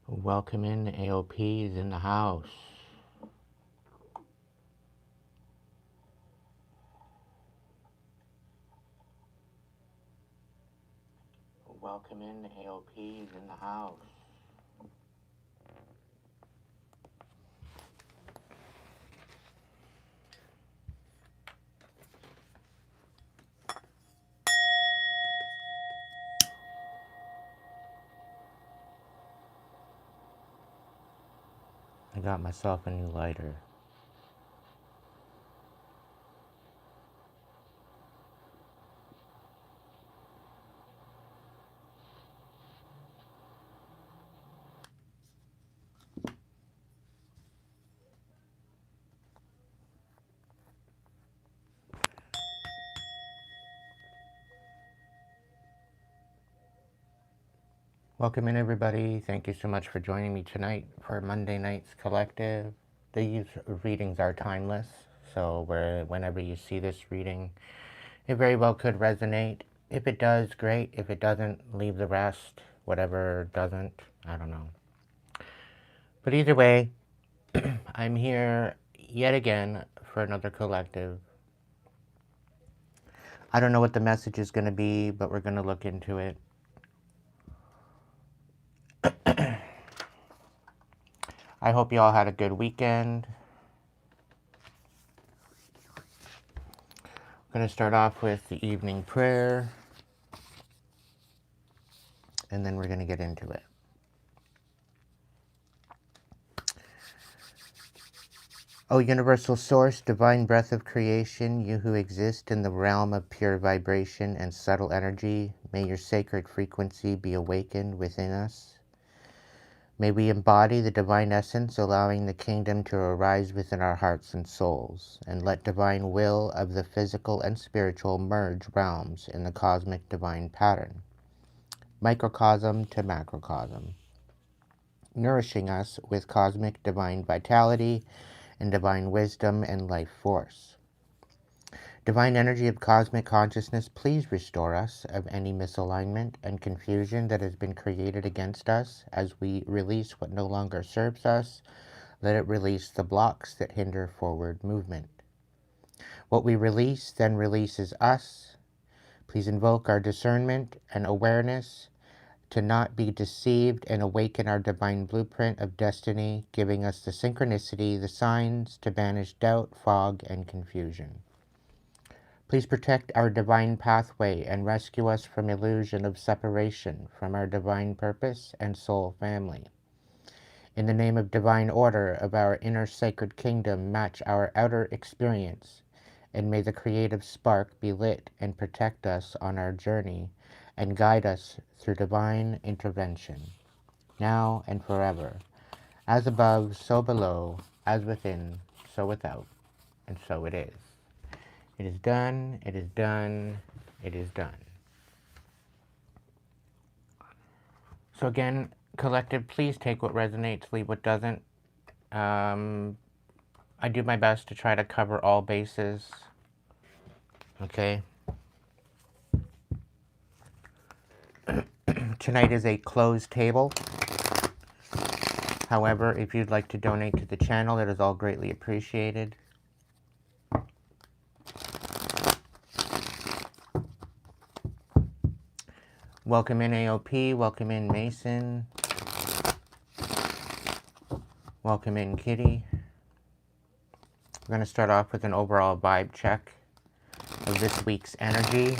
Welcome in, AOPs in the house. Welcome in, AOPs in the house. I got myself a new lighter. Welcome in, everybody. Thank you so much for joining me tonight for Monday Night's Collective. These readings are timeless, so whenever you see this reading, it very well could resonate. If it does, great. If it doesn't, leave the rest. Whatever doesn't, I don't know. But either way, I'm here yet again for another collective. I don't know what the message is going to be, but we're going to look into it. I hope you all had a good weekend. I'm going to start off with the evening prayer, and then we're going to get into it. O universal source, divine breath of creation, you who exist in the realm of pure vibration and subtle energy, may your sacred frequency be awakened within us. May we embody the divine essence, allowing the kingdom to arise within our hearts and souls, and let divine will of the physical and spiritual merge realms in the cosmic divine pattern, microcosm to macrocosm, nourishing us with cosmic divine vitality and divine wisdom and life force. Divine energy of cosmic consciousness, please restore us of any misalignment and confusion that has been created against us. As we release what no longer serves us, let it release the blocks that hinder forward movement. What we release then releases us. Please invoke our discernment and awareness to not be deceived and awaken our divine blueprint of destiny, giving us the synchronicity, the signs to banish doubt, fog, and confusion. Please protect our divine pathway and rescue us from illusion of separation from our divine purpose and soul family. In the name of divine order of our inner sacred kingdom, match our outer experience, and may the creative spark be lit and protect us on our journey and guide us through divine intervention, now and forever. As above, so below, as within, so without, and so it is. It is done, it is done, it is done. So again, collective, please take what resonates, leave what doesn't. I do my best to try to cover all bases. Okay. Tonight is a closed table. However, if you'd like to donate to the channel, it is all greatly appreciated. Welcome in, AOP. Welcome in, Mason. Welcome in, Kitty. We're going to start off with an overall vibe check of this week's energy.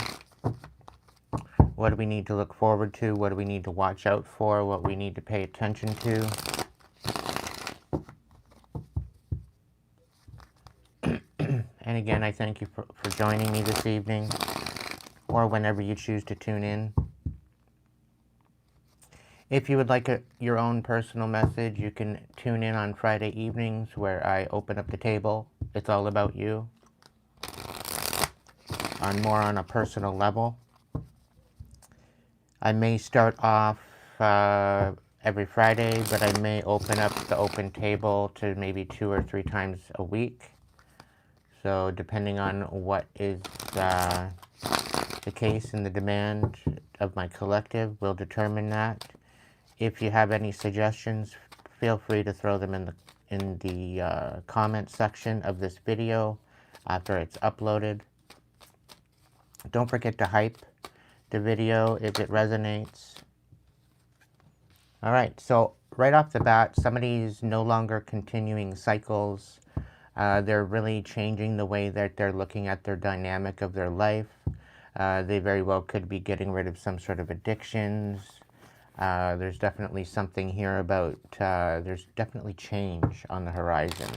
What do we need to look forward to? What do we need to watch out for? What we need to pay attention to? And again, I thank you for joining me this evening, or whenever you choose to tune in. If you would like your own personal message, you can tune in on Friday evenings where I open up the table. It's all about you, more on a personal level. I may start off every Friday, but I may open up the open table to maybe 2 or 3 times a week. So depending on what is the case and the demand of my collective will determine that. If you have any suggestions, feel free to throw them in the comment section of this video after it's uploaded. Don't forget to hype the video if it resonates. Alright, so right off the bat, somebody's no longer continuing cycles. They're really changing the way that they're looking at their dynamic of their life. They very well could be getting rid of some sort of addictions. There's definitely something here about, there's definitely change on the horizon.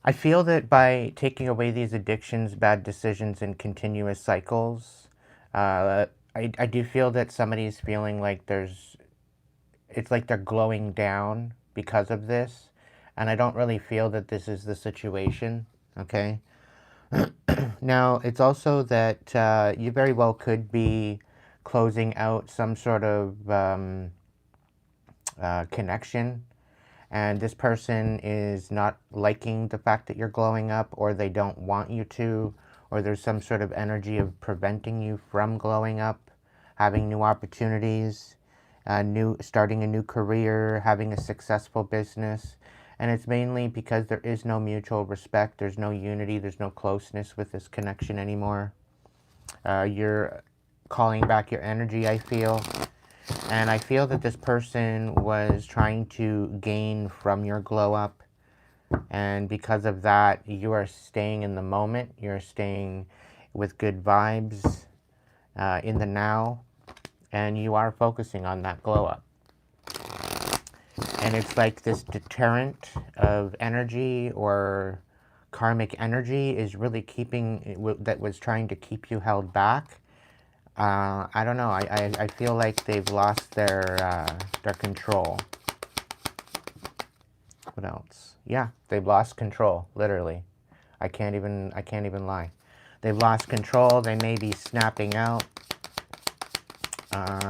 I feel that by taking away these addictions, bad decisions, and continuous cycles, I do feel that somebody's feeling like it's like they're glowing down because of this. And I don't really feel that this is the situation, okay? Now, it's also that you very well could be closing out some sort of connection, and this person is not liking the fact that you're glowing up, or they don't want you to, or there's some sort of energy of preventing you from glowing up, having new opportunities, starting a new career, having a successful business. And it's mainly because there is no mutual respect, there's no unity, there's no closeness with this connection anymore. You're calling back your energy, I feel. And I feel that this person was trying to gain from your glow up. And because of that, you are staying in the moment. You're staying with good vibes in the now. And you are focusing on that glow up. And it's like this deterrent of energy or karmic energy is really that was trying to keep you held back. I don't know. I feel like they've lost their control. What else? Yeah, they've lost control. Literally, I can't even lie. They've lost control. They may be snapping out.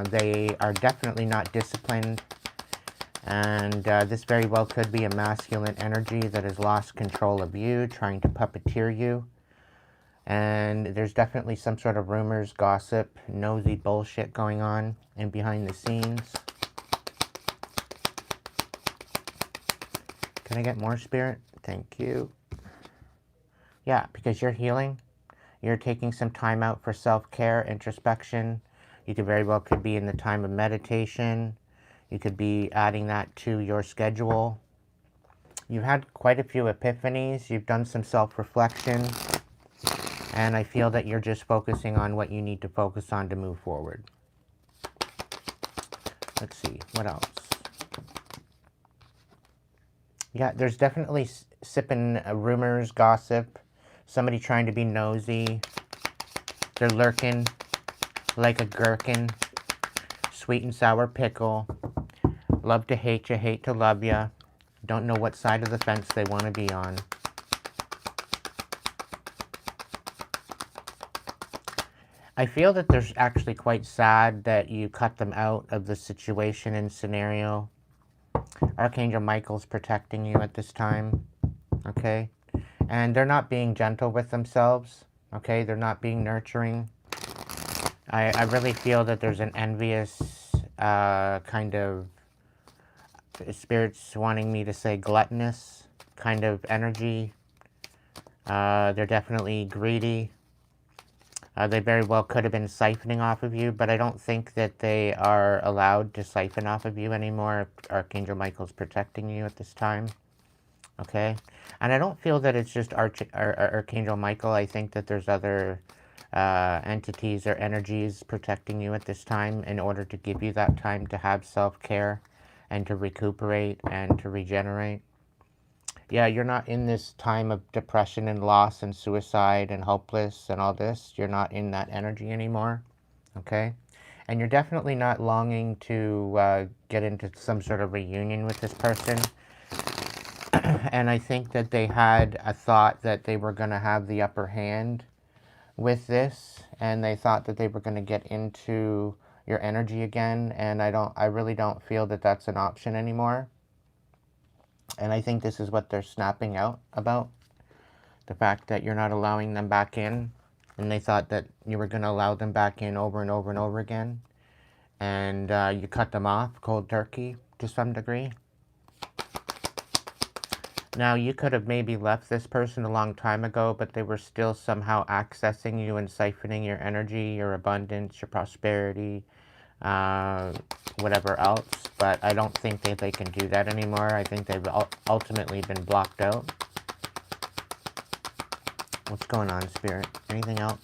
They are definitely not disciplined, and this very well could be a masculine energy that has lost control of you, trying to puppeteer you. And there's definitely some sort of rumors, gossip, nosy bullshit going on in behind the scenes. Can I get more, Spirit? Thank you. Yeah, because you're healing. You're taking some time out for self-care, introspection. You very well could be in the time of meditation. You could be adding that to your schedule. You've had quite a few epiphanies. You've done some self-reflection. And I feel that you're just focusing on what you need to focus on to move forward. Let's see, what else? Yeah, there's definitely sipping rumors, gossip, somebody trying to be nosy. They're lurking like a gherkin, sweet and sour pickle. Love to hate you, hate to love you. Don't know what side of the fence they want to be on. I feel that they're actually quite sad that you cut them out of the situation and scenario. Archangel Michael's protecting you at this time, okay? And they're not being gentle with themselves, okay? They're not being nurturing. I really feel that there's an envious kind of, spirits wanting me to say gluttonous kind of energy. They're definitely greedy. They very well could have been siphoning off of you, but I don't think that they are allowed to siphon off of you anymore. Archangel Michael's protecting you at this time, okay? And I don't feel that it's just Archangel Michael. I think that there's other entities or energies protecting you at this time in order to give you that time to have self-care and to recuperate and to regenerate. Yeah, you're not in this time of depression and loss and suicide and hopeless and all this. You're not in that energy anymore, okay? And you're definitely not longing to get into some sort of reunion with this person. And I think that they had a thought that they were going to have the upper hand with this, and they thought that they were going to get into your energy again, and I really don't feel that that's an option anymore. And I think this is what they're snapping out about. The fact that you're not allowing them back in. and they thought that you were going to allow them back in over and over and over again, and you cut them off cold turkey to some degree. Now, you could have maybe left this person a long time ago, but they were still somehow accessing you and siphoning your energy, your abundance, your prosperity, whatever else. But I don't think that they can do that anymore. I think they've ultimately been blocked out. What's going on, Spirit? Anything else?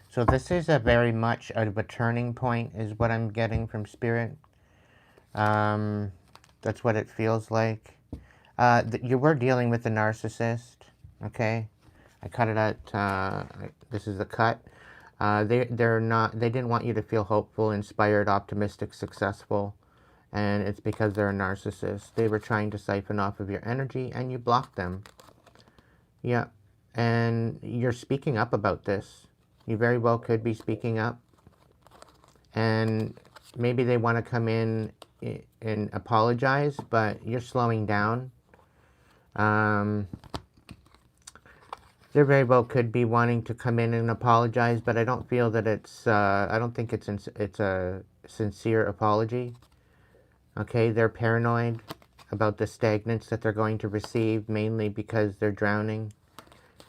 So this is a very much of a turning point, is what I'm getting from Spirit. That's what it feels like. You were dealing with a narcissist, okay? I cut it at, this is the cut. They didn't want you to feel hopeful, inspired, optimistic, successful, and it's because they're a narcissist. They were trying to siphon off of your energy, and you blocked them. Yeah, and you're speaking up about this. You very well could be speaking up, and maybe they want to come in and apologize, but you're slowing down. They very well could be wanting to come in and apologize, but I don't feel that it's, I don't think it's a sincere apology. Okay, they're paranoid about the stagnance that they're going to receive, mainly because they're drowning.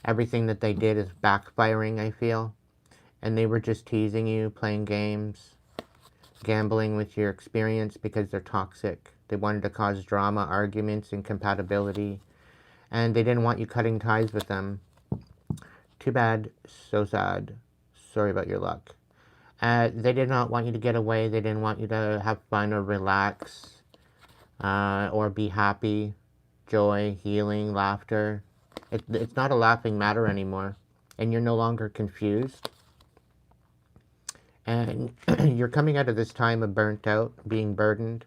Everything that they did is backfiring, I feel. And they were just teasing you, playing games, gambling with your experience because they're toxic. They wanted to cause drama, arguments, incompatibility, and they didn't want you cutting ties with them. Too bad, so sad. Sorry about your luck. They did not want you to get away. They didn't want you to have fun or relax, or be happy, joy, healing, laughter. It's not a laughing matter anymore, and you're no longer confused. And you're coming out of this time of burnt out, being burdened,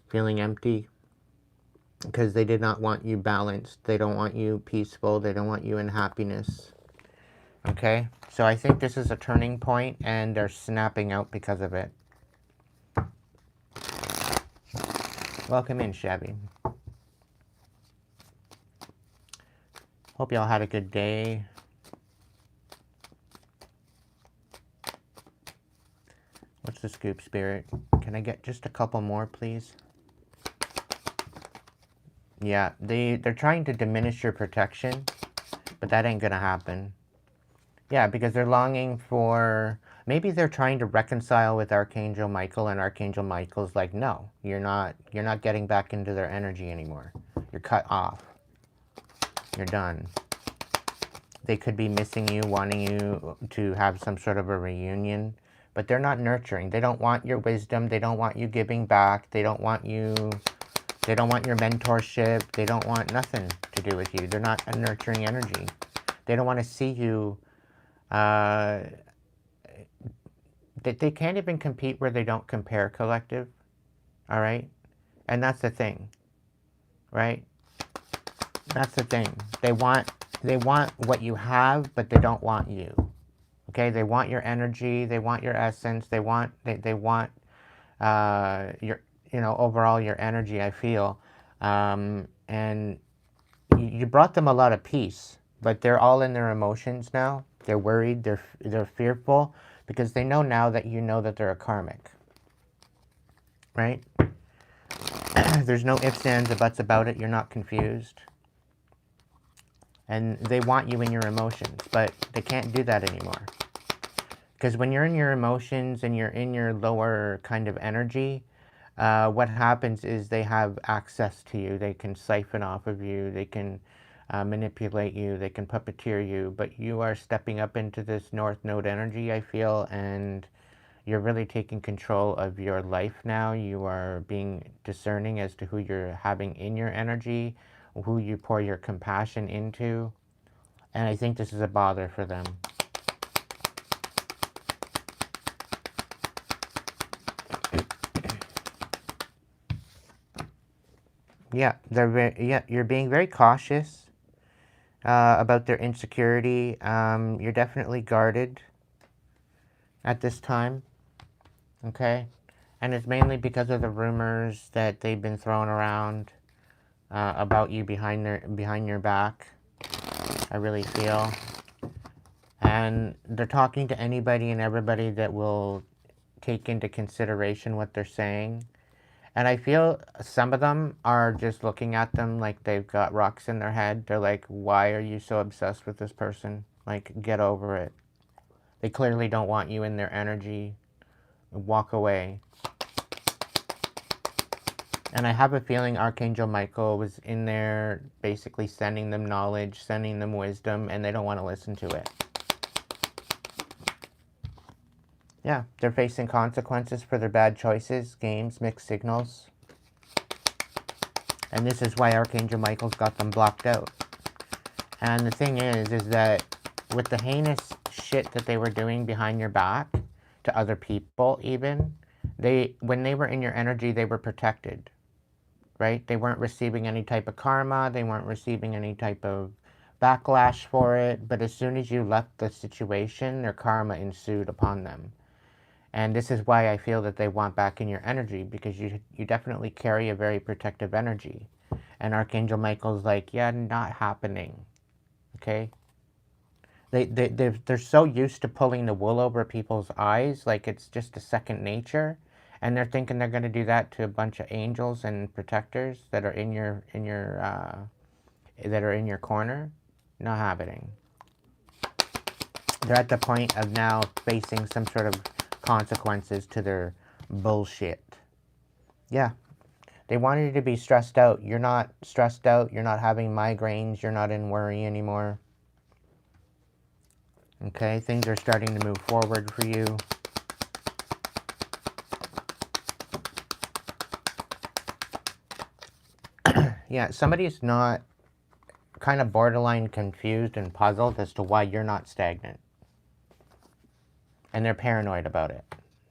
feeling empty, because they did not want you balanced. They don't want you peaceful. They don't want you in happiness. Okay? So I think this is a turning point, and they're snapping out because of it. Welcome in, Shabby. Hope y'all had a good day. What's the scoop, Spirit? Can I get just a couple more, please? Yeah, they're trying to diminish your protection, but that ain't gonna happen. Yeah, because they're longing for, maybe they're trying to reconcile with Archangel Michael, and Archangel Michael's like, no, you're not getting back into their energy anymore. You're cut off. You're done. They could be missing you, wanting you to have some sort of a reunion, but they're not nurturing. They don't want your wisdom. They don't want you giving back. They don't want your mentorship. They don't want nothing to do with you. They're not a nurturing energy. They don't want to see you. They can't even compete where they don't compare, collective. All right? And that's the thing. Right? That's the thing. They want what you have, but they don't want you. Okay? They want your energy. They want your essence. They want your, overall your energy, I feel. And you brought them a lot of peace, but they're all in their emotions now. They're worried. They're fearful because they know now that you know that they're a karmic. Right? There's no ifs, ands, or buts about it. You're not confused. And they want you in your emotions, but they can't do that anymore. Because when you're in your emotions and you're in your lower kind of energy, what happens is they have access to you. They can siphon off of you. They can manipulate you. They can puppeteer you. But you are stepping up into this North Node energy, I feel, and you're really taking control of your life now. You are being discerning as to who you're having in your energy, who you pour your compassion into. And I think this is a bother for them. Yeah, you're being very cautious about their insecurity. You're definitely guarded at this time, okay? And it's mainly because of the rumors that they've been throwing around about you behind your back. I really feel. And they're talking to anybody and everybody that will take into consideration what they're saying. And I feel some of them are just looking at them like they've got rocks in their head. They're like, why are you so obsessed with this person? Like, get over it. They clearly don't want you in their energy. Walk away. And I have a feeling Archangel Michael was in there basically sending them knowledge, sending them wisdom, and they don't want to listen to it. Yeah, they're facing consequences for their bad choices, games, mixed signals. And this is why Archangel Michael's got them blocked out. And the thing is that with the heinous shit that they were doing behind your back, to other people even, when they were in your energy, they were protected, right? They weren't receiving any type of karma, they weren't receiving any type of backlash for it, but as soon as you left the situation, their karma ensued upon them. And this is why I feel that they want back in your energy, because you definitely carry a very protective energy. And Archangel Michael's like, yeah, not happening. Okay? They're so used to pulling the wool over people's eyes, like it's just a second nature. And they're thinking they're going to do that to a bunch of angels and protectors that are in your corner. Not happening. They're at the point of now facing some sort of consequences to their bullshit. Yeah. They want you to be stressed out. You're not stressed out. You're not having migraines. You're not in worry anymore. Okay, things are starting to move forward for you. Yeah, somebody's not kind of borderline confused and puzzled as to why you're not stagnant. And they're paranoid about it.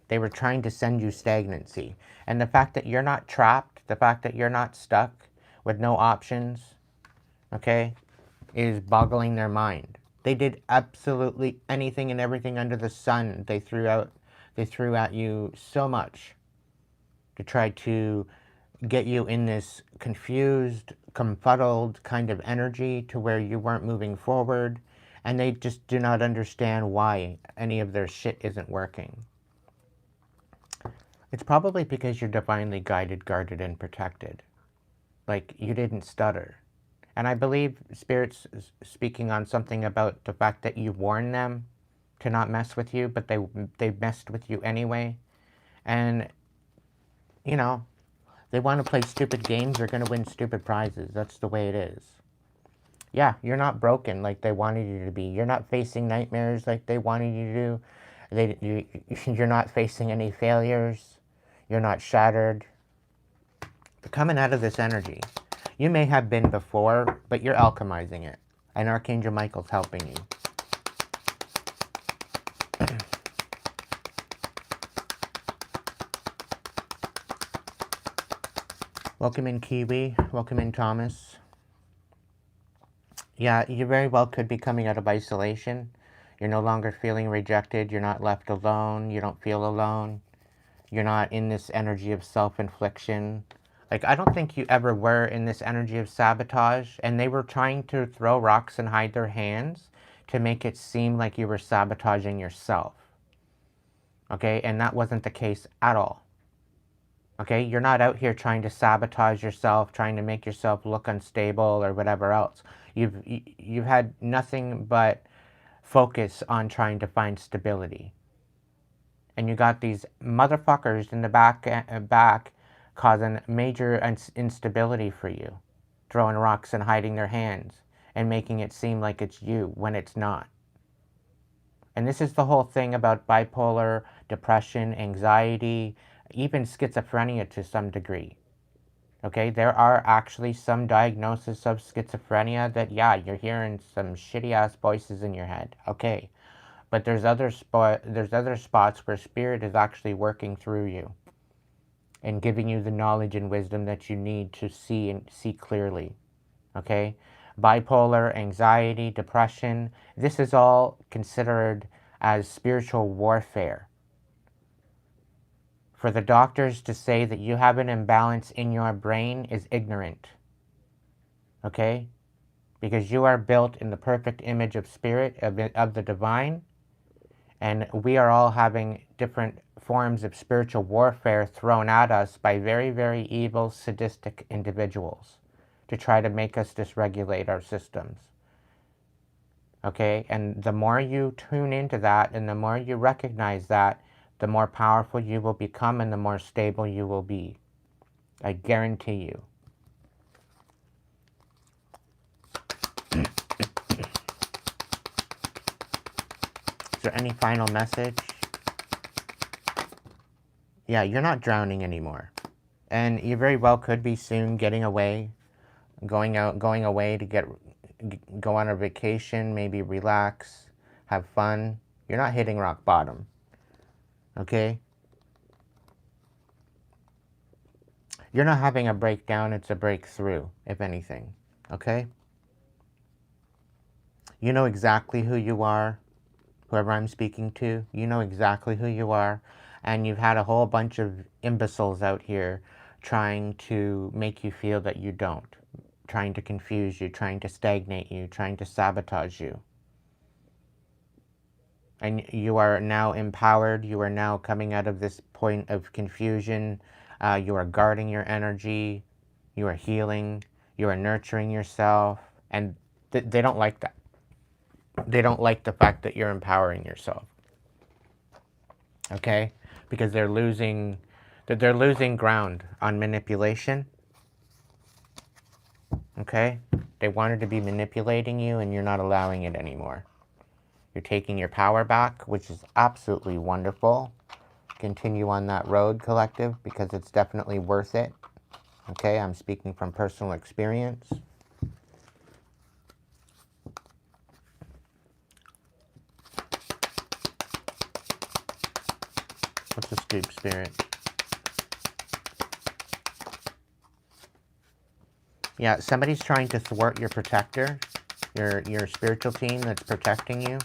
They were trying to send you stagnancy. And the fact that you're not trapped, the fact that you're not stuck with no options, okay, is boggling their mind. They did absolutely anything and everything under the sun. They threw at you so much to try to get you in this confused, confuddled kind of energy to where you weren't moving forward, and they just do not understand why any of their shit isn't working. It's probably because you're divinely guided, guarded, and protected. Like, you didn't stutter. And I believe Spirit's speaking on something about the fact that you warned them to not mess with you, but they messed with you anyway. And, you know, they want to play stupid games, they're going to win stupid prizes. That's the way it is. Yeah, you're not broken like they wanted you to be. You're not facing nightmares like they wanted you to do. You're not facing any failures. You're not shattered. You're coming out of this energy. You may have been before, but you're alchemizing it. And Archangel Michael's helping you. Welcome in, Kiwi. Welcome in, Thomas. Yeah, you very well could be coming out of isolation. You're no longer feeling rejected. You're not left alone. You don't feel alone. You're not in this energy of self-infliction. Like, I don't think you ever were in this energy of sabotage. And they were trying to throw rocks and hide their hands to make it seem like you were sabotaging yourself. Okay? And that wasn't the case at all. Okay, you're not out here trying to sabotage yourself, trying to make yourself look unstable or whatever else. You've had nothing but focus on trying to find stability. And you got these motherfuckers in the back causing major instability for you, throwing rocks and hiding their hands and making it seem like it's you when it's not. And this is the whole thing about bipolar, depression, anxiety, even schizophrenia to some degree. Okay, there are actually some diagnoses of schizophrenia that, yeah, you're hearing some shitty-ass voices in your head. Okay, but there's other spots where Spirit is actually working through you and giving you the knowledge and wisdom that you need to see and see clearly. Okay, bipolar, anxiety, depression, this is all considered as spiritual warfare. For the doctors to say that you have an imbalance in your brain is ignorant. Okay? because you are built in the perfect image of spirit, of the divine, and we are all having different forms of spiritual warfare thrown at us by very, very evil, sadistic individuals to try to make us dysregulate our systems. Okay? And the more you tune into that and the more you recognize that, the more powerful you will become and the more stable you will be. I guarantee you. Is there any final message? Yeah, you're not drowning anymore. And you very well could be soon getting away, going away to go on a vacation, maybe relax, have fun. You're not hitting rock bottom. Okay? You're not having a breakdown, it's a breakthrough, if anything. Okay? You know exactly who you are, whoever I'm speaking to. You know exactly who you are. And you've had a whole bunch of imbeciles out here trying to make you feel that you don't. Trying to confuse you, trying to stagnate you, trying to sabotage you. And you are now empowered. You are now coming out of this point of confusion. You are guarding your energy. You are healing. You are nurturing yourself. And they don't like that. They don't like the fact that you're empowering yourself. Okay? Because they're losing ground on manipulation. Okay? They wanted to be manipulating you and you're not allowing it anymore. You're taking your power back, which is absolutely wonderful. Continue on that road, collective, because it's definitely worth it. Okay, I'm speaking from personal experience. What's the scoop, Spirit? Yeah, somebody's trying to thwart your protector, your spiritual team that's protecting you.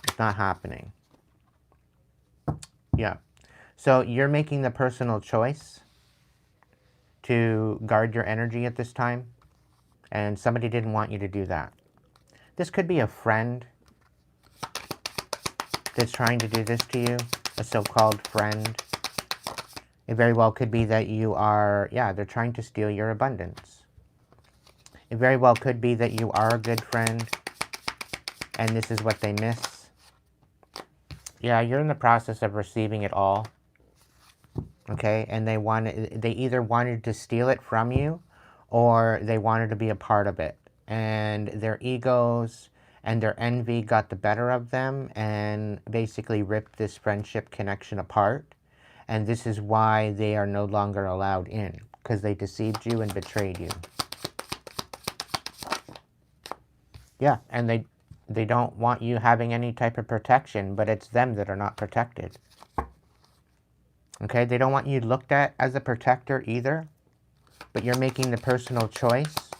It's not happening. Yeah. So you're making the personal choice to guard your energy at this time, and somebody didn't want you to do that. This could be a friend that's trying to do this to you, a so-called friend. It very well could be that you are, yeah, they're trying to steal your abundance. It very well could be that you are a good friend, and this is what they miss. Yeah, you're in the process of receiving it all. Okay, and they either wanted to steal it from you, or they wanted to be a part of it. And their egos and their envy got the better of them and basically ripped this friendship connection apart. And this is why they are no longer allowed in, because they deceived you and betrayed you. Yeah, and they don't want you having any type of protection, but it's them that are not protected. Okay, they don't want you looked at as a protector either, but you're making the personal choice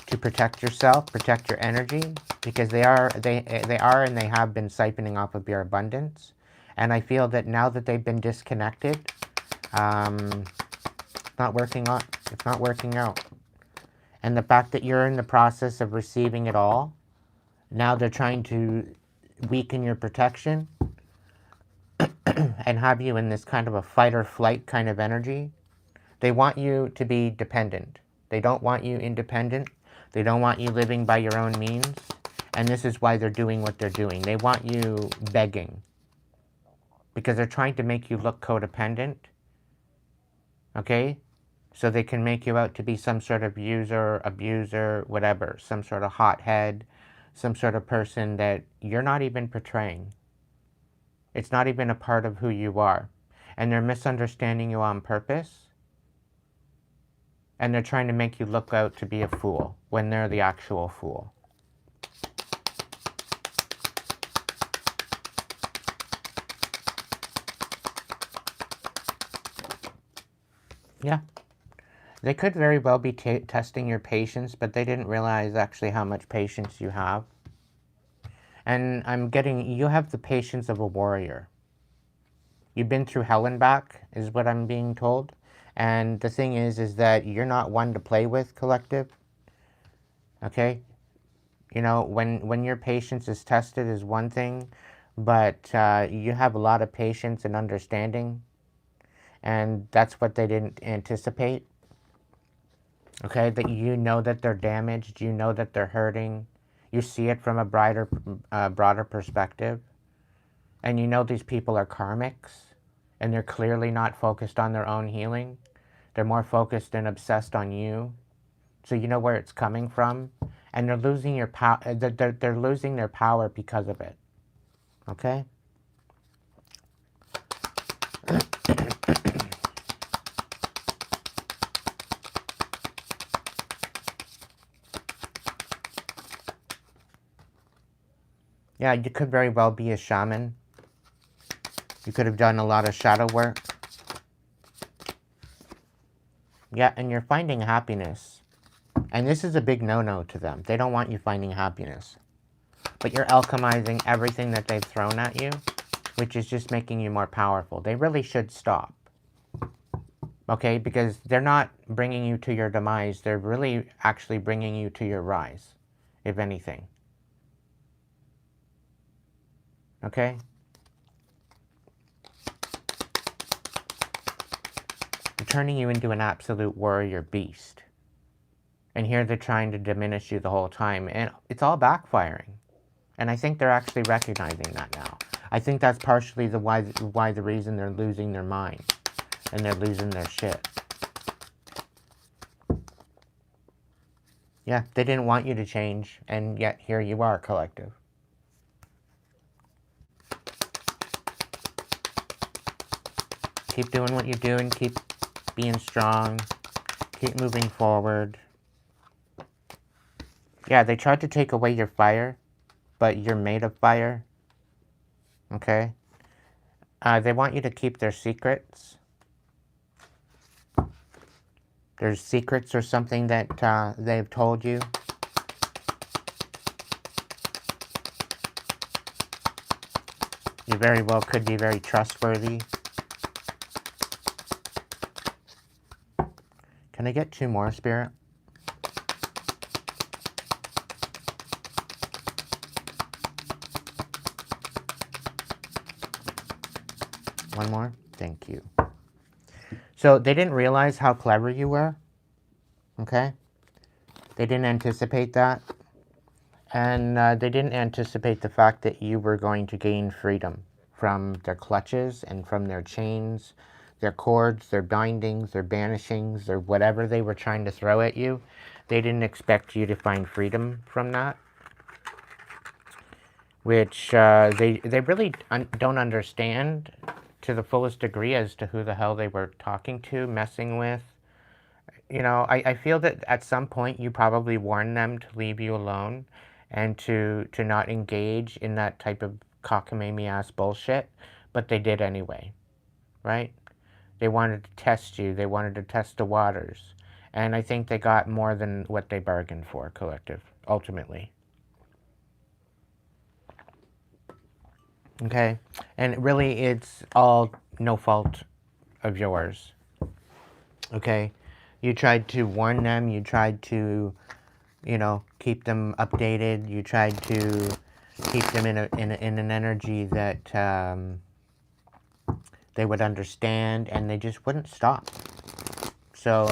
to protect yourself, protect your energy, because they are and they have been siphoning off of your abundance. And I feel that now that they've been disconnected, it's not working out. And the fact that you're in the process of receiving it all, now they're trying to weaken your protection and have you in this kind of a fight or flight kind of energy. They want you to be dependent. They don't want you independent. They don't want you living by your own means. And this is why they're doing what they're doing. They want you begging, because they're trying to make you look codependent. Okay? So they can make you out to be some sort of user, abuser, whatever. Some sort of hothead. Some sort of person that you're not even portraying. It's not even a part of who you are. And they're misunderstanding you on purpose. And they're trying to make you look out to be a fool when they're the actual fool. Yeah. They could very well be testing your patience, but they didn't realize actually how much patience you have. And you have the patience of a warrior. You've been through hell and back, is what I'm being told. And the thing is that you're not one to play with, collective. Okay? You know, when your patience is tested is one thing, but you have a lot of patience and understanding, and that's what they didn't anticipate. Okay, that you know that they're damaged, you know that they're hurting, you see it from a broader perspective, and you know these people are karmics, and they're clearly not focused on their own healing. They're more focused and obsessed on you. So you know where it's coming from, and they're losing your power. They're losing their power because of it. Okay. Yeah, you could very well be a shaman. You could have done a lot of shadow work. Yeah, and you're finding happiness. And this is a big no-no to them. They don't want you finding happiness. But you're alchemizing everything that they've thrown at you, which is just making you more powerful. They really should stop. Okay, because they're not bringing you to your demise. They're really actually bringing you to your rise, if anything. Okay? They're turning you into an absolute warrior beast. And here they're trying to diminish you the whole time. And it's all backfiring. And I think they're actually recognizing that now. I think that's partially why the reason they're losing their mind. And they're losing their shit. Yeah, they didn't want you to change. And yet here you are, collective. Keep doing what you're doing. Keep being strong. Keep moving forward. Yeah, they tried to take away your fire, but you're made of fire. Okay? They want you to keep their secrets. There's secrets or something that they've told you. You very well could be very trustworthy. Can I get 2 more, Spirit? One more? Thank you. So they didn't realize how clever you were. Okay? They didn't anticipate that. And they didn't anticipate the fact that you were going to gain freedom from their clutches and from their chains, their cords, their bindings, their banishings, or whatever they were trying to throw at you. They didn't expect you to find freedom from that. Which they really don't understand to the fullest degree as to who the hell they were talking to, messing with. You know, I feel that at some point you probably warned them to leave you alone and to not engage in that type of cockamamie-ass bullshit, but they did anyway, right? They wanted to test you. They wanted to test the waters. And I think they got more than what they bargained for, collective, ultimately. Okay? And really, it's all no fault of yours. Okay? You tried to warn them. You tried to, you know, keep them updated. You tried to keep them in an energy that they would understand, and they just wouldn't stop. So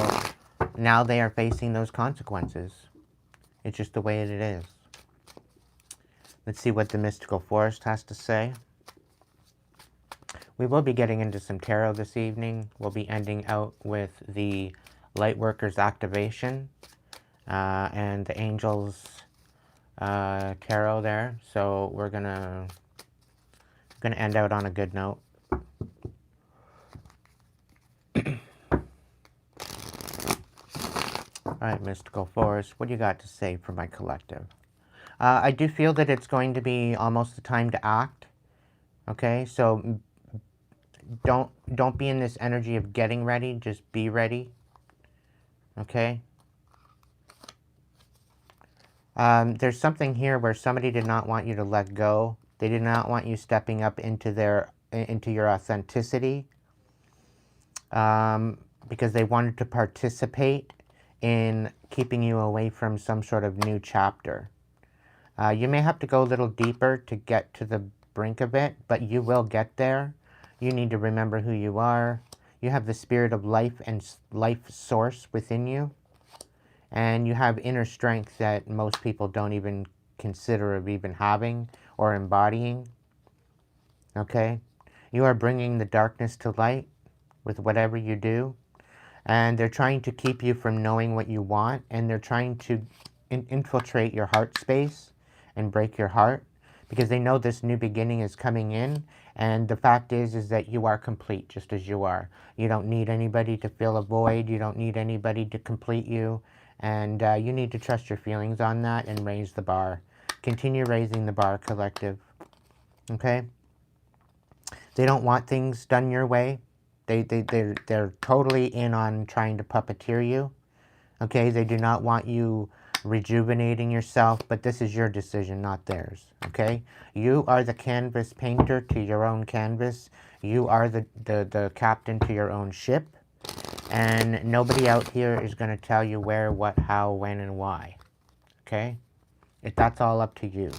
now they are facing those consequences. It's just the way it is. Let's see what the mystical forest has to say. We will be getting into some tarot this evening. We'll be ending out with the Lightworker's activation and the Angels tarot there. So we're gonna end out on a good note. Alright, Mystical Forest, what do you got to say for my collective? I do feel that it's going to be almost the time to act. Okay, so don't be in this energy of getting ready, just be ready. Okay? There's something here where somebody did not want you to let go. They did not want you stepping up into your authenticity. Because they wanted to participate in keeping you away from some sort of new chapter. You may have to go a little deeper to get to the brink of it, but you will get there. You need to remember who you are. You have the spirit of life and life source within you. And you have inner strength that most people don't even consider of even having or embodying. Okay? You are bringing the darkness to light with whatever you do. And they're trying to keep you from knowing what you want. And they're trying to infiltrate your heart space and break your heart. Because they know this new beginning is coming in. And the fact is that you are complete just as you are. You don't need anybody to fill a void. You don't need anybody to complete you. And you need to trust your feelings on that and raise the bar. Continue raising the bar, collective. Okay? They don't want things done your way. They're totally in on trying to puppeteer you. Okay? They do not want you rejuvenating yourself, but this is your decision, not theirs. Okay? You are the canvas painter to your own canvas. You are the captain to your own ship. And nobody out here is going to tell you where, what, how, when, and why. Okay? That's all up to you.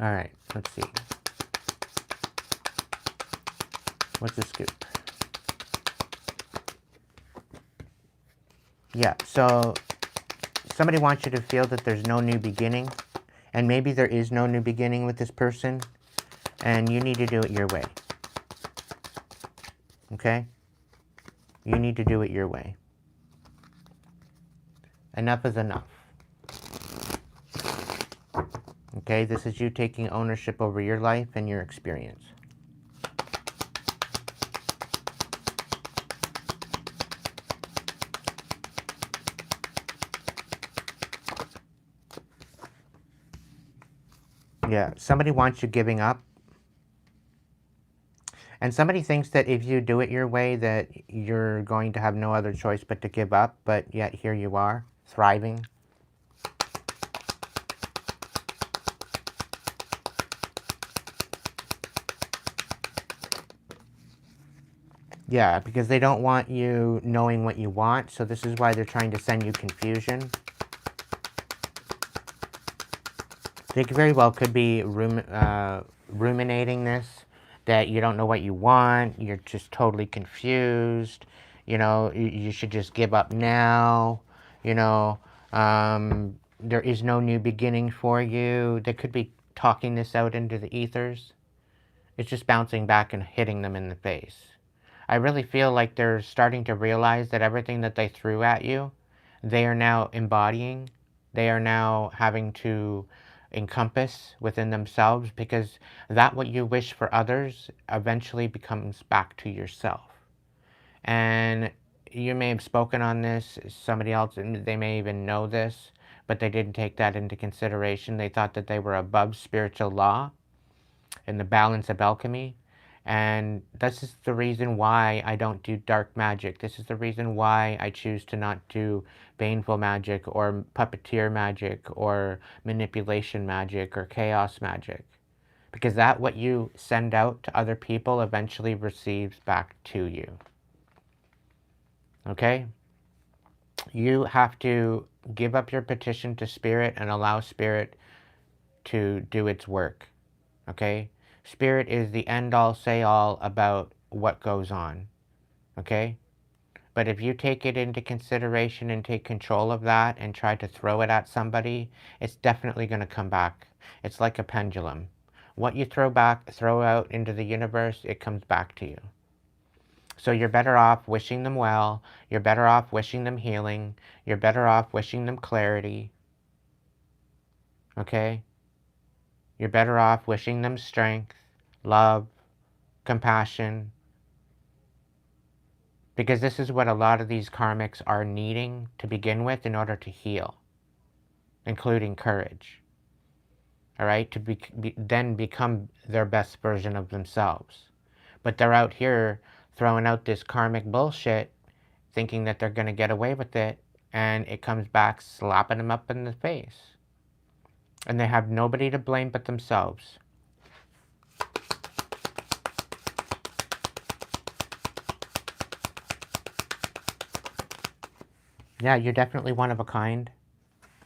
Alright, let's see. What's the scoop? Yeah, so somebody wants you to feel that there's no new beginning. And maybe there is no new beginning with this person. And you need to do it your way. Okay? You need to do it your way. Enough is enough. Okay? This is you taking ownership over your life and your experience. Yeah, somebody wants you giving up. And somebody thinks that if you do it your way that you're going to have no other choice but to give up, but yet here you are, thriving. Yeah, because they don't want you knowing what you want, so this is why they're trying to send you confusion. They very well could be ruminating this, that you don't know what you want, you're just totally confused, you know, you should just give up now, you know, there is no new beginning for you. They could be talking this out into the ethers. It's just bouncing back and hitting them in the face. I really feel like they're starting to realize that everything that they threw at you, they are now embodying. They are now having to encompass within themselves, because that what you wish for others eventually becomes back to yourself. And you may have spoken on this, somebody else, and they may even know this, but they didn't take that into consideration. They thought that they were above spiritual law and the balance of alchemy. And this is the reason why I don't do dark magic. This is the reason why I choose to not do baneful magic or puppeteer magic or manipulation magic or chaos magic. Because that what you send out to other people eventually receives back to you. Okay? You have to give up your petition to Spirit and allow Spirit to do its work. Okay? Spirit is the end-all, say-all about what goes on. Okay? But if you take it into consideration and take control of that and try to throw it at somebody, it's definitely going to come back. It's like a pendulum. What you throw out into the universe, it comes back to you. So you're better off wishing them well. You're better off wishing them healing. You're better off wishing them clarity. Okay? You're better off wishing them strength, love, compassion. Because this is what a lot of these karmics are needing to begin with in order to heal, including courage. All right? To then become their best version of themselves. But they're out here throwing out this karmic bullshit, thinking that they're going to get away with it, and it comes back slapping them up in the face. And they have nobody to blame but themselves. Yeah, you're definitely one of a kind.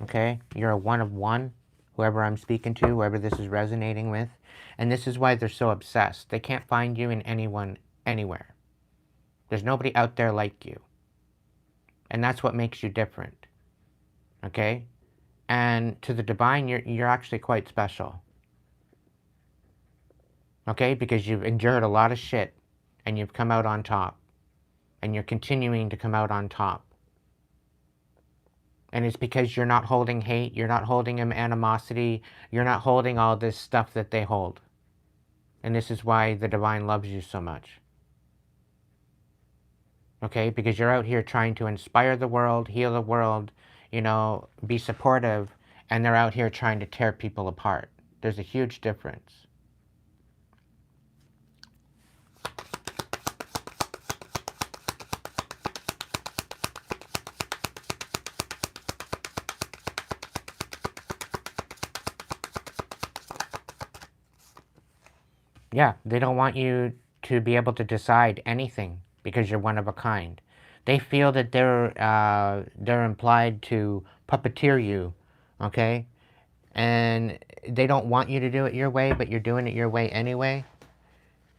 Okay? You're a one of one, whoever I'm speaking to, whoever this is resonating with. And this is why they're so obsessed. They can't find you in anyone, anywhere. There's nobody out there like you. And that's what makes you different. Okay? And to the divine, you're actually quite special. Okay? Because you've endured a lot of shit and you've come out on top. And you're continuing to come out on top. And it's because you're not holding hate, you're not holding animosity, you're not holding all this stuff that they hold. And this is why the divine loves you so much. Okay? Because you're out here trying to inspire the world, heal the world, you know, be supportive, and they're out here trying to tear people apart. There's a huge difference. Yeah, they don't want you to be able to decide anything because you're one of a kind. They feel that they're implied to puppeteer you, okay? And they don't want you to do it your way, but you're doing it your way anyway.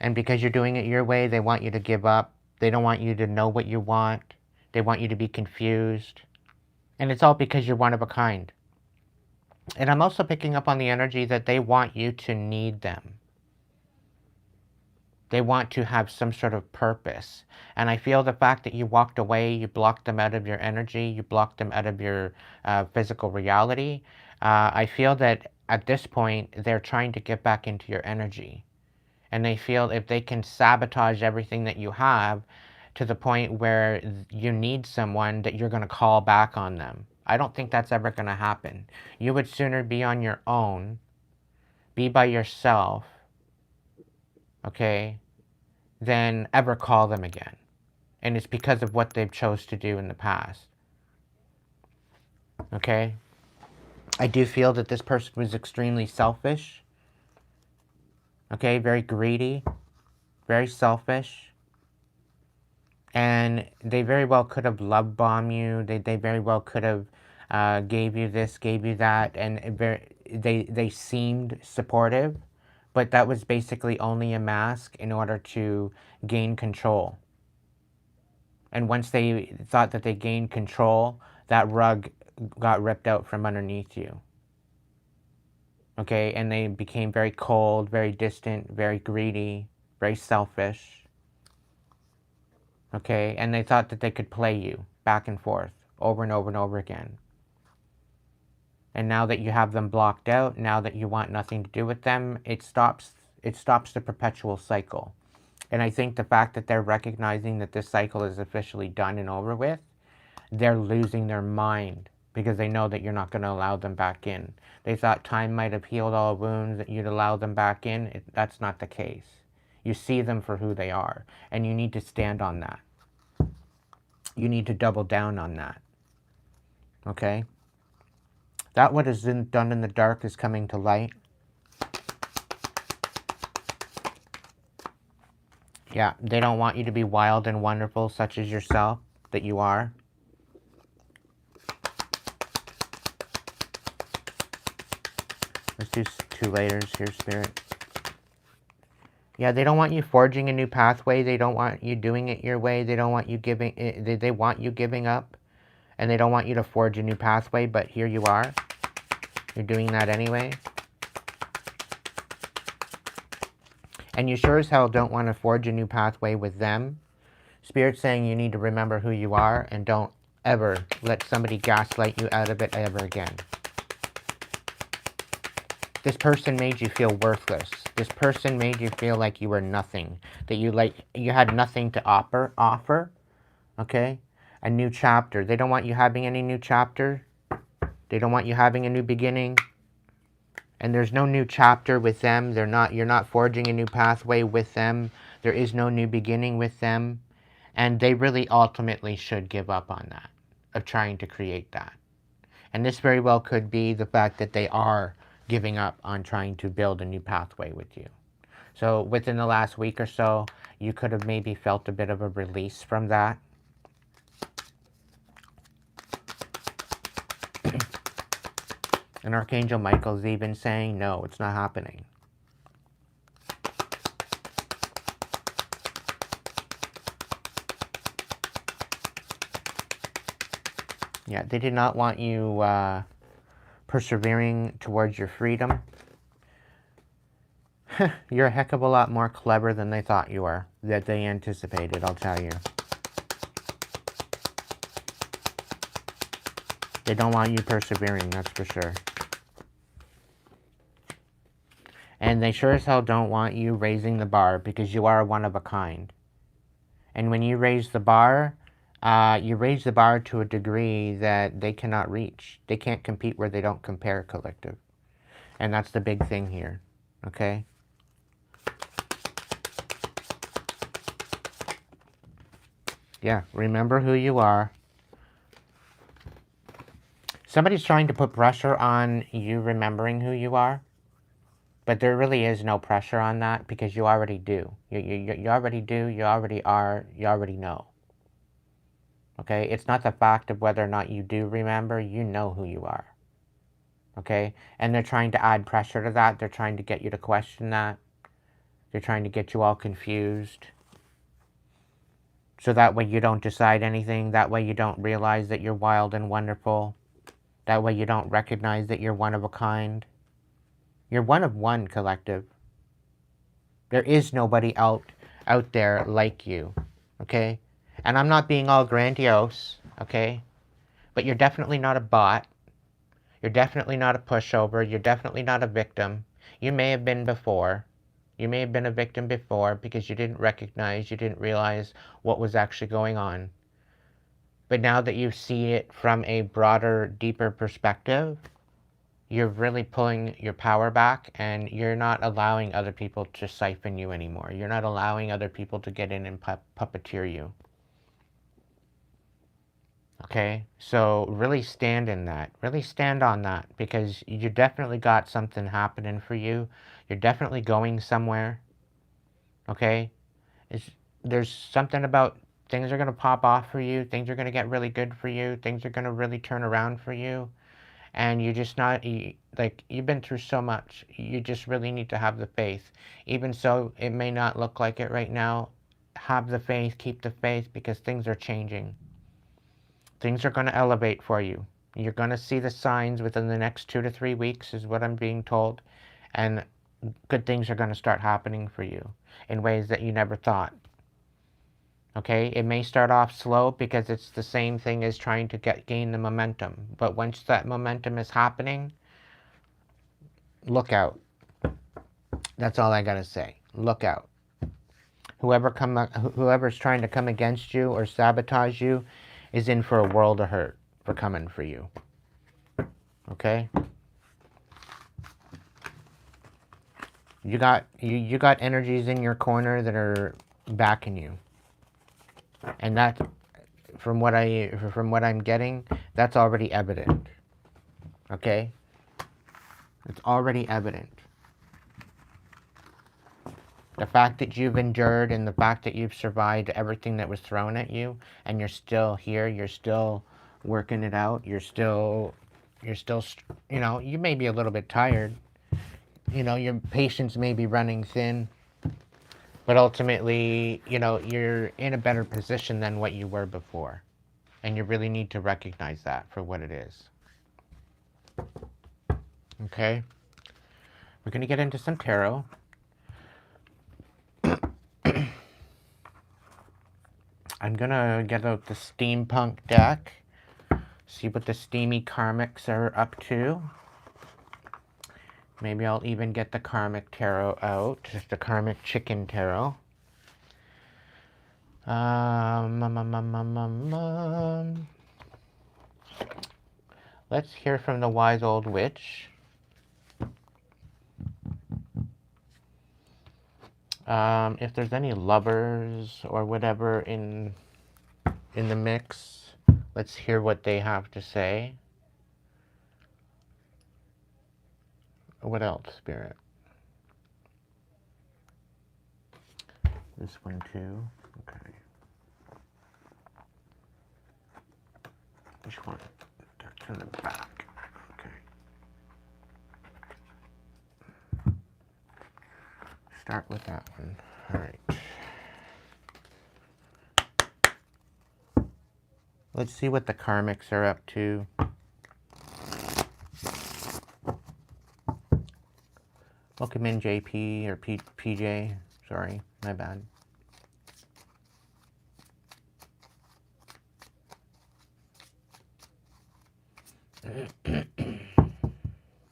And because you're doing it your way, they want you to give up. They don't want you to know what you want. They want you to be confused. And it's all because you're one of a kind. And I'm also picking up on the energy that they want you to need them. They want to have some sort of purpose. And I feel the fact that you walked away, you blocked them out of your energy, you blocked them out of your physical reality. I feel that at this point, they're trying to get back into your energy. And they feel if they can sabotage everything that you have to the point where you need someone, that you're going to call back on them. I don't think that's ever going to happen. You would sooner be on your own, be by yourself, okay, than ever call them again. And it's because of what they've chose to do in the past. Okay? I do feel that this person was extremely selfish. Okay? Very greedy. Very selfish. And they very well could have love bombed you. They very well could have gave you this, gave you that. And they seemed supportive. But that was basically only a mask in order to gain control. And once they thought that they gained control, that rug got ripped out from underneath you. Okay, and they became very cold, very distant, very greedy, very selfish. Okay, and they thought that they could play you back and forth over and over and over again. And now that you have them blocked out, now that you want nothing to do with them, it stops the perpetual cycle. And I think the fact that they're recognizing that this cycle is officially done and over with, they're losing their mind because they know that you're not going to allow them back in. They thought time might have healed all wounds, that you'd allow them back in. That's not the case. You see them for who they are, and you need to stand on that. You need to double down on that. Okay? That what is done in the dark is coming to light. Yeah, they don't want you to be wild and wonderful such as yourself, that you are. Let's do 2 layers here, Spirit. Yeah, they don't want you forging a new pathway. They don't want you doing it your way. They don't want you giving. They want you giving up, and they don't want you to forge a new pathway. But here you are. You're doing that anyway. And you sure as hell don't want to forge a new pathway with them. Spirit's saying you need to remember who you are and don't ever let somebody gaslight you out of it ever again. This person made you feel worthless. This person made you feel like you were nothing. That you had nothing to offer. Okay? A new chapter. They don't want you having any new chapter. They don't want you having a new beginning. And there's no new chapter with them. You're not forging a new pathway with them. There is no new beginning with them. And they really ultimately should give up on that, of trying to create that. And this very well could be the fact that they are giving up on trying to build a new pathway with you. So within the last week or so, you could have maybe felt a bit of a release from that. And Archangel Michael's even saying, no, it's not happening. Yeah, they did not want you persevering towards your freedom. You're a heck of a lot more clever than they thought you were, that they anticipated, I'll tell you. They don't want you persevering, that's for sure. And they sure as hell don't want you raising the bar, because you are one of a kind. And when you raise the bar to a degree that they cannot reach. They can't compete where they don't compare, collective. And that's the big thing here, okay? Yeah, remember who you are. Somebody's trying to put pressure on you remembering who you are, but there really is no pressure on that, because you already do. You already do, you already are, you already know. Okay? It's not the fact of whether or not you do remember, you know who you are. Okay? And they're trying to add pressure to that. They're trying to get you to question that. They're trying to get you all confused. So that way you don't decide anything. That way you don't realize that you're wild and wonderful. That way you don't recognize that you're one of a kind. You're one of one, collective. There is nobody out there like you. Okay? And I'm not being all grandiose. Okay? But you're definitely not a bot. You're definitely not a pushover. You're definitely not a victim. You may have been before. You may have been a victim before because you didn't recognize, you didn't realize what was actually going on. But now that you see it from a broader, deeper perspective, you're really pulling your power back, and you're not allowing other people to siphon you anymore. You're not allowing other people to get in and puppeteer you. Okay? So really stand in that. Really stand on that, because you definitely got something happening for you. You're definitely going somewhere. Okay? There's something about things are going to pop off for you. Things are going to get really good for you. Things are going to really turn around for you. And you're just not, like, you've been through so much. You just really need to have the faith. Even so, it may not look like it right now. Have the faith, keep the faith, because things are changing. Things are going to elevate for you. You're going to see the signs within the next 2 to 3 weeks, is what I'm being told. And good things are going to start happening for you in ways that you never thought. Okay, it may start off slow because it's the same thing as trying to gain the momentum. But once that momentum is happening, look out. That's all I gotta say. Look out. Whoever's trying to come against you or sabotage you is in for a world of hurt for coming for you. Okay? You got energies in your corner that are backing you. And that, from what I'm getting, that's already evident. Okay? It's already evident. The fact that you've endured and the fact that you've survived everything that was thrown at you, and you're still here, you're still working it out, you're still, you know, you may be a little bit tired. You know, your patience may be running thin. But ultimately, you know, you're in a better position than what you were before. And you really need to recognize that for what it is. Okay? We're going to get into some tarot. I'm going to get out the steampunk deck. See what the steamy karmics are up to. Maybe I'll even get the karmic tarot out. Just the karmic chicken tarot. Let's hear from the wise old witch. If there's any lovers or whatever in the mix, let's hear what they have to say. What else, Spirit? This one too. Okay. Which one? That's in the back. Okay. start with that one. All right. Let's see what the karmics are up to. Welcome in, JP, or PJ. Sorry, my bad.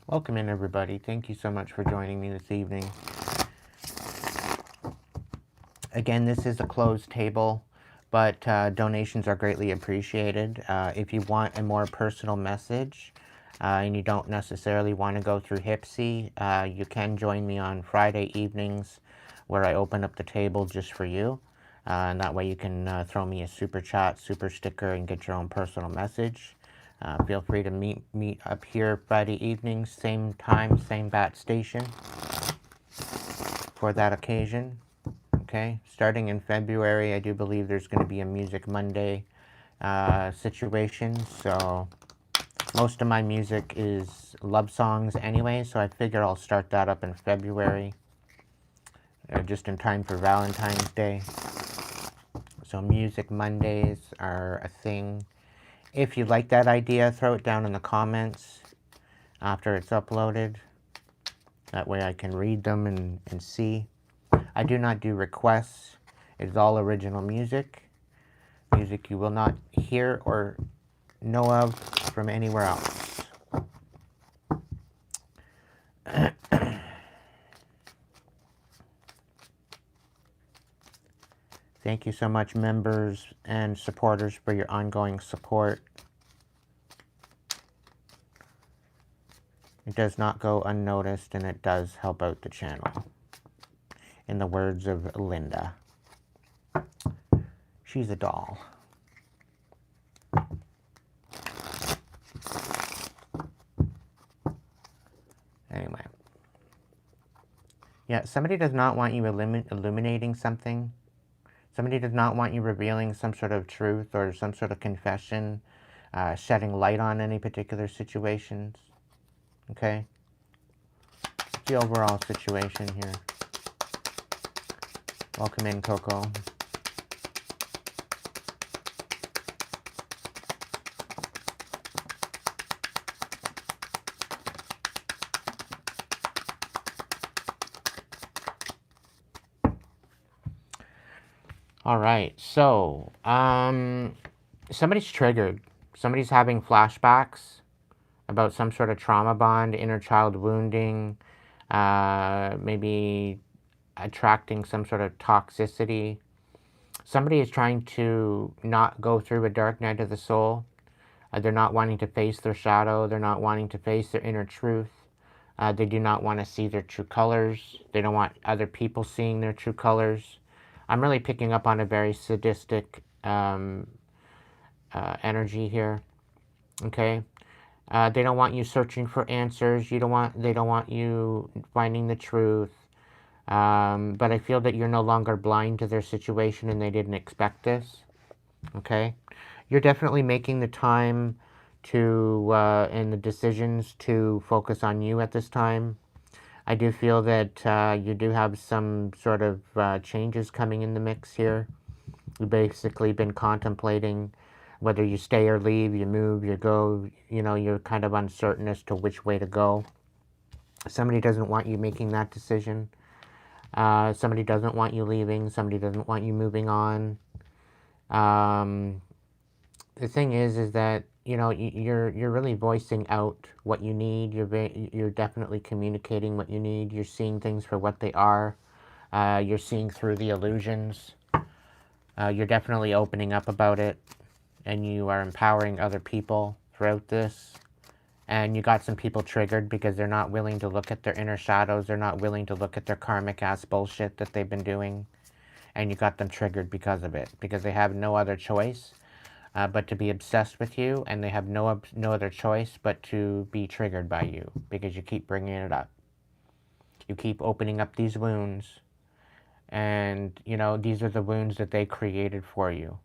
Welcome in, everybody. Thank you so much for joining me this evening. Again, this is a closed table, but donations are greatly appreciated. If you want a more personal message, and you don't necessarily want to go through Hipsy, you can join me on Friday evenings where I open up the table just for you. And that way you can throw me a super chat, super sticker, and get your own personal message. Feel free to meet up here Friday evenings, same time, same bat station for that occasion. Okay, starting in February, I do believe there's going to be a Music Monday situation. So most of my music is love songs anyway, so I figure I'll start that up in February, just in time for Valentine's Day. So Music Mondays are a thing. If you like that idea, throw it down in the comments after it's uploaded. That way I can read them and see. I do not do requests. It is all original music. Music you will not hear or know of from anywhere else. Thank you so much, members and supporters, for your ongoing support. It does not go unnoticed, and it does help out the channel. In the words of Linda, she's a doll. Anyway. Yeah, somebody does not want you illuminating something. Somebody does not want you revealing some sort of truth or some sort of confession, shedding light on any particular situations. Okay? The overall situation here. Welcome in, Coco. All right, so somebody's triggered. Somebody's having flashbacks about some sort of trauma bond, inner child wounding, maybe attracting some sort of toxicity. Somebody is trying to not go through a dark night of the soul. They're not wanting to face their shadow. They're not wanting to face their inner truth. They do not want to see their true colors. They don't want other people seeing their true colors. I'm really picking up on a very sadistic energy here. Okay? They don't want you searching for answers. They don't want you finding the truth. But I feel that you're no longer blind to their situation and they didn't expect this. Okay? You're definitely making the time to, and the decisions to focus on you at this time. I do feel that you do have some sort of changes coming in the mix here. You've basically been contemplating whether you stay or leave, you move, you go, you know, you're kind of uncertain as to which way to go. Somebody doesn't want you making that decision. Somebody doesn't want you leaving. Somebody doesn't want you moving on. The thing is that, you know, you're really voicing out what you need. You're definitely communicating what you need. You're seeing things for what they are. You're seeing through the illusions. You're definitely opening up about it, and you are empowering other people throughout this. And you got some people triggered because they're not willing to look at their inner shadows. They're not willing to look at their karmic ass bullshit that they've been doing. And you got them triggered because of it, because they have no other choice but to be obsessed with you, and they have no other choice but to be triggered by you, because you keep bringing it up. You keep opening up these wounds, and, you know, these are the wounds that they created for you.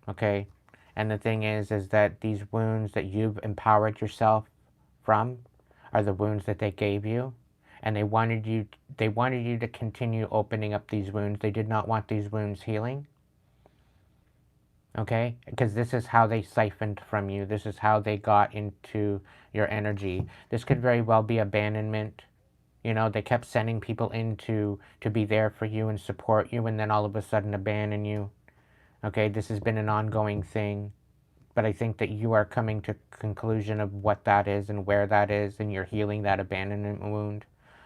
Okay? And the thing is that these wounds that you've empowered yourself from are the wounds that they gave you, and they wanted you to continue opening up these wounds. They did not want these wounds healing. Okay? Because this is how they siphoned from you. This is how they got into your energy. This could very well be abandonment. You know, they kept sending people in to be there for you and support you, and then all of a sudden abandon you. Okay? This has been an ongoing thing. But I think that you are coming to conclusion of what that is and where that is, and you're healing that abandonment wound.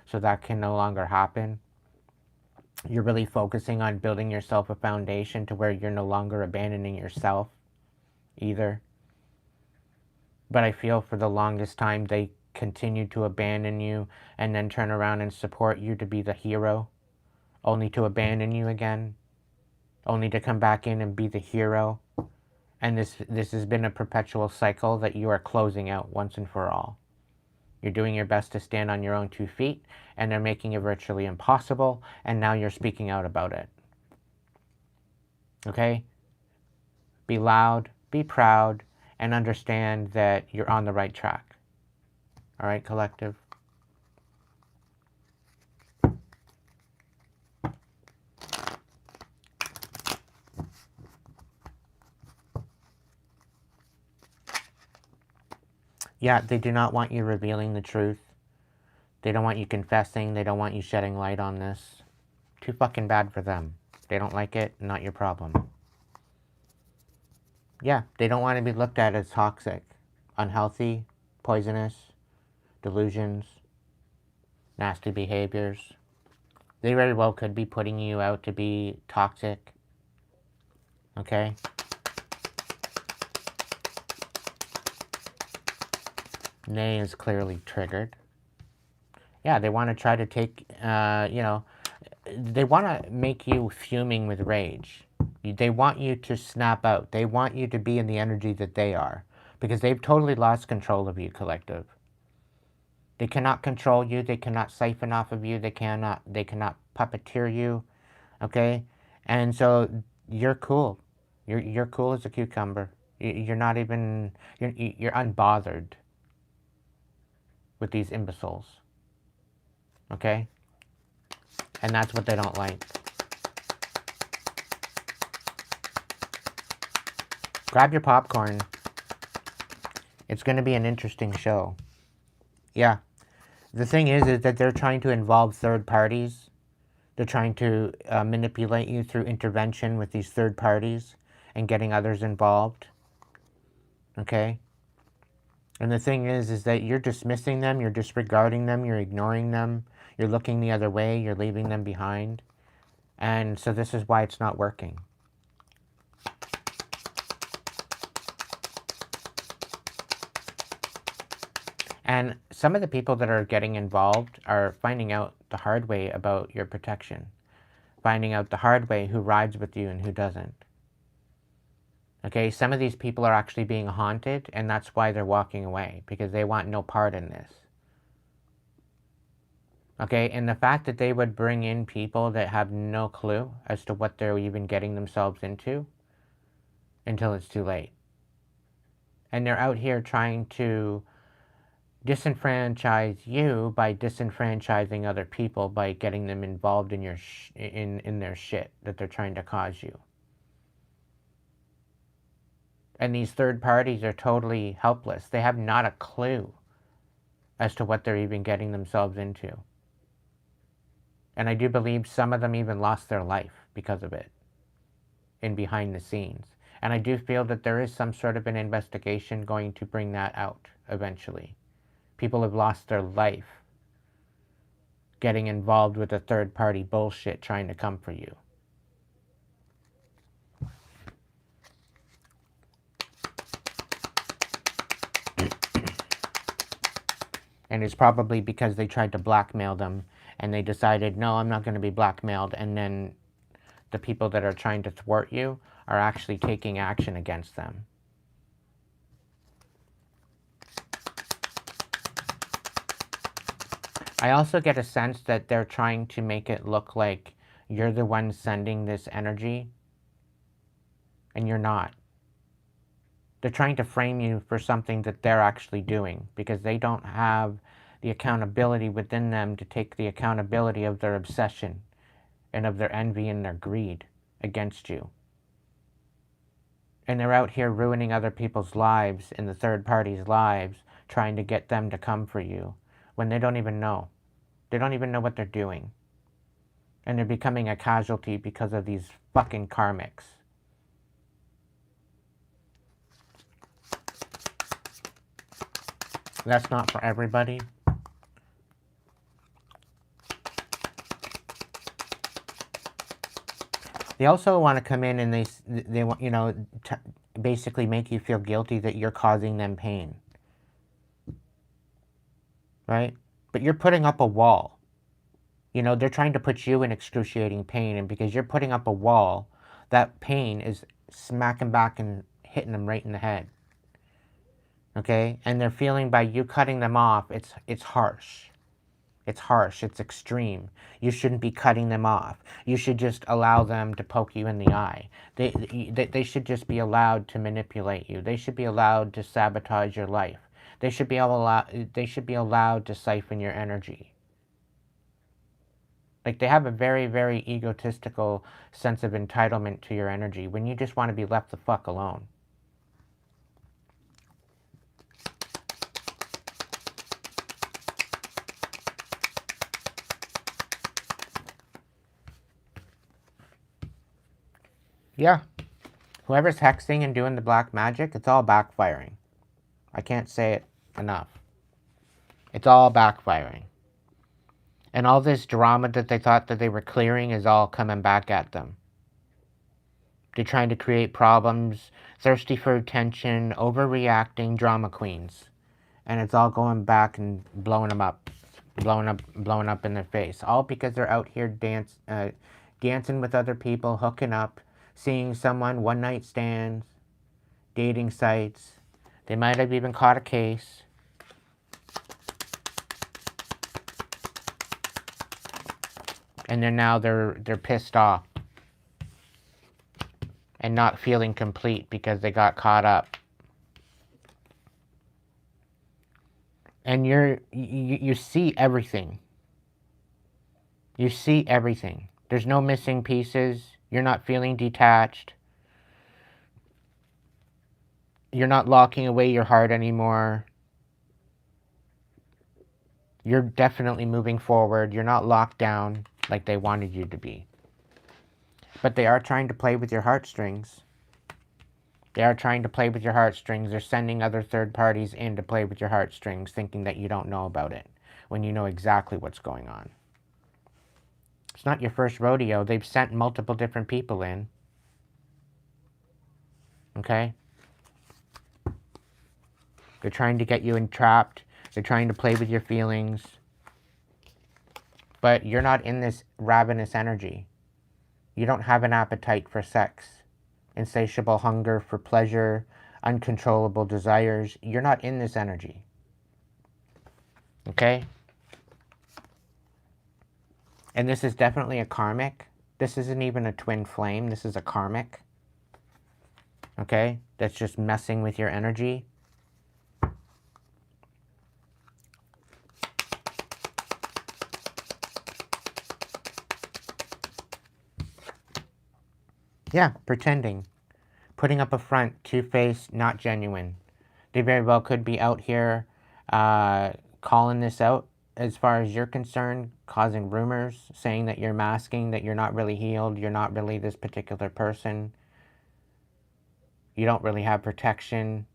So that can no longer happen. You're really focusing on building yourself a foundation to where you're no longer abandoning yourself either. But I feel for the longest time they continued to abandon you and then turn around and support you to be the hero, only to abandon you again, only to come back in and be the hero. And this has been a perpetual cycle that you are closing out once and for all. You're doing your best to stand on your own 2 feet, and they're making it virtually impossible, and now you're speaking out about it. Okay? Be loud, be proud, and understand that you're on the right track. All right, collective? Yeah, they do not want you revealing the truth. They don't want you confessing. They don't want you shedding light on this. Too fucking bad for them. They don't like it, not your problem. Yeah, they don't want to be looked at as toxic, unhealthy, poisonous, delusions, nasty behaviors. They very well could be putting you out to be toxic. Okay? Nay is clearly triggered. Yeah, they want to try to take, you know, they want to make you fuming with rage. They want you to snap out. They want you to be in the energy that they are. Because they've totally lost control of you, collective. They cannot control you. They cannot siphon off of you. They cannot puppeteer you. Okay? And so you're cool. You're cool as a cucumber. You're not even, you're unbothered with these imbeciles. Okay? And that's what they don't like. Grab your popcorn. It's going to be an interesting show. Yeah. The thing is that they're trying to involve third parties. They're trying to manipulate you through intervention with these third parties and getting others involved. Okay? And the thing is that you're dismissing them, you're disregarding them, you're ignoring them, you're looking the other way, you're leaving them behind. And so this is why it's not working. And some of the people that are getting involved are finding out the hard way about your protection. Finding out the hard way who rides with you and who doesn't. Okay, some of these people are actually being haunted, and that's why they're walking away, because they want no part in this. Okay, and the fact that they would bring in people that have no clue as to what they're even getting themselves into until it's too late. And they're out here trying to disenfranchise you by disenfranchising other people by getting them involved in your in their shit that they're trying to cause you. And these third parties are totally helpless. They have not a clue as to what they're even getting themselves into. And I do believe some of them even lost their life because of it in behind the scenes. And I do feel that there is some sort of an investigation going to bring that out eventually. People have lost their life getting involved with the third party bullshit trying to come for you. And it's probably because they tried to blackmail them and they decided, no, I'm not going to be blackmailed. And then the people that are trying to thwart you are actually taking action against them. I also get a sense that they're trying to make it look like you're the one sending this energy, and you're not. They're trying to frame you for something that they're actually doing because they don't have the accountability within them to take the accountability of their obsession and of their envy and their greed against you. And they're out here ruining other people's lives and the third party's lives, trying to get them to come for you when they don't even know. They don't even know what they're doing. And they're becoming a casualty because of these fucking karmics. That's not for everybody. They also want to come in and they want, you know, basically make you feel guilty that you're causing them pain. Right? But you're putting up a wall. You know, they're trying to put you in excruciating pain, and because you're putting up a wall, that pain is smacking back and hitting them right in the head. Okay? And they're feeling by you cutting them off, it's harsh. It's harsh. It's extreme. You shouldn't be cutting them off. You should just allow them to poke you in the eye. They should just be allowed to manipulate you. They should be allowed to sabotage your life. They should be allowed to siphon your energy. Like, they have a very, very egotistical sense of entitlement to your energy when you just want to be left the fuck alone. Yeah. Whoever's hexing and doing the black magic, it's all backfiring. I can't say it enough. It's all backfiring. And all this drama that they thought that they were clearing is all coming back at them. They're trying to create problems, thirsty for attention, overreacting drama queens. And it's all going back and blowing them up. Blowing up in their face. All because they're out here dancing with other people, hooking up, seeing someone, one-night stands, dating sites. They might have even caught a case. And then now they're pissed off and not feeling complete because they got caught up. And you see everything. You see everything. There's no missing pieces. You're not feeling detached. You're not locking away your heart anymore. You're definitely moving forward. You're not locked down like they wanted you to be. But they are trying to play with your heartstrings. They are trying to play with your heartstrings. They're sending other third parties in to play with your heartstrings, thinking that you don't know about it, when you know exactly what's going on. It's not your first rodeo. They've sent multiple different people in. Okay? They're trying to get you entrapped. They're trying to play with your feelings. But you're not in this ravenous energy. You don't have an appetite for sex, insatiable hunger for pleasure, uncontrollable desires. You're not in this energy. Okay? And this is definitely a karmic. This isn't even a twin flame. This is a karmic. Okay? That's just messing with your energy. Yeah, pretending. Putting up a front, two-faced, not genuine. They very well could be out here calling this out as far as you're concerned, causing rumors, saying that you're masking, that you're not really healed, you're not really this particular person. You don't really have protection.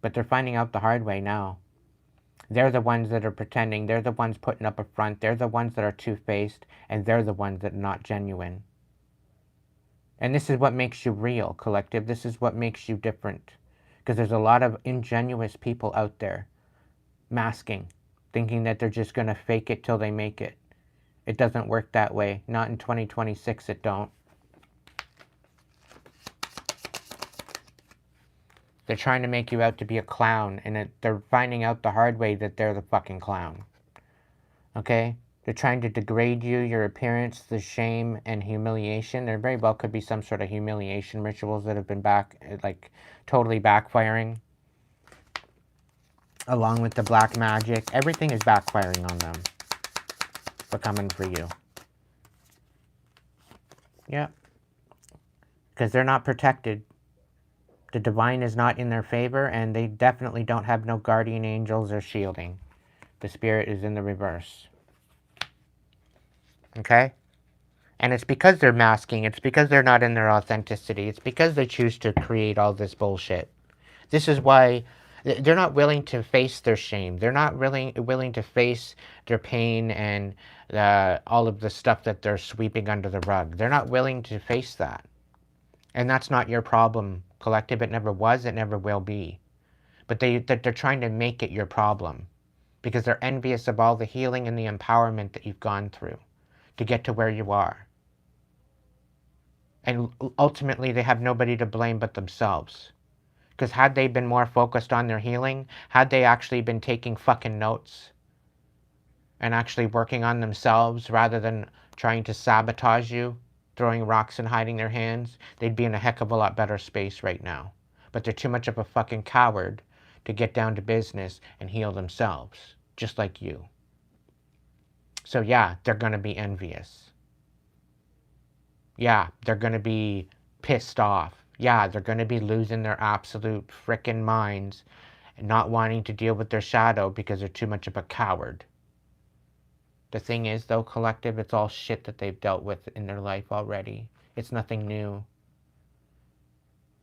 But they're finding out the hard way now. They're the ones that are pretending. They're the ones putting up a front. They're the ones that are two-faced. And they're the ones that are not genuine. And this is what makes you real, collective. This is what makes you different. Because there's a lot of ingenuous people out there masking, thinking that they're just going to fake it till they make it. It doesn't work that way. Not in 2026, it don't. They're trying to make you out to be a clown, and they're finding out the hard way that they're the fucking clown. Okay? They're trying to degrade you, your appearance, the shame and humiliation. There very well could be some sort of humiliation rituals that have been totally backfiring. along with the black magic. Everything is backfiring on them. We're coming for you. Yeah. Because they're not protected. The divine is not in their favor, and they definitely don't have no guardian angels or shielding. The spirit is in the reverse. Okay? And it's because they're masking. It's because they're not in their authenticity. It's because they choose to create all this bullshit. This is why they're not willing to face their shame. They're not really willing to face their pain and all of the stuff that they're sweeping under the rug. They're not willing to face that. And that's not your problem, collective. It never was. It never will be. But they're trying to make it your problem because they're envious of all the healing and the empowerment that you've gone through to get to where you are. And ultimately, they have nobody to blame but themselves. Because had they been more focused on their healing, had they actually been taking fucking notes and actually working on themselves rather than trying to sabotage you, throwing rocks and hiding their hands, they'd be in a heck of a lot better space right now. But they're too much of a fucking coward to get down to business and heal themselves, just like you. So yeah, they're going to be envious. Yeah, they're going to be pissed off. Yeah, they're going to be losing their absolute frickin' minds and not wanting to deal with their shadow because they're too much of a coward. The thing is, though, collective, it's all shit that they've dealt with in their life already. It's nothing new.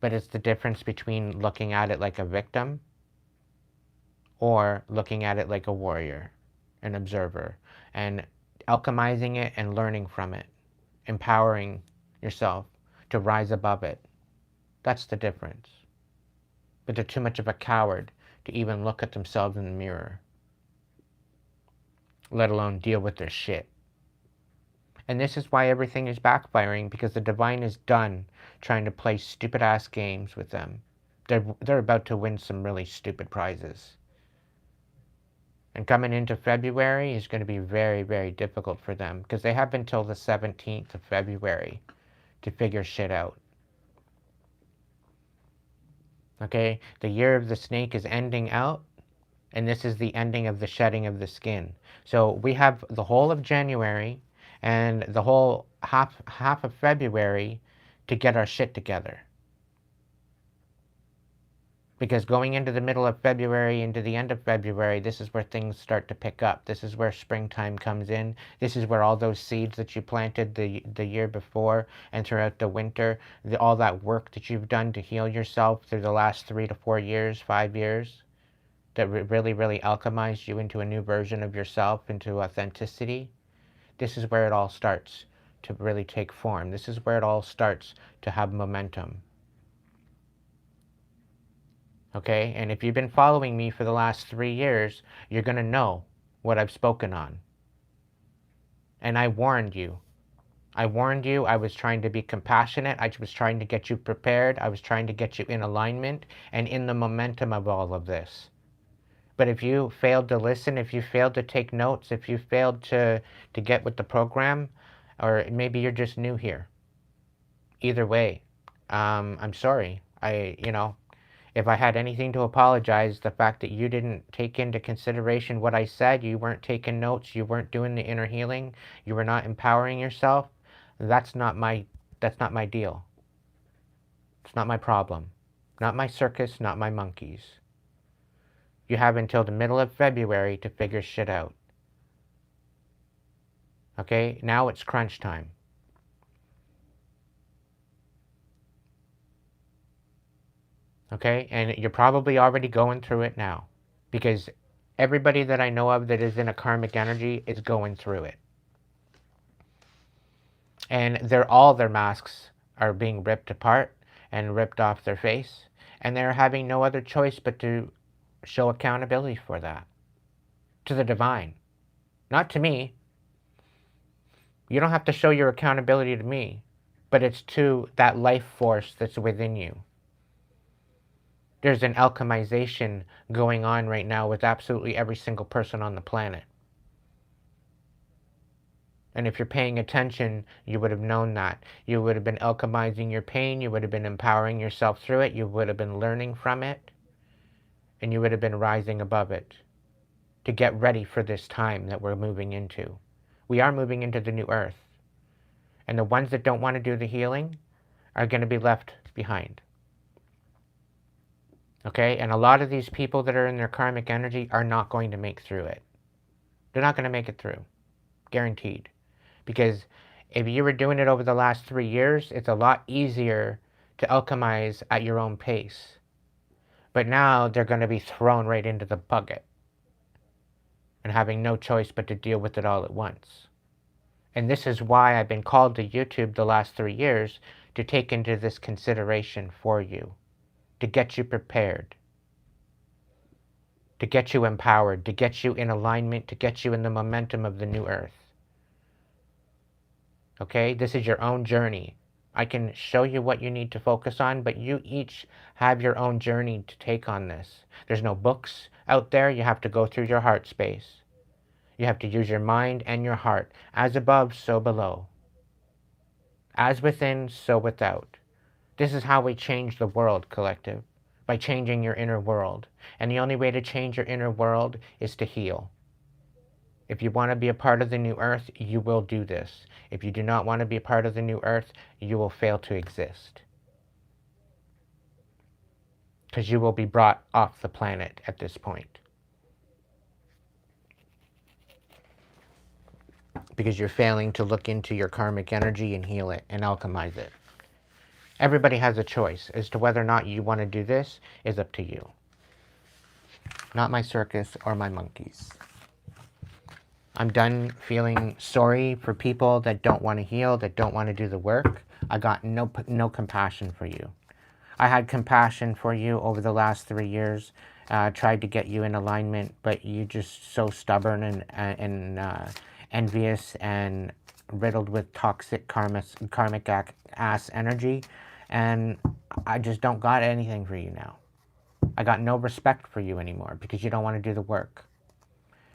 But it's the difference between looking at it like a victim or looking at it like a warrior, an observer, and alchemizing it and learning from it, empowering yourself to rise above it. That's the difference. But they're too much of a coward to even look at themselves in the mirror, let alone deal with their shit. And this is why everything is backfiring, because the divine is done trying to play stupid ass games with them. They're about to win some really stupid prizes. And coming into February is going to be very, very difficult for them, because they have until the 17th of February to figure shit out. Okay, the year of the snake is ending out, and this is the ending of the shedding of the skin. So we have the whole of January and the whole half of February to get our shit together. Because going into the middle of February, into the end of February, this is where things start to pick up. This is where springtime comes in. This is where all those seeds that you planted the year before and throughout the winter, all that work that you've done to heal yourself through the last 3 to 4 years, 5 years, that really, really alchemized you into a new version of yourself, into authenticity. This is where it all starts to really take form. This is where it all starts to have momentum. Okay? And if you've been following me for the last 3 years, you're going to know what I've spoken on. And I warned you. I warned you. I was trying to be compassionate. I was trying to get you prepared. I was trying to get you in alignment and in the momentum of all of this. But if you failed to listen, if you failed to take notes, if you failed to get with the program, or maybe you're just new here, either way, I'm sorry. If I had anything to apologize, the fact that you didn't take into consideration what I said, you weren't taking notes, you weren't doing the inner healing, you were not empowering yourself, that's not my deal. It's not my problem. Not my circus, not my monkeys. You have until the middle of February to figure shit out. Okay, now it's crunch time. Okay, and you're probably already going through it now, because everybody that I know of that is in a karmic energy is going through it. And all their masks are being ripped apart and ripped off their face, and they're having no other choice but to show accountability for that. To the divine. Not to me. You don't have to show your accountability to me, but it's to that life force that's within you. There's an alchemization going on right now with absolutely every single person on the planet. And if you're paying attention, you would have known that. You would have been alchemizing your pain. You would have been empowering yourself through it. You would have been learning from it. and you would have been rising above it to get ready for this time that we're moving into. We are moving into the new earth. And the ones that don't want to do the healing are going to be left behind. Okay? And a lot of these people that are in their karmic energy are not going to make through it. They're not going to make it through. Guaranteed. Because if you were doing it over the last 3 years, it's a lot easier to alchemize at your own pace. But now they're going to be thrown right into the bucket and having no choice but to deal with it all at once. And this is why I've been called to YouTube the last 3 years, to take into this consideration for you, to get you prepared, to get you empowered, to get you in alignment, to get you in the momentum of the new earth. Okay? This is your own journey. I can show you what you need to focus on, but you each have your own journey to take on this. There's no books out there. You have to go through your heart space. You have to use your mind and your heart. As above, so below. As within, so without. This is how we change the world, collective. By changing your inner world. And the only way to change your inner world is to heal. If you want to be a part of the new earth, you will do this. If you do not want to be a part of the new earth, you will fail to exist. Because you will be brought off the planet at this point. Because you're failing to look into your karmic energy and heal it and alchemize it. Everybody has a choice. As to whether or not you want to do this is up to you. Not my circus or my monkeys. I'm done feeling sorry for people that don't want to heal, that don't want to do the work. I got no compassion for you. I had compassion for you over the last 3 years. Tried to get you in alignment, but you just so stubborn and envious and riddled with toxic karmic ass energy. And I just don't got anything for you now. I got no respect for you anymore because you don't want to do the work.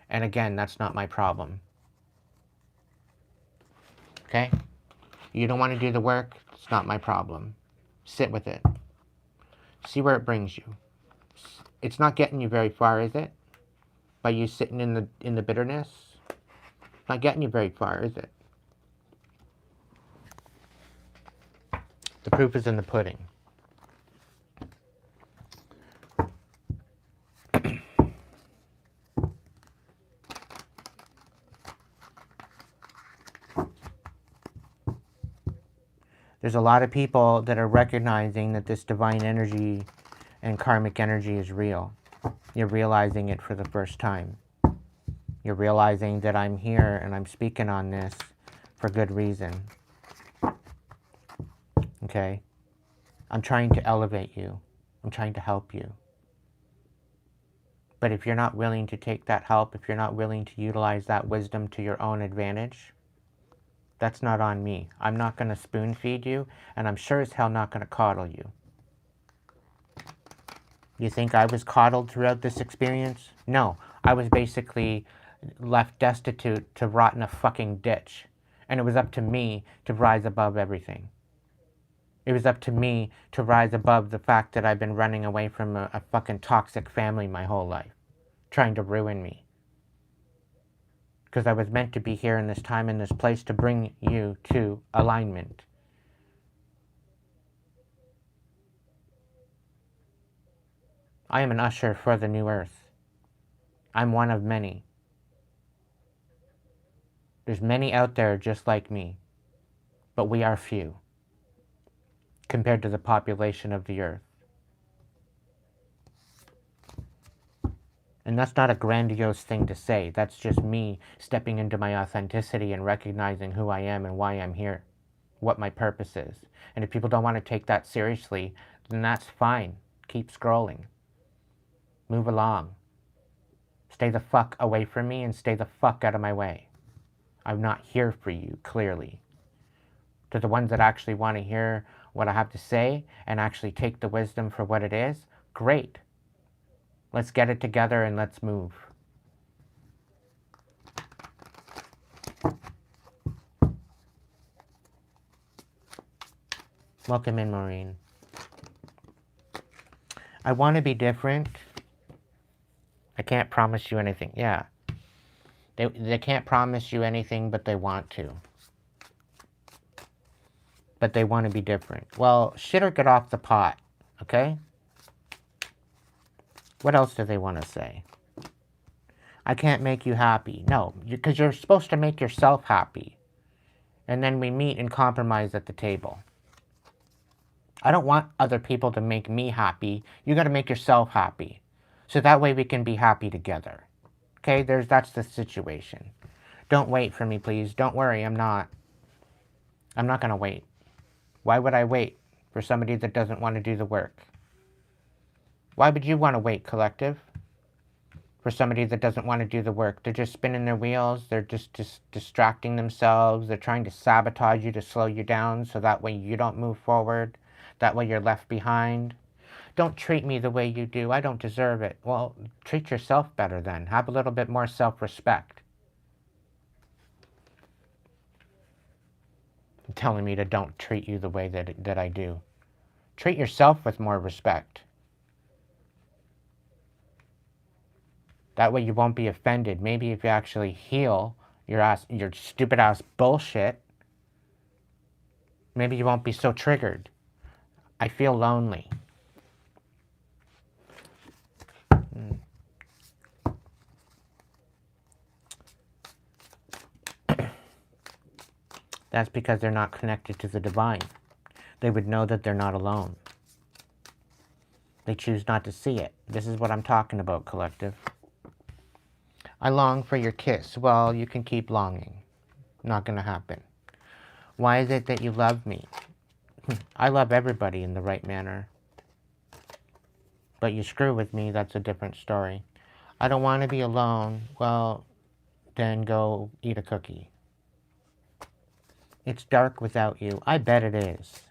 And again, that's not my problem. Okay? You don't want to do the work, it's not my problem. Sit with it. See where it brings you. It's not getting you very far, is it? By you sitting in the bitterness? It's not getting you very far, is it? The proof is in the pudding. There's a lot of people that are recognizing that this divine energy and karmic energy is real. You're realizing it for the first time. You're realizing that I'm here and I'm speaking on this for good reason. Okay? I'm trying to elevate you. I'm trying to help you. But if you're not willing to take that help, if you're not willing to utilize that wisdom to your own advantage, that's not on me. I'm not going to spoon feed you, and I'm sure as hell not going to coddle you. You think I was coddled throughout this experience? No, I was basically left destitute to rot in a fucking ditch. And it was up to me to rise above everything. It was up to me to rise above the fact that I've been running away from a fucking toxic family my whole life, trying to ruin me. Because I was meant to be here in this time, in this place, to bring you to alignment. I am an usher for the new earth. I'm one of many. There's many out there just like me, but we are few compared to the population of the earth. And that's not a grandiose thing to say. That's just me stepping into my authenticity and recognizing who I am and why I'm here, what my purpose is. And if people don't want to take that seriously, then that's fine. Keep scrolling. Move along. Stay the fuck away from me and stay the fuck out of my way. I'm not here for you, clearly. To the ones that actually want to hear what I have to say and actually take the wisdom for what it is, great. Let's get it together and let's move. Welcome in, Maureen. I want to be different. I can't promise you anything. Yeah. They can't promise you anything, but they want to. But they want to be different. Well, shit or get off the pot, okay? What else do they want to say? I can't make you happy. No, because you're supposed to make yourself happy. And then we meet and compromise at the table. I don't want other people to make me happy. You got to make yourself happy. So that way we can be happy together. Okay, that's the situation. Don't wait for me, please. Don't worry, I'm not going to wait. Why would I wait for somebody that doesn't want to do the work? Why would you want to wait, collective? For somebody that doesn't want to do the work. They're just spinning their wheels. They're just distracting themselves. They're trying to sabotage you to slow you down so that way you don't move forward. That way you're left behind. Don't treat me the way you do. I don't deserve it. Well, treat yourself better then. Have a little bit more self-respect. Telling me to don't treat you the way that I do. Treat yourself with more respect. That way you won't be offended. Maybe if you actually heal your stupid ass bullshit, maybe you won't be so triggered. I feel lonely. That's because they're not connected to the divine. They would know that they're not alone. They choose not to see it. This is what I'm talking about, collective. I long for your kiss. Well, you can keep longing. Not going to happen. Why is it that you love me? I love everybody in the right manner. But you screw with me, that's a different story. I don't want to be alone. Well, then go eat a cookie. It's dark without you. I bet it is.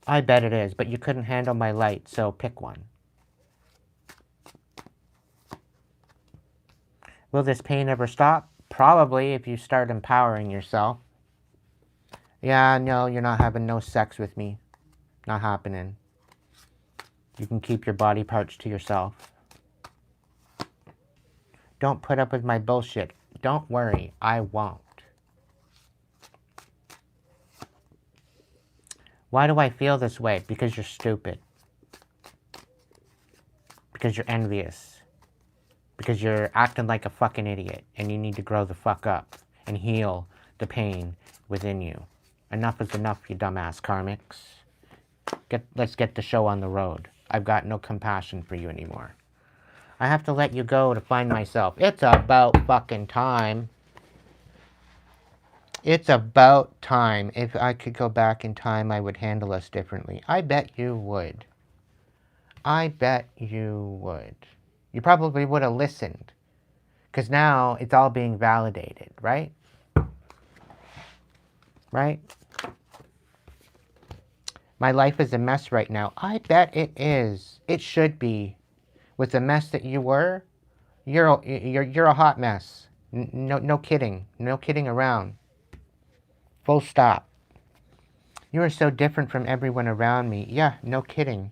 I bet it is, but you couldn't handle my light, so pick one. Will this pain ever stop? Probably, if you start empowering yourself. Yeah, no, you're not having no sex with me. Not happening. You can keep your body parts to yourself. Don't put up with my bullshit. Don't worry, I won't. Why do I feel this way? Because you're stupid. Because you're envious. Because you're acting like a fucking idiot and you need to grow the fuck up and heal the pain within you. Enough is enough, you dumbass karmics. Let's get the show on the road. I've got no compassion for you anymore. I have to let you go to find myself. It's about fucking time. It's about time. If I could go back in time, I would handle us differently. I bet you would. I bet you would. You probably would have listened. Because now it's all being validated, right? Right? My life is a mess right now. I bet it is. It should be. With the mess that you were, you're a hot mess. No kidding. No kidding around. Full stop. You are so different from everyone around me. Yeah, no kidding.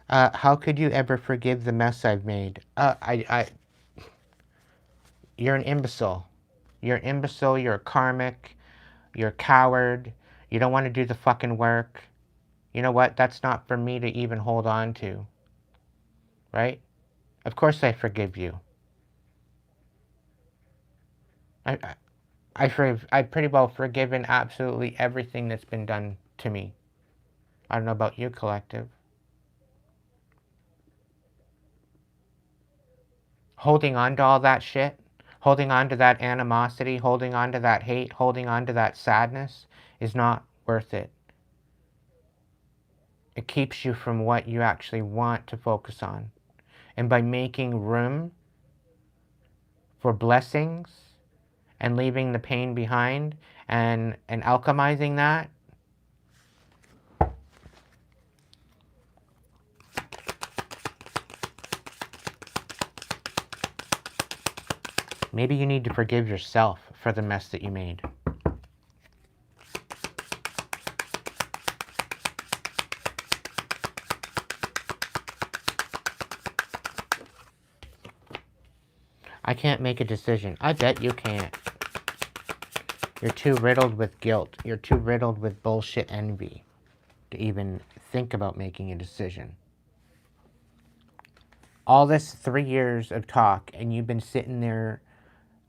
How could you ever forgive the mess I've made? You're an imbecile. You're an imbecile. You're a karmic. You're a coward. You don't want to do the fucking work. You know what? That's not for me to even hold on to. Right? Of course I forgive you. I've pretty well forgiven absolutely everything that's been done to me. I don't know about you, collective. Holding on to all that shit, holding on to that animosity, holding on to that hate, holding on to that sadness is not worth it. It keeps you from what you actually want to focus on. And by making room for blessings and leaving the pain behind and alchemizing that, maybe you need to forgive yourself for the mess that you made. I can't make a decision. I bet you can't. You're too riddled with guilt. You're too riddled with bullshit envy to even think about making a decision. All this 3 years of talk, and you've been sitting there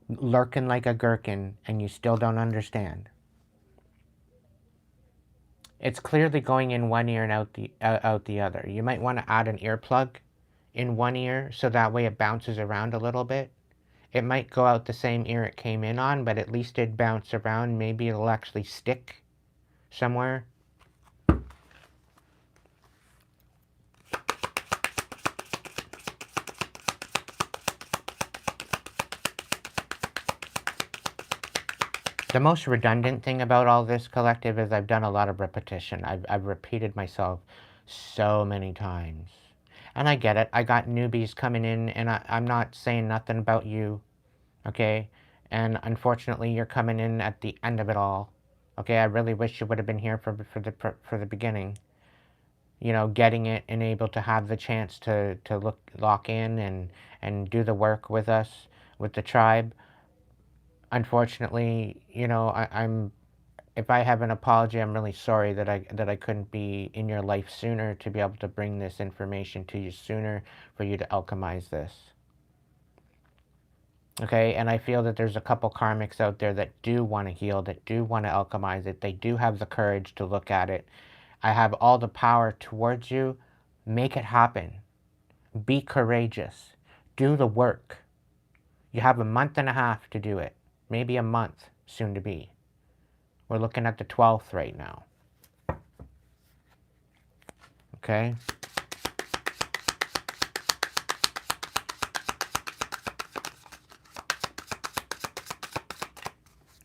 lurking like a gherkin, and you still don't understand. It's clearly going in one ear and out the other. You might want to add an earplug in one ear so that way it bounces around a little bit. It might go out the same ear it came in on, but at least it bounce around. Maybe it'll actually stick somewhere. The most redundant thing about all this, collective, is I've done a lot of repetition. I've repeated myself so many times. And I get it. I got newbies coming in, and I'm not saying nothing about you, okay? And unfortunately, you're coming in at the end of it all. Okay, I really wish you would have been here for the beginning. You know, getting it and able to have the chance to lock in and do the work with us, with the tribe. Unfortunately, you know, I'm if I have an apology, I'm really sorry that I couldn't be in your life sooner to be able to bring this information to you sooner for you to alchemize this. Okay, and I feel that there's a couple karmics out there that do want to heal, that do want to alchemize it. They do have the courage to look at it. I have all the power towards you. Make it happen. Be courageous. Do the work. You have a month and a half to do it. Maybe a month, soon to be. We're looking at the 12th right now. Okay?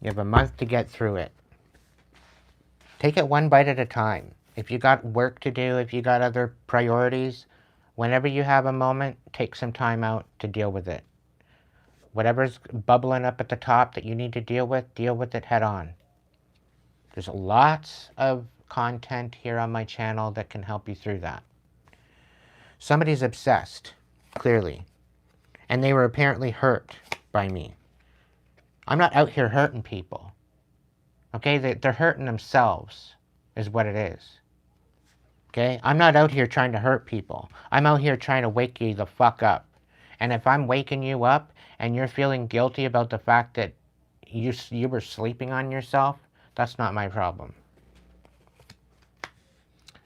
You have a month to get through it. Take it one bite at a time. If you got work to do, if you got other priorities, whenever you have a moment, take some time out to deal with it. Whatever's bubbling up at the top that you need to deal with it head on. There's lots of content here on my channel that can help you through that. Somebody's obsessed, clearly. And they were apparently hurt by me. I'm not out here hurting people. Okay? They're hurting themselves, is what it is. Okay? I'm not out here trying to hurt people. I'm out here trying to wake you the fuck up. And if I'm waking you up and you're feeling guilty about the fact that you were sleeping on yourself, that's not my problem.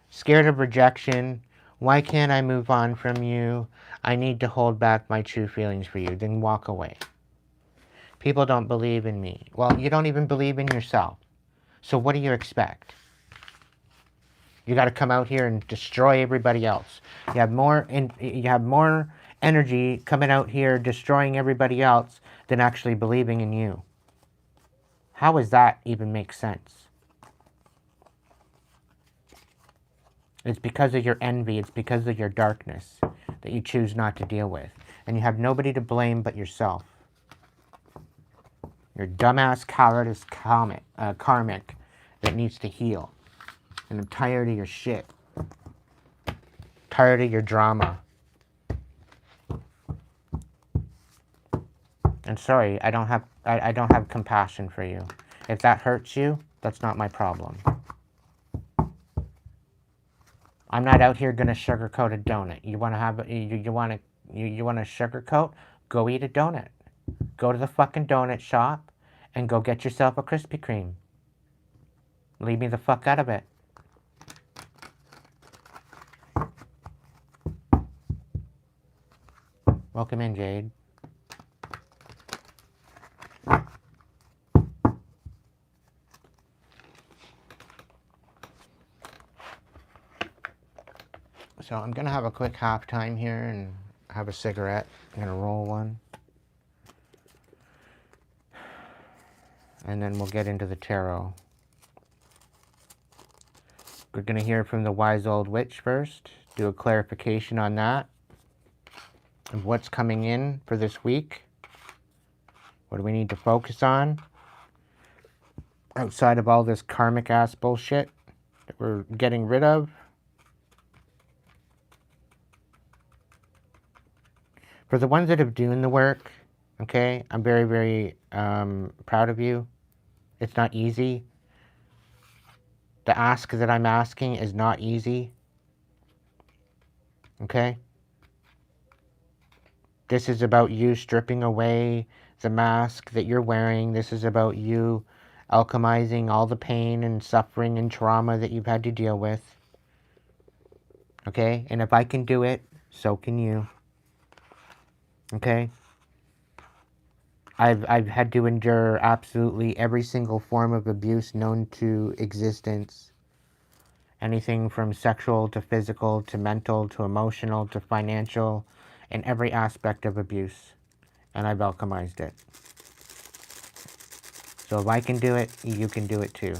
Scared of rejection. Why can't I move on from you? I need to hold back my true feelings for you. Then walk away. People don't believe in me. Well, you don't even believe in yourself. So what do you expect? You got to come out here and destroy everybody else. You have more energy coming out here destroying everybody else than actually believing in you. How does that even make sense? It's because of your envy. It's because of your darkness that you choose not to deal with. And you have nobody to blame but yourself. Your dumbass, cowardice karmic that needs to heal. And I'm tired of your shit. Tired of your drama. And sorry, I don't have compassion for you. If that hurts you, that's not my problem. I'm not out here gonna sugarcoat a donut. You wanna have you wanna sugarcoat? Go eat a donut. Go to the fucking donut shop and go get yourself a Krispy Kreme. Leave me the fuck out of it. Welcome in, Jade. So I'm going to have a quick halftime here and have a cigarette. I'm going to roll one. And then we'll get into the tarot. We're going to hear from the wise old witch first. Do a clarification on that. Of what's coming in for this week. What do we need to focus on? Outside of all this karmic ass bullshit that we're getting rid of. For the ones that have doing the work, Okay? I'm very, very proud of you. It's not easy. The ask that I'm asking is not easy. Okay? This is about you stripping away the mask that you're wearing. This is about you alchemizing all the pain and suffering and trauma that you've had to deal with. Okay? And if I can do it, so can you. Okay? I've had to endure absolutely every single form of abuse known to existence. Anything from sexual to physical to mental to emotional to financial, in every aspect of abuse. And I've alchemized it. So if I can do it, you can do it too.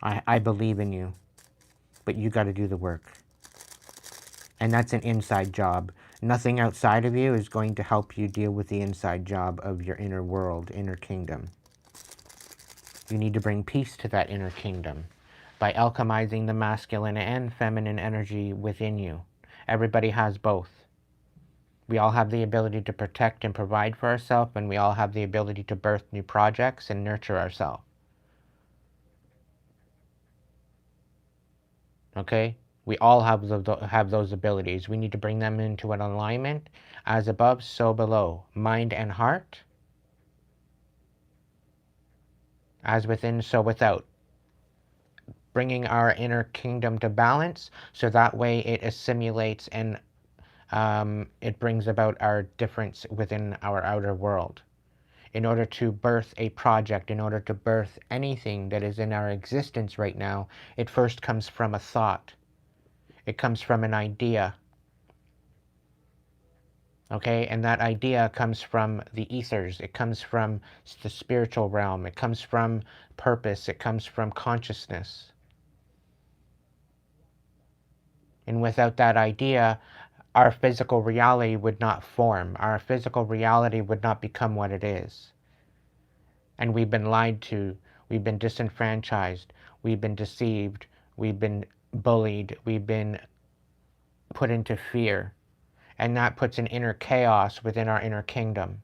I believe in you, but you got to do the work. And that's an inside job. Nothing outside of you is going to help you deal with the inside job of your inner world, inner kingdom. You need to bring peace to that inner kingdom by alchemizing the masculine and feminine energy within you. Everybody has both. We all have the ability to protect and provide for ourselves, and we all have the ability to birth new projects and nurture ourselves. Okay? We all have those abilities. We need to bring them into an alignment, as above, so below. Mind and heart, as within, so without. Bringing our inner kingdom to balance, so that way it assimilates and it brings about our difference within our outer world. In order to birth a project, in order to birth anything that is in our existence right now, it first comes from a thought. It comes from an idea. Okay, and that idea comes from the ethers. It comes from the spiritual realm. It comes from purpose. It comes from consciousness. And without that idea, our physical reality would not form. Our physical reality would not become what it is. And we've been lied to. We've been disenfranchised. We've been deceived. We've been bullied. We've been put into fear. And that puts an inner chaos within our inner kingdom.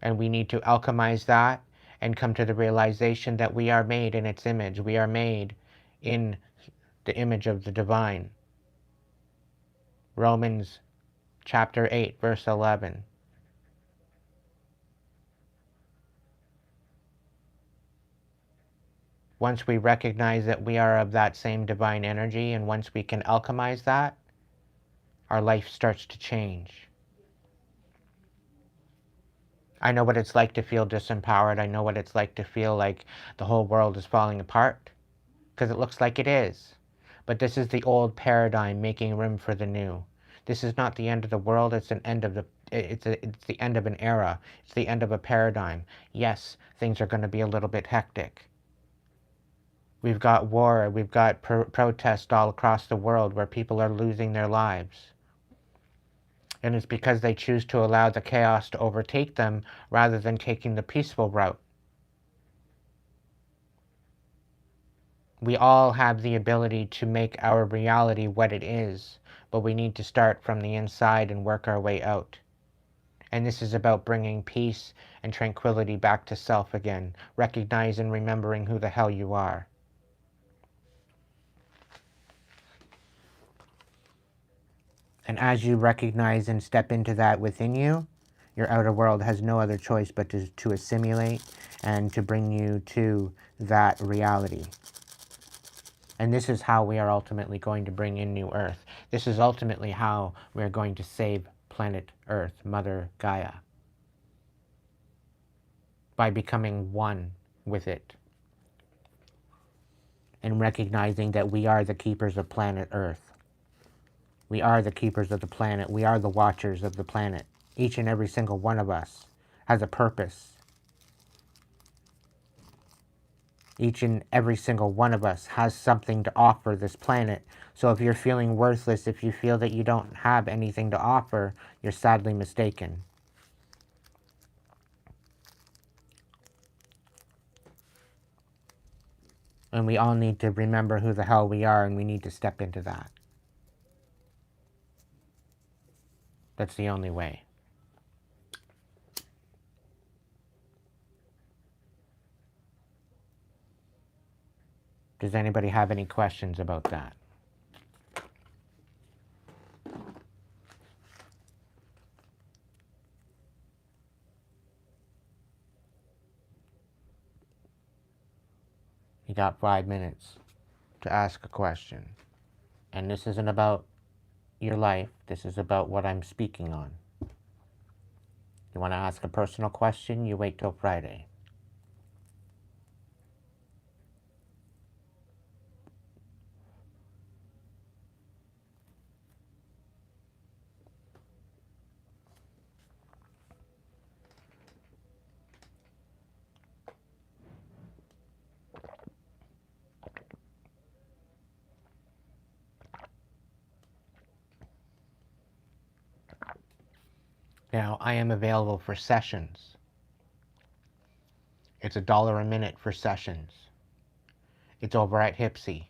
And we need to alchemize that and come to the realization that we are made in its image. We are made in the image of the divine. Romans chapter 8, verse 11. Once we recognize that we are of that same divine energy, and once we can alchemize that, our life starts to change. I know what it's like to feel disempowered. I know what it's like to feel like the whole world is falling apart, because it looks like it is. But this is the old paradigm making room for the new. This is not the end of the world. It's the end of an era. It's the end of a paradigm. Yes, things are going to be a little bit hectic. We've got war. We've got protests all across the world where people are losing their lives. And it's because they choose to allow the chaos to overtake them rather than taking the peaceful route. We all have the ability to make our reality what it is, but we need to start from the inside and work our way out. And this is about bringing peace and tranquility back to self again, recognize and remembering who the hell you are. And as you recognize and step into that within you, your outer world has no other choice but to assimilate and to bring you to that reality. And this is how we are ultimately going to bring in New Earth. This is ultimately how we are going to save planet Earth, Mother Gaia, by becoming one with it and recognizing that we are the keepers of planet Earth. We are the keepers of the planet. We are the watchers of the planet. Each and every single one of us has a purpose. Each and every single one of us has something to offer this planet. So if you're feeling worthless, if you feel that you don't have anything to offer, you're sadly mistaken. And we all need to remember who the hell we are, and we need to step into that. That's the only way. Does anybody have any questions about that? You got 5 minutes to ask a question. And this isn't about your life. This is about what I'm speaking on. You want to ask a personal question, you wait till Friday. Now, I am available for sessions. It's $1 a minute for sessions. It's over at Hipsy.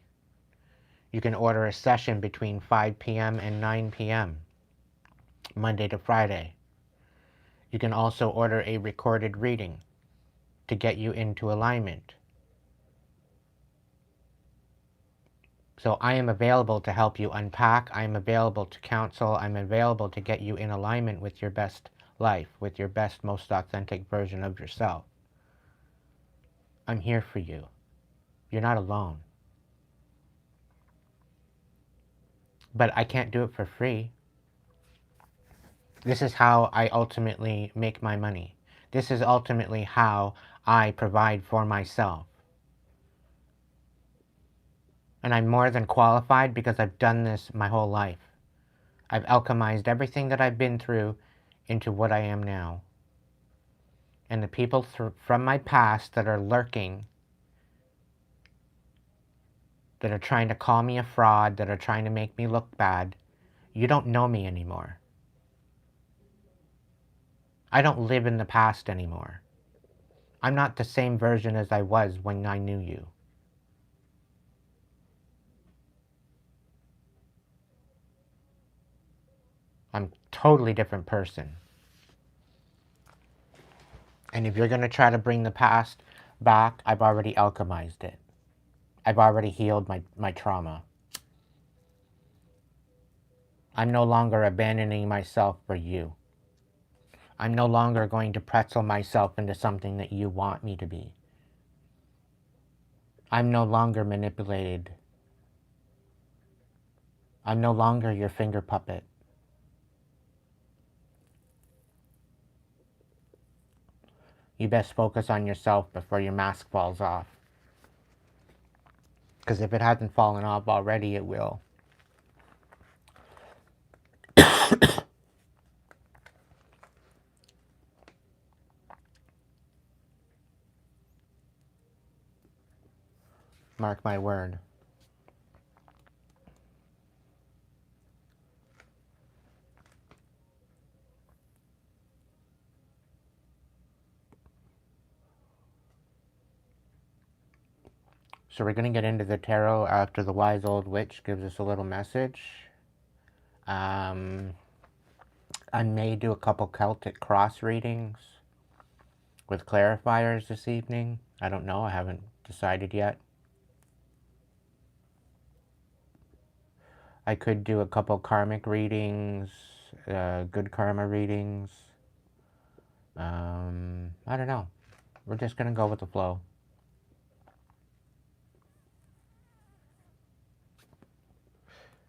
You can order a session between 5 p.m. and 9 p.m., Monday to Friday. You can also order a recorded reading to get you into alignment. So I am available to help you unpack. I am available to counsel. I'm available to get you in alignment with your best life, with your best, most authentic version of yourself. I'm here for you. You're not alone. But I can't do it for free. This is how I ultimately make my money. This is ultimately how I provide for myself. And I'm more than qualified because I've done this my whole life. I've alchemized everything that I've been through into what I am now. And the people from my past that are lurking, that are trying to call me a fraud, that are trying to make me look bad, you don't know me anymore. I don't live in the past anymore. I'm not the same version as I was when I knew you. I'm a totally different person. And if you're going to try to bring the past back, I've already alchemized it. I've already healed my trauma. I'm no longer abandoning myself for you. I'm no longer going to pretzel myself into something that you want me to be. I'm no longer manipulated. I'm no longer your finger puppet. You best focus on yourself before your mask falls off. Because if it hasn't fallen off already, it will. Mark my word. So we're going to get into the tarot after the wise old witch gives us a little message. I may do a couple Celtic cross readings with clarifiers this evening. I don't know. I haven't decided yet. I could do a couple karmic readings, good karma readings. I don't know. We're just going to go with the flow.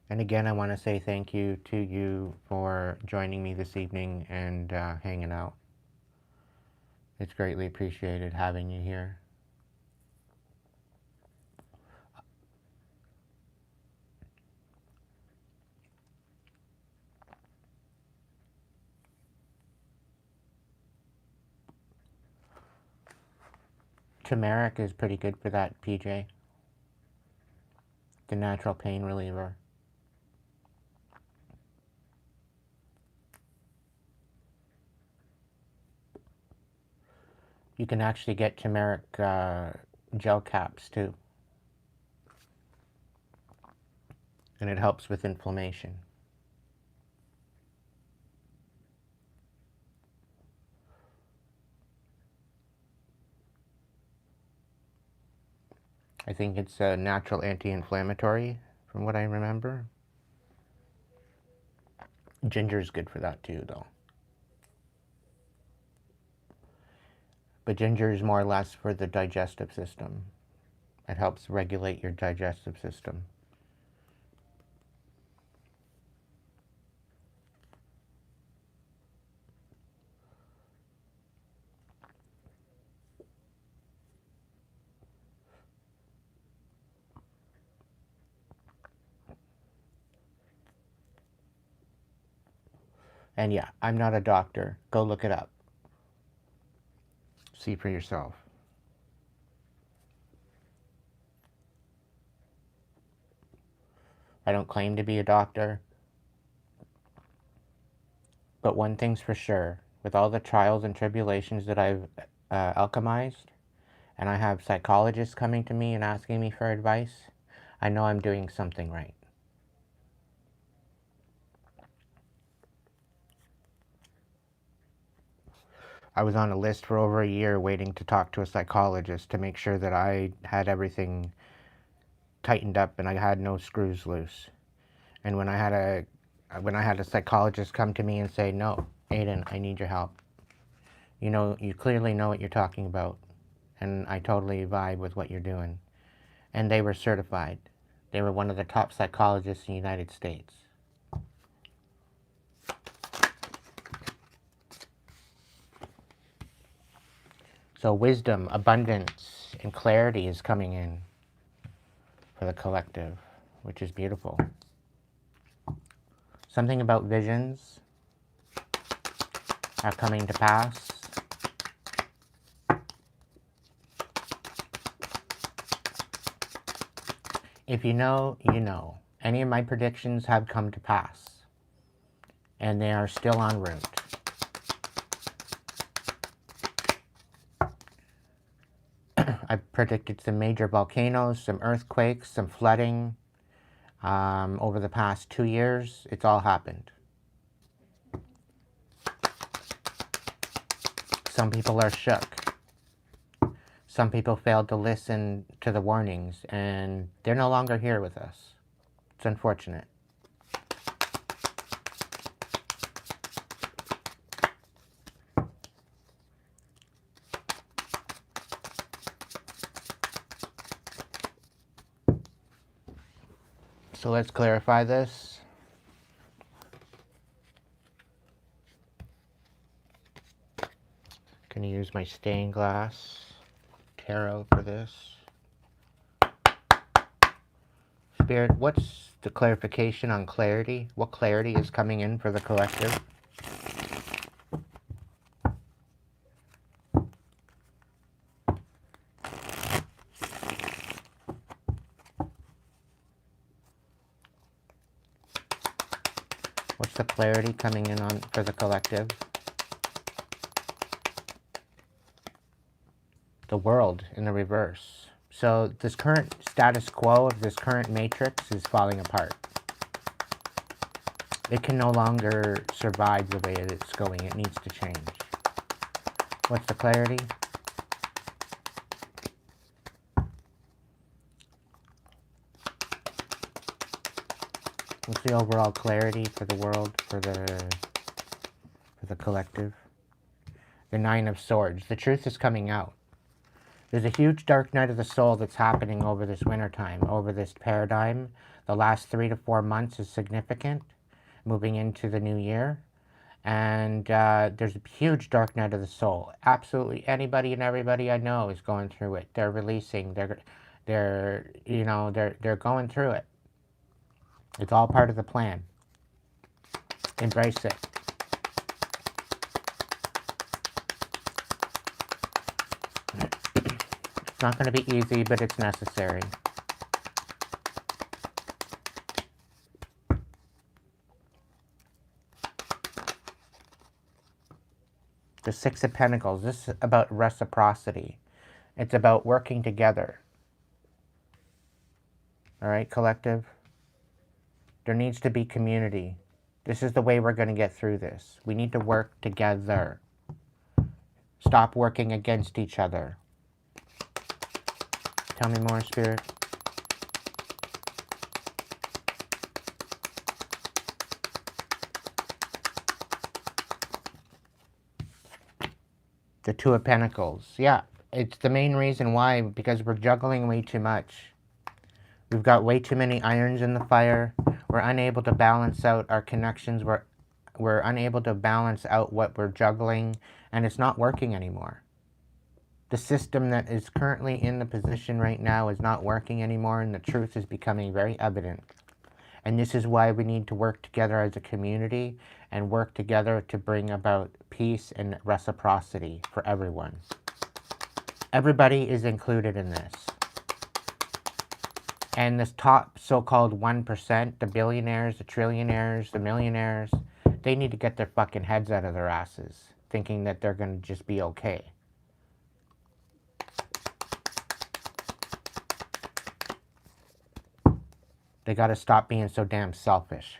And again, I want to say thank you to you for joining me this evening and hanging out. It's greatly appreciated having you here. Turmeric is pretty good for that, PJ. The natural pain reliever. You can actually get turmeric gel caps too. And it helps with inflammation. I think it's a natural anti-inflammatory, from what I remember. Ginger is good for that too, though. But ginger is more or less for the digestive system. It helps regulate your digestive system. And yeah, I'm not a doctor. Go look it up. See for yourself. I don't claim to be a doctor. But one thing's for sure. With all the trials and tribulations that I've alchemized, and I have psychologists coming to me and asking me for advice, I know I'm doing something right. I was on a list for over a year waiting to talk to a psychologist to make sure that I had everything tightened up and I had no screws loose. And when I had a psychologist come to me and say, "No, Aiden, I need your help. You know, you clearly know what you're talking about, and I totally vibe with what you're doing." And they were certified. They were one of the top psychologists in the United States. So wisdom, abundance, and clarity is coming in for the collective, which is beautiful. Something about visions are coming to pass. If you know, you know. Any of my predictions have come to pass, and they are still en route. I predicted some major volcanoes, some earthquakes, some flooding over the past 2 years. It's all happened. Some people are shook. Some people failed to listen to the warnings, and they're no longer here with us. It's unfortunate. So let's clarify this. I'm going to use my stained glass tarot for this. Spirit, what's the clarification on clarity? What clarity is coming in for the collective? What's the clarity coming in on for the collective? The world in the reverse. So this current status quo of this current matrix is falling apart. It can no longer survive the way it's going. It needs to change. What's the clarity? What's the overall clarity for the world, for the collective? The Nine of Swords. The truth is coming out. There's a huge dark night of the soul that's happening over this wintertime, over this paradigm. The last 3 to 4 months is significant, moving into the new year. And there's a huge dark night of the soul. Absolutely anybody and everybody I know is going through it. They're releasing. They're going through it. It's all part of the plan. Embrace it. It's not going to be easy, but it's necessary. The Six of Pentacles. This is about reciprocity. It's about working together. All right, collective? There needs to be community. This is the way we're going to get through this. We need to work together. Stop working against each other. Tell me more, Spirit. The Two of Pentacles. Yeah, it's the main reason why, because we're juggling way too much. We've got way too many irons in the fire. We're unable to balance out our connections. We're unable to balance out what we're juggling, and it's not working anymore. The system that is currently in the position right now is not working anymore, and the truth is becoming very evident. And this is why we need to work together as a community and work together to bring about peace and reciprocity for everyone. Everybody is included in this. And this top so-called 1%, the billionaires, the trillionaires, the millionaires, they need to get their fucking heads out of their asses, thinking that they're going to just be okay. They got to stop being so damn selfish.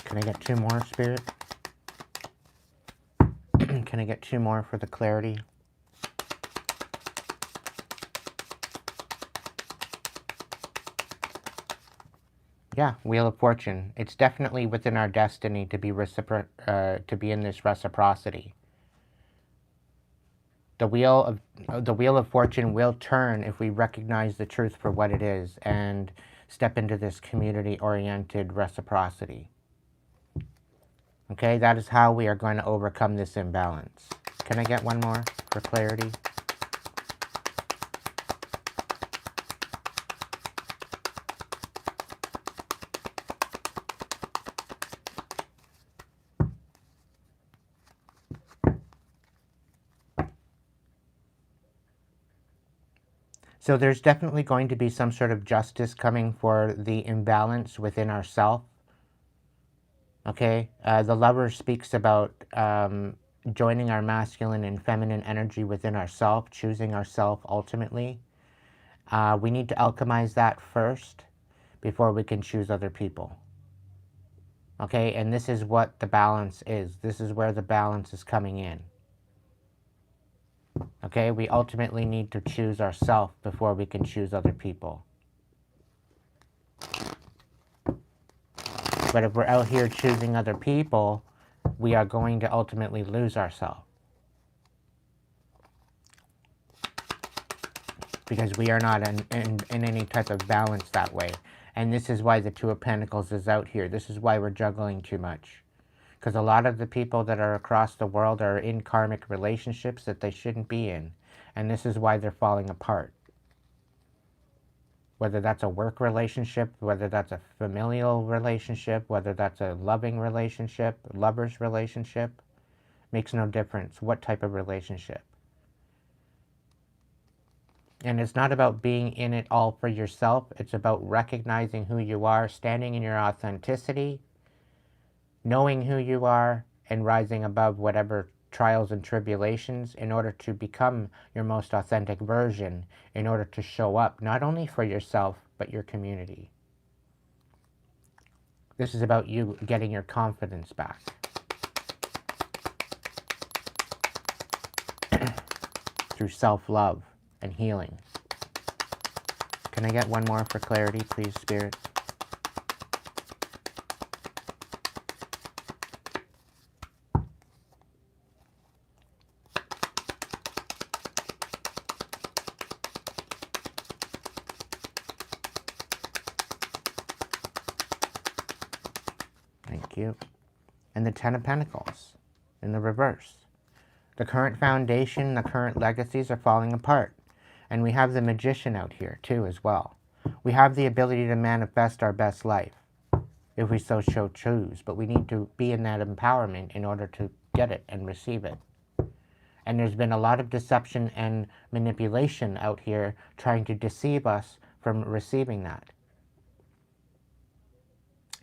Can I get two more, Spirit? Can I get two more for the clarity? Yeah, Wheel of Fortune. It's definitely within our destiny to be in this reciprocity. The Wheel of Fortune will turn if we recognize the truth for what it is and step into this community-oriented reciprocity. Okay, that is how we are going to overcome this imbalance. Can I get one more for clarity? So there's definitely going to be some sort of justice coming for the imbalance within ourself. Okay, the Lover speaks about joining our masculine and feminine energy within ourself, choosing ourself ultimately. We need to alchemize that first before we can choose other people. Okay, and this is what the balance is. This is where the balance is coming in. Okay, we ultimately need to choose ourselves before we can choose other people. But if we're out here choosing other people, we are going to ultimately lose ourselves. Because we are not in any type of balance that way. And this is why the Two of Pentacles is out here. This is why we're juggling too much. Because a lot of the people that are across the world are in karmic relationships that they shouldn't be in. And this is why they're falling apart. Whether that's a work relationship, whether that's a familial relationship, whether that's a loving relationship, lover's relationship, makes no difference what type of relationship. And it's not about being in it all for yourself. It's about recognizing who you are, standing in your authenticity, knowing who you are, and rising above whatever trials and tribulations in order to become your most authentic version, in order to show up not only for yourself, but your community. This is about you getting your confidence back. Through self-love and healing. Can I get one more for clarity, please, Spirit? Thank you. And the Ten of Pentacles in the reverse. The current foundation, the current legacies are falling apart. And we have the Magician out here too as well. We have the ability to manifest our best life if we so choose, but we need to be in that empowerment in order to get it and receive it. And there's been a lot of deception and manipulation out here trying to deceive us from receiving that.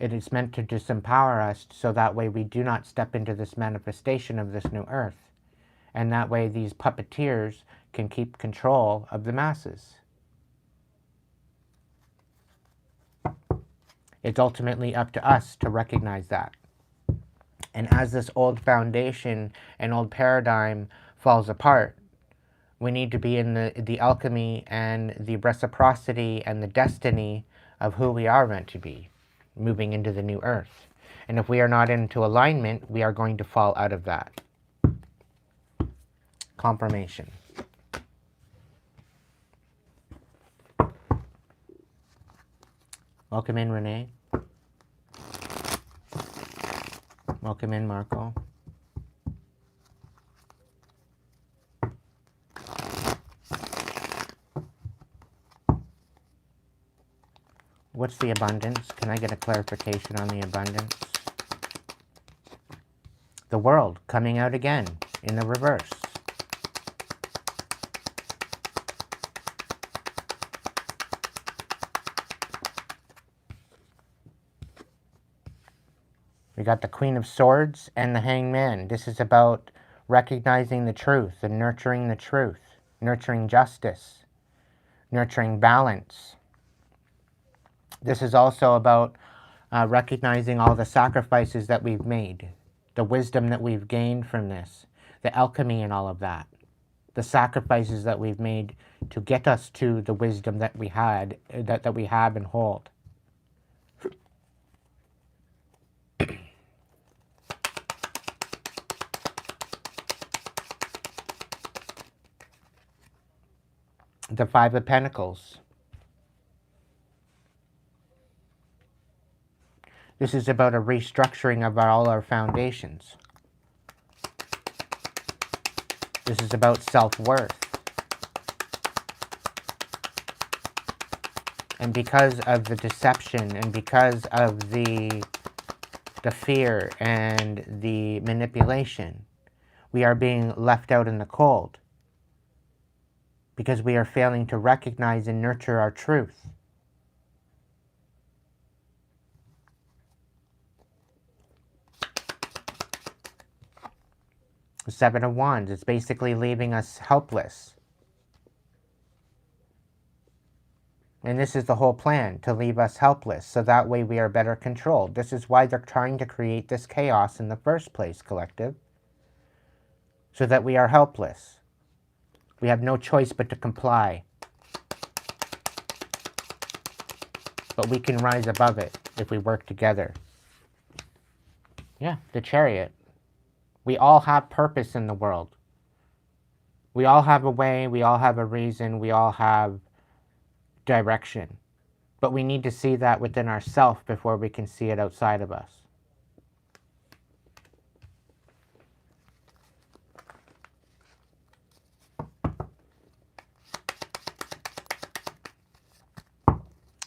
It is meant to disempower us so that way we do not step into this manifestation of this new earth. And that way these puppeteers can keep control of the masses. It's ultimately up to us to recognize that. And as this old foundation and old paradigm falls apart, we need to be in the alchemy and the reciprocity and the destiny of who we are meant to be, moving into the new earth. And if we are not into alignment, we are going to fall out of that. Confirmation. Welcome in, Renee. Welcome in, Marco. What's the abundance? Can I get a clarification on the abundance? The world coming out again in the reverse. We got the Queen of Swords and the Hanged Man. This is about recognizing the truth and nurturing the truth, nurturing justice, nurturing balance. This is also about recognizing all the sacrifices that we've made, the wisdom that we've gained from this, the alchemy and all of that, the sacrifices that we've made to get us to the wisdom that we had, that we have and hold. The Five of Pentacles. This is about a restructuring of all our foundations. This is about self-worth. And because of the deception and because of the fear and the manipulation, we are being left out in the cold. Because we are failing to recognize and nurture our truth. The Seven of Wands, it's basically leaving us helpless. And this is the whole plan, to leave us helpless, so that way we are better controlled. This is why they're trying to create this chaos in the first place, collective. So that we are helpless. We have no choice but to comply. But we can rise above it if we work together. Yeah, the Chariot. We all have purpose in the world. We all have a way, we all have a reason, we all have direction. But we need to see that within ourselves before we can see it outside of us.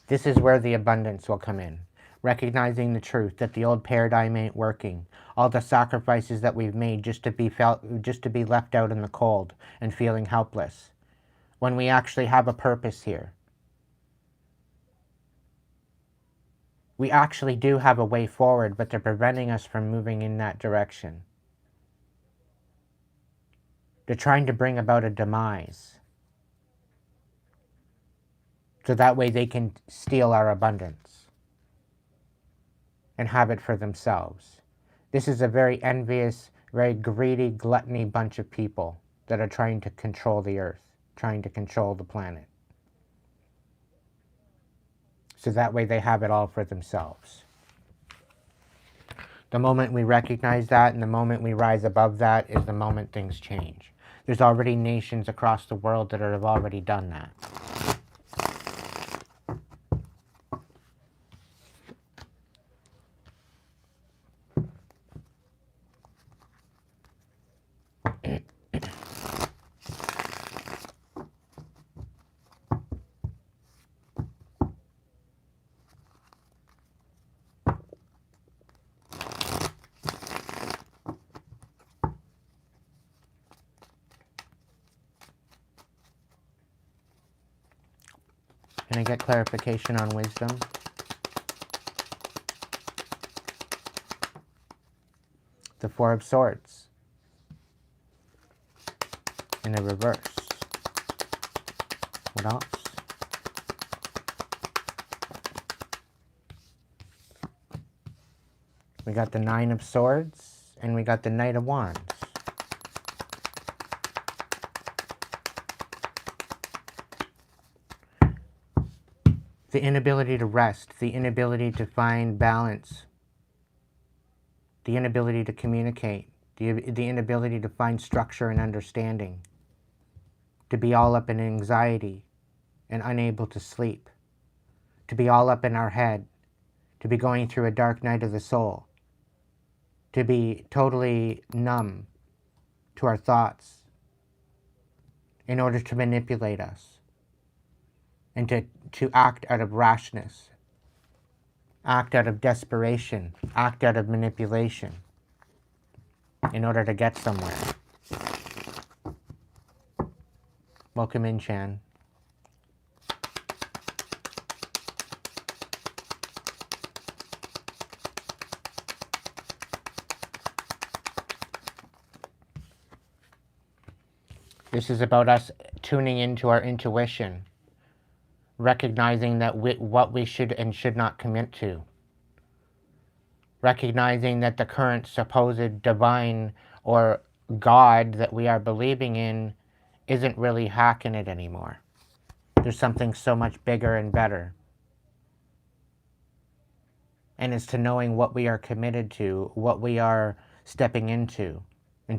This is where the abundance will come in. Recognizing the truth that the old paradigm ain't working. All the sacrifices that we've made just to be left out in the cold and feeling helpless. When we actually have a purpose here. We actually do have a way forward, but they're preventing us from moving in that direction. They're trying to bring about a demise. So that way they can steal our abundance and have it for themselves. This is a very envious, very greedy, gluttony bunch of people that are trying to control the earth, trying to control the planet. So that way they have it all for themselves. The moment we recognize that and the moment we rise above that is the moment things change. There's already nations across the world that have already done that. Can I get clarification on wisdom? The Four of Swords. In the reverse. What else? We got the Nine of Swords, and we got the Knight of Wands. The inability to rest, the inability to find balance, the inability to communicate, the inability to find structure and understanding, to be all up in anxiety and unable to sleep, to be all up in our head, to be going through a dark night of the soul, to be totally numb to our thoughts in order to manipulate us, and to act out of rashness, act out of desperation, act out of manipulation in order to get somewhere. Welcome in, Chan. This is about us tuning into our intuition, recognizing that what we should and should not commit to, recognizing that the current supposed divine or God that we are believing in isn't really hacking it anymore. There's something so much bigger and better. And it's to knowing what we are committed to, what we are stepping into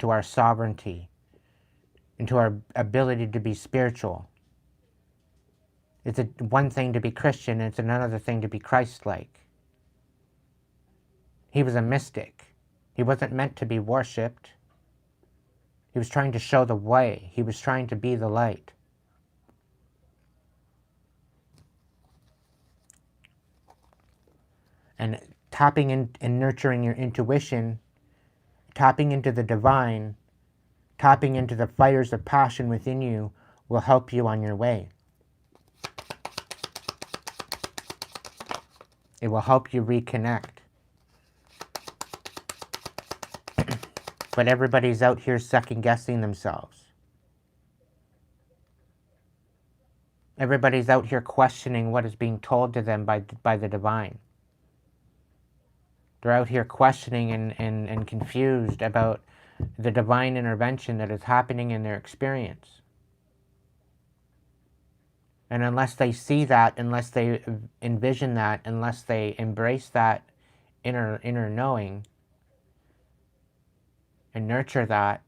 our sovereignty, into our ability to be spiritual. It's one thing to be Christian, and it's another thing to be Christ-like. He was a mystic. He wasn't meant to be worshipped. He was trying to show the way. He was trying to be the light. And tapping in and nurturing your intuition, tapping into the divine, tapping into the fires of passion within you will help you on your way. It will help you reconnect. But everybody's out here second-guessing themselves. Everybody's out here questioning what is being told to them by the divine. They're out here questioning and confused about the divine intervention that is happening in their experience. And unless they see that, unless they envision that, unless they embrace that inner knowing and nurture that,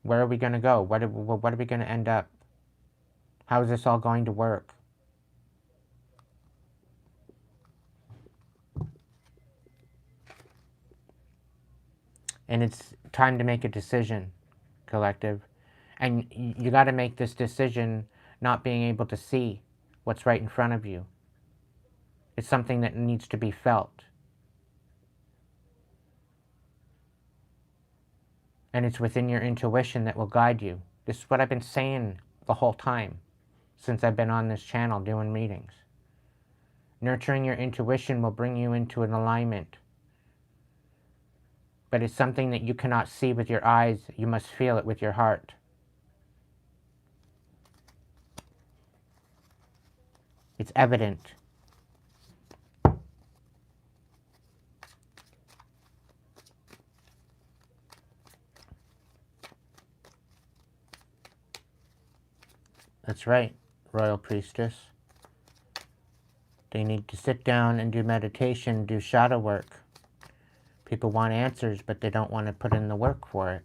where are we going to go? What are we going to end up? How is this all going to work? And it's time to make a decision, collective. And you got to make this decision not being able to see what's right in front of you. It's something that needs to be felt. And it's within your intuition that will guide you. This is what I've been saying the whole time since I've been on this channel doing readings. Nurturing your intuition will bring you into an alignment. But it's something that you cannot see with your eyes. You must feel it with your heart. It's evident. That's right, Royal Priestess. They need to sit down and do meditation, do shadow work. People want answers, but they don't want to put in the work for it.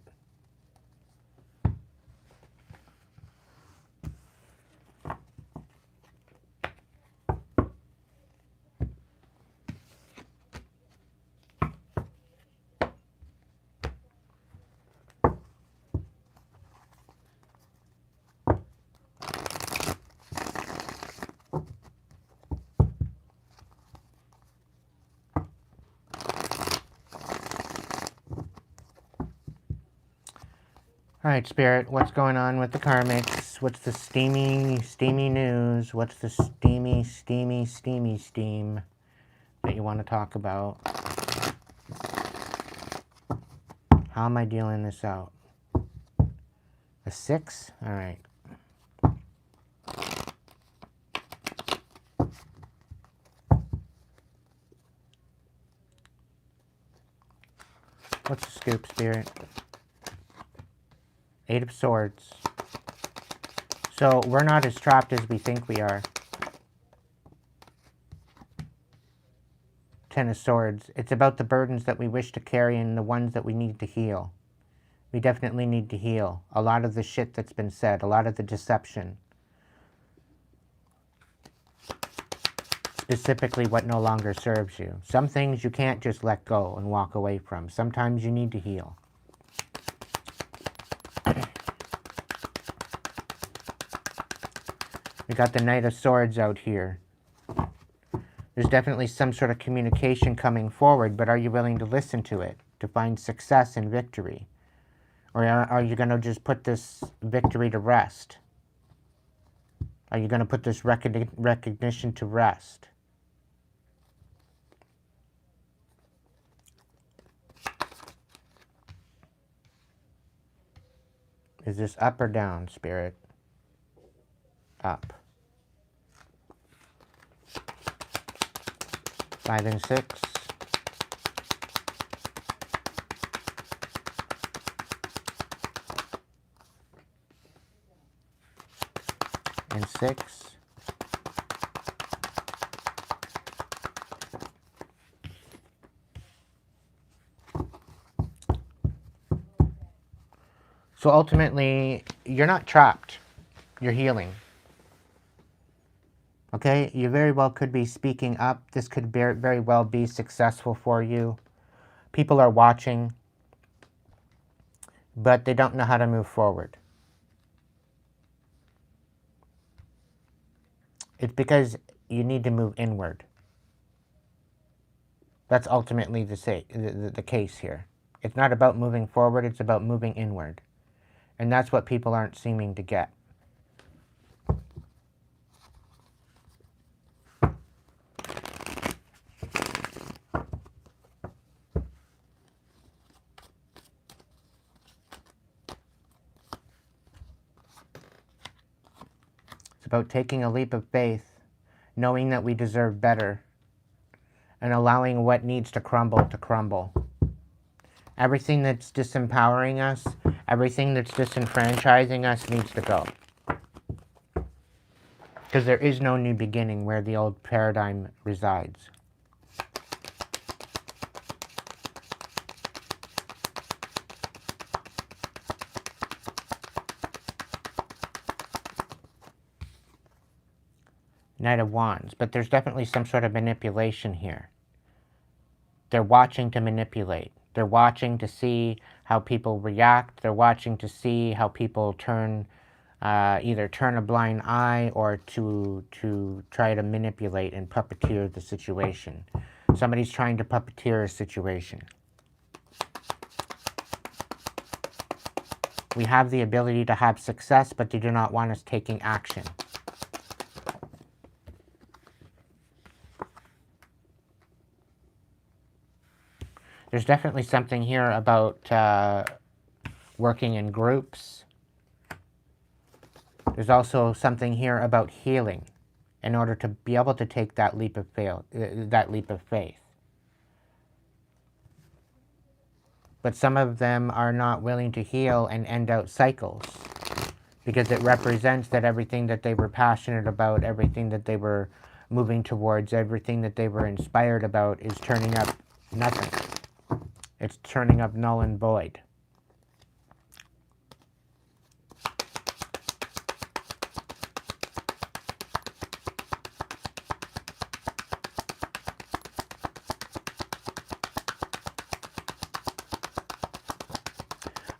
Alright, Spirit, what's going on with the karmics? What's the steamy news? What's the steamy steam that you want to talk about? How am I dealing this out? A 6? Alright. What's the scoop, Spirit? Eight of Swords. So we're not as trapped as we think we are. Ten of Swords. It's about the burdens that we wish to carry and the ones that we need to heal. We definitely need to heal. A lot of the shit that's been said, a lot of the deception. Specifically what no longer serves you. Some things you can't just let go and walk away from. Sometimes you need to heal. We got the Knight of Swords out here. There's definitely some sort of communication coming forward, but are you willing to listen to it, to find success and victory? Or are you going to just put this victory to rest? Are you going to put this recognition to rest? Is this up or down, Spirit? Up. 5 and 6. And 6. So ultimately, you're not trapped. You're healing. Okay? You very well could be speaking up. This could very well be successful for you. People are watching, but they don't know how to move forward. It's because you need to move inward. That's ultimately the case here. It's not about moving forward, it's about moving inward. And that's what people aren't seeming to get. It's about taking a leap of faith, knowing that we deserve better, and allowing what needs to crumble. Everything that's disempowering us, everything that's disenfranchising us needs to go. Because there is no new beginning where the old paradigm resides. Knight of Wands, but there's definitely some sort of manipulation here. They're watching to manipulate. They're watching to see how people react. They're watching to see how people turn, either turn a blind eye or to try to manipulate and puppeteer the situation. Somebody's trying to puppeteer a situation. We have the ability to have success, but they do not want us taking action. There's definitely something here about working in groups. There's also something here about healing in order to be able to take that leap of faith. But some of them are not willing to heal and end out cycles because it represents that everything that they were passionate about, everything that they were moving towards, everything that they were inspired about is turning up nothing. It's turning up null and void.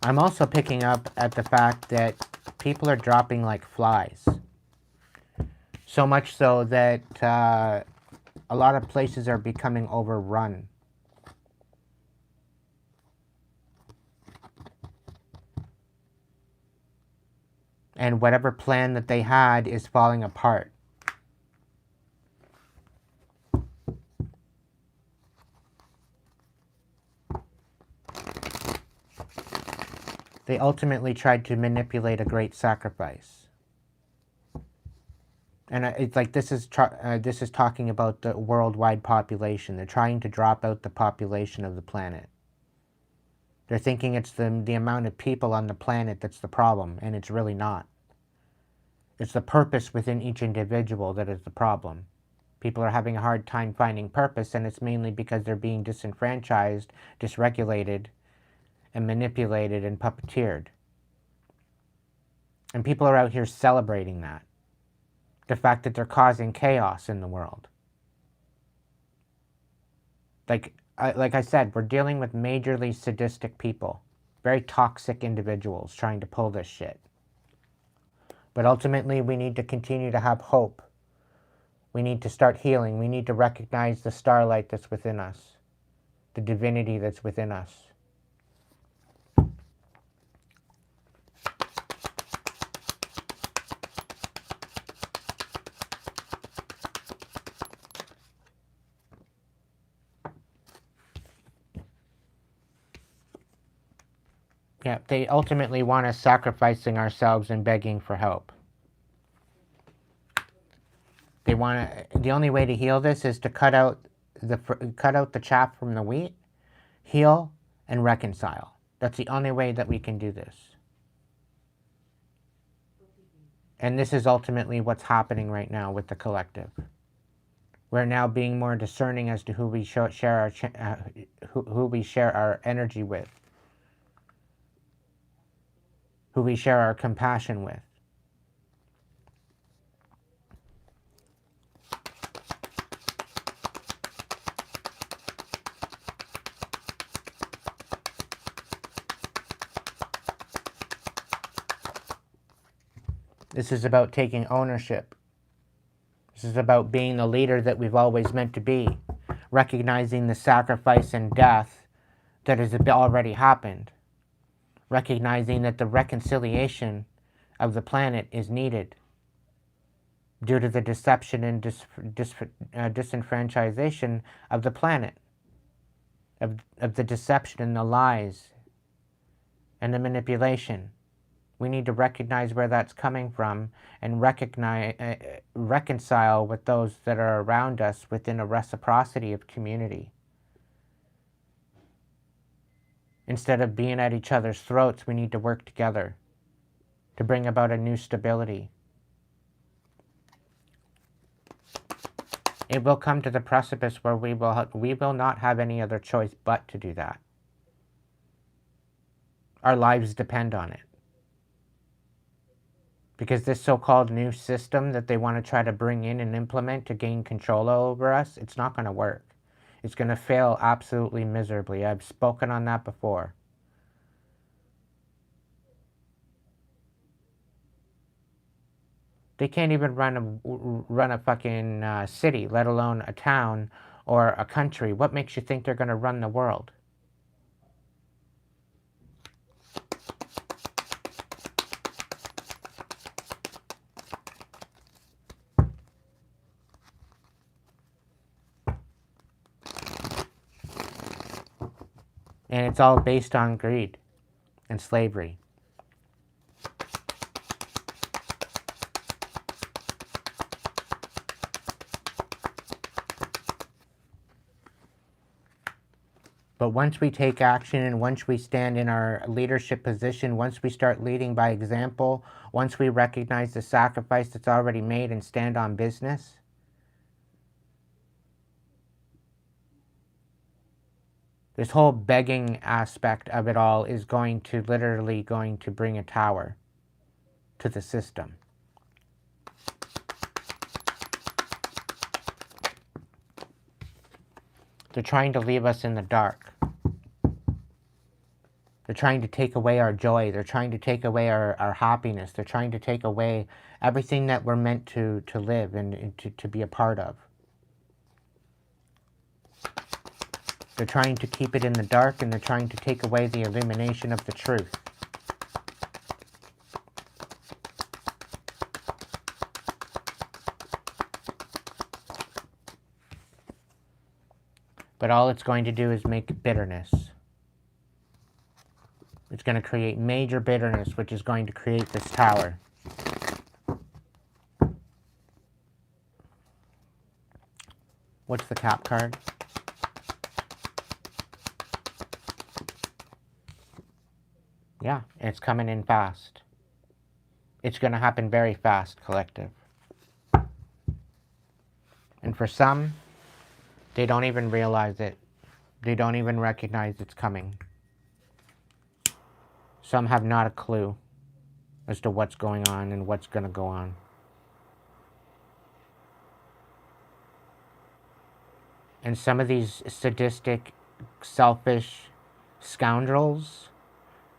I'm also picking up at the fact that people are dropping like flies. So much so that a lot of places are becoming overrun. And whatever plan that they had is falling apart. They ultimately tried to manipulate a great sacrifice. And it's like this is talking about the worldwide population. They're trying to drop out the population of the planet. They're thinking it's the amount of people on the planet that's the problem, and it's really not. It's the purpose within each individual that is the problem. People are having a hard time finding purpose, and it's mainly because they're being disenfranchised, dysregulated, and manipulated and puppeteered. And people are out here celebrating that. The fact that they're causing chaos in the world. Like I said, we're dealing with majorly sadistic people. Very toxic individuals trying to pull this shit. But ultimately, we need to continue to have hope. We need to start healing. We need to recognize the starlight that's within us. The divinity that's within us. Yeah, they ultimately want us sacrificing ourselves and begging for help. They want to, the only way to heal this is to cut out the chaff from the wheat, heal, and reconcile. That's the only way that we can do this. And this is ultimately what's happening right now with the collective. We're now being more discerning as to who we share our energy with, who we share our compassion with. This is about taking ownership. This is about being the leader that we've always meant to be, recognizing the sacrifice and death that has already happened, recognizing that the reconciliation of the planet is needed due to the deception and disenfranchisation of the planet, of the deception and the lies and the manipulation. We need to recognize where that's coming from and reconcile with those that are around us within a reciprocity of community. Instead of being at each other's throats, we need to work together to bring about a new stability. It will come to the precipice where we will not have any other choice but to do that. Our lives depend on it. Because this so-called new system that they want to try to bring in and implement to gain control over us, it's not going to work. It's going to fail absolutely miserably. I've spoken on that before. They can't even run a fucking city, let alone a town or a country. What makes you think they're going to run the world? And it's all based on greed and slavery. But once we take action and once we stand in our leadership position, once we start leading by example, once we recognize the sacrifice that's already made and stand on business, this whole begging aspect of it all is literally going to bring a tower to the system. They're trying to leave us in the dark. They're trying to take away our joy. They're trying to take away our happiness. They're trying to take away everything that we're meant to live and to be a part of. They're trying to keep it in the dark, and they're trying to take away the illumination of the truth. But all it's going to do is make bitterness. It's going to create major bitterness, which is going to create this tower. What's the cap card? Yeah, it's coming in fast. It's going to happen very fast, collective. And for some, they don't even realize it. They don't even recognize it's coming. Some have not a clue as to what's going on and what's going to go on. And some of these sadistic, selfish scoundrels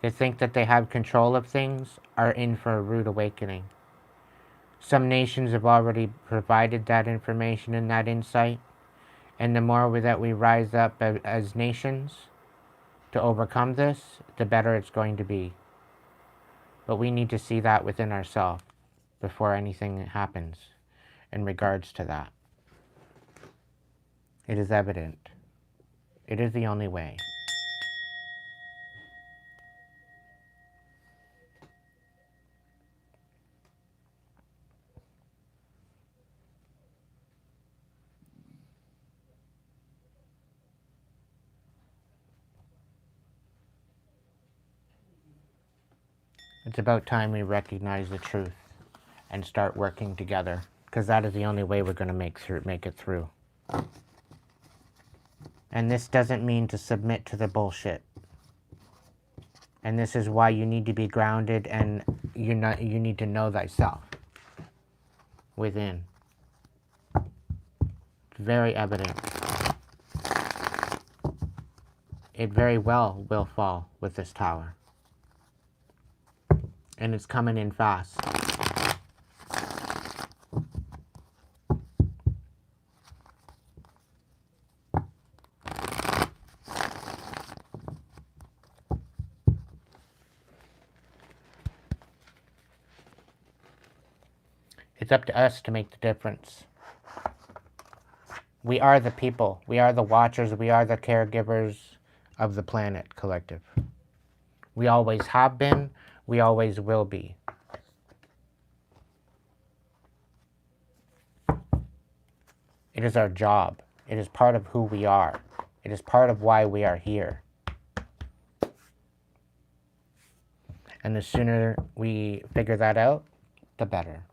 that think that they have control of things are in for a rude awakening. Some nations have already provided that information and that insight. And the more that we rise up as nations to overcome this, the better it's going to be. But we need to see that within ourselves before anything happens in regards to that. It is evident. It is the only way. It's about time we recognize the truth and start working together, because that is the only way we're going to make it through. And this doesn't mean to submit to the bullshit. And this is why you need to be grounded, and you need to know thyself within. It's very evident. It very well will fall with this tower. And it's coming in fast. It's up to us to make the difference. We are the people. We are the watchers. We are the caregivers of the planet, collective. We always have been. We always will be. It is our job. It is part of who we are. It is part of why we are here. And the sooner we figure that out, the better.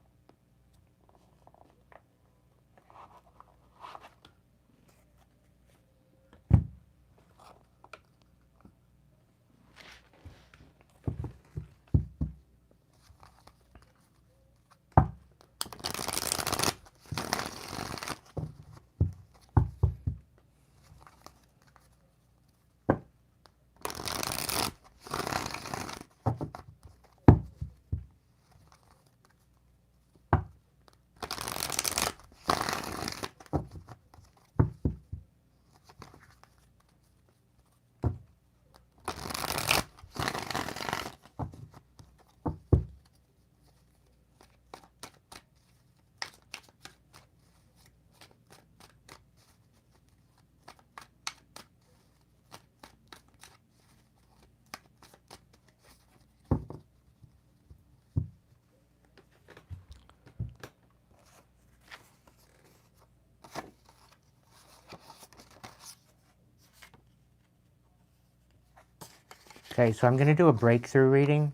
Okay, so I'm going to do a breakthrough reading.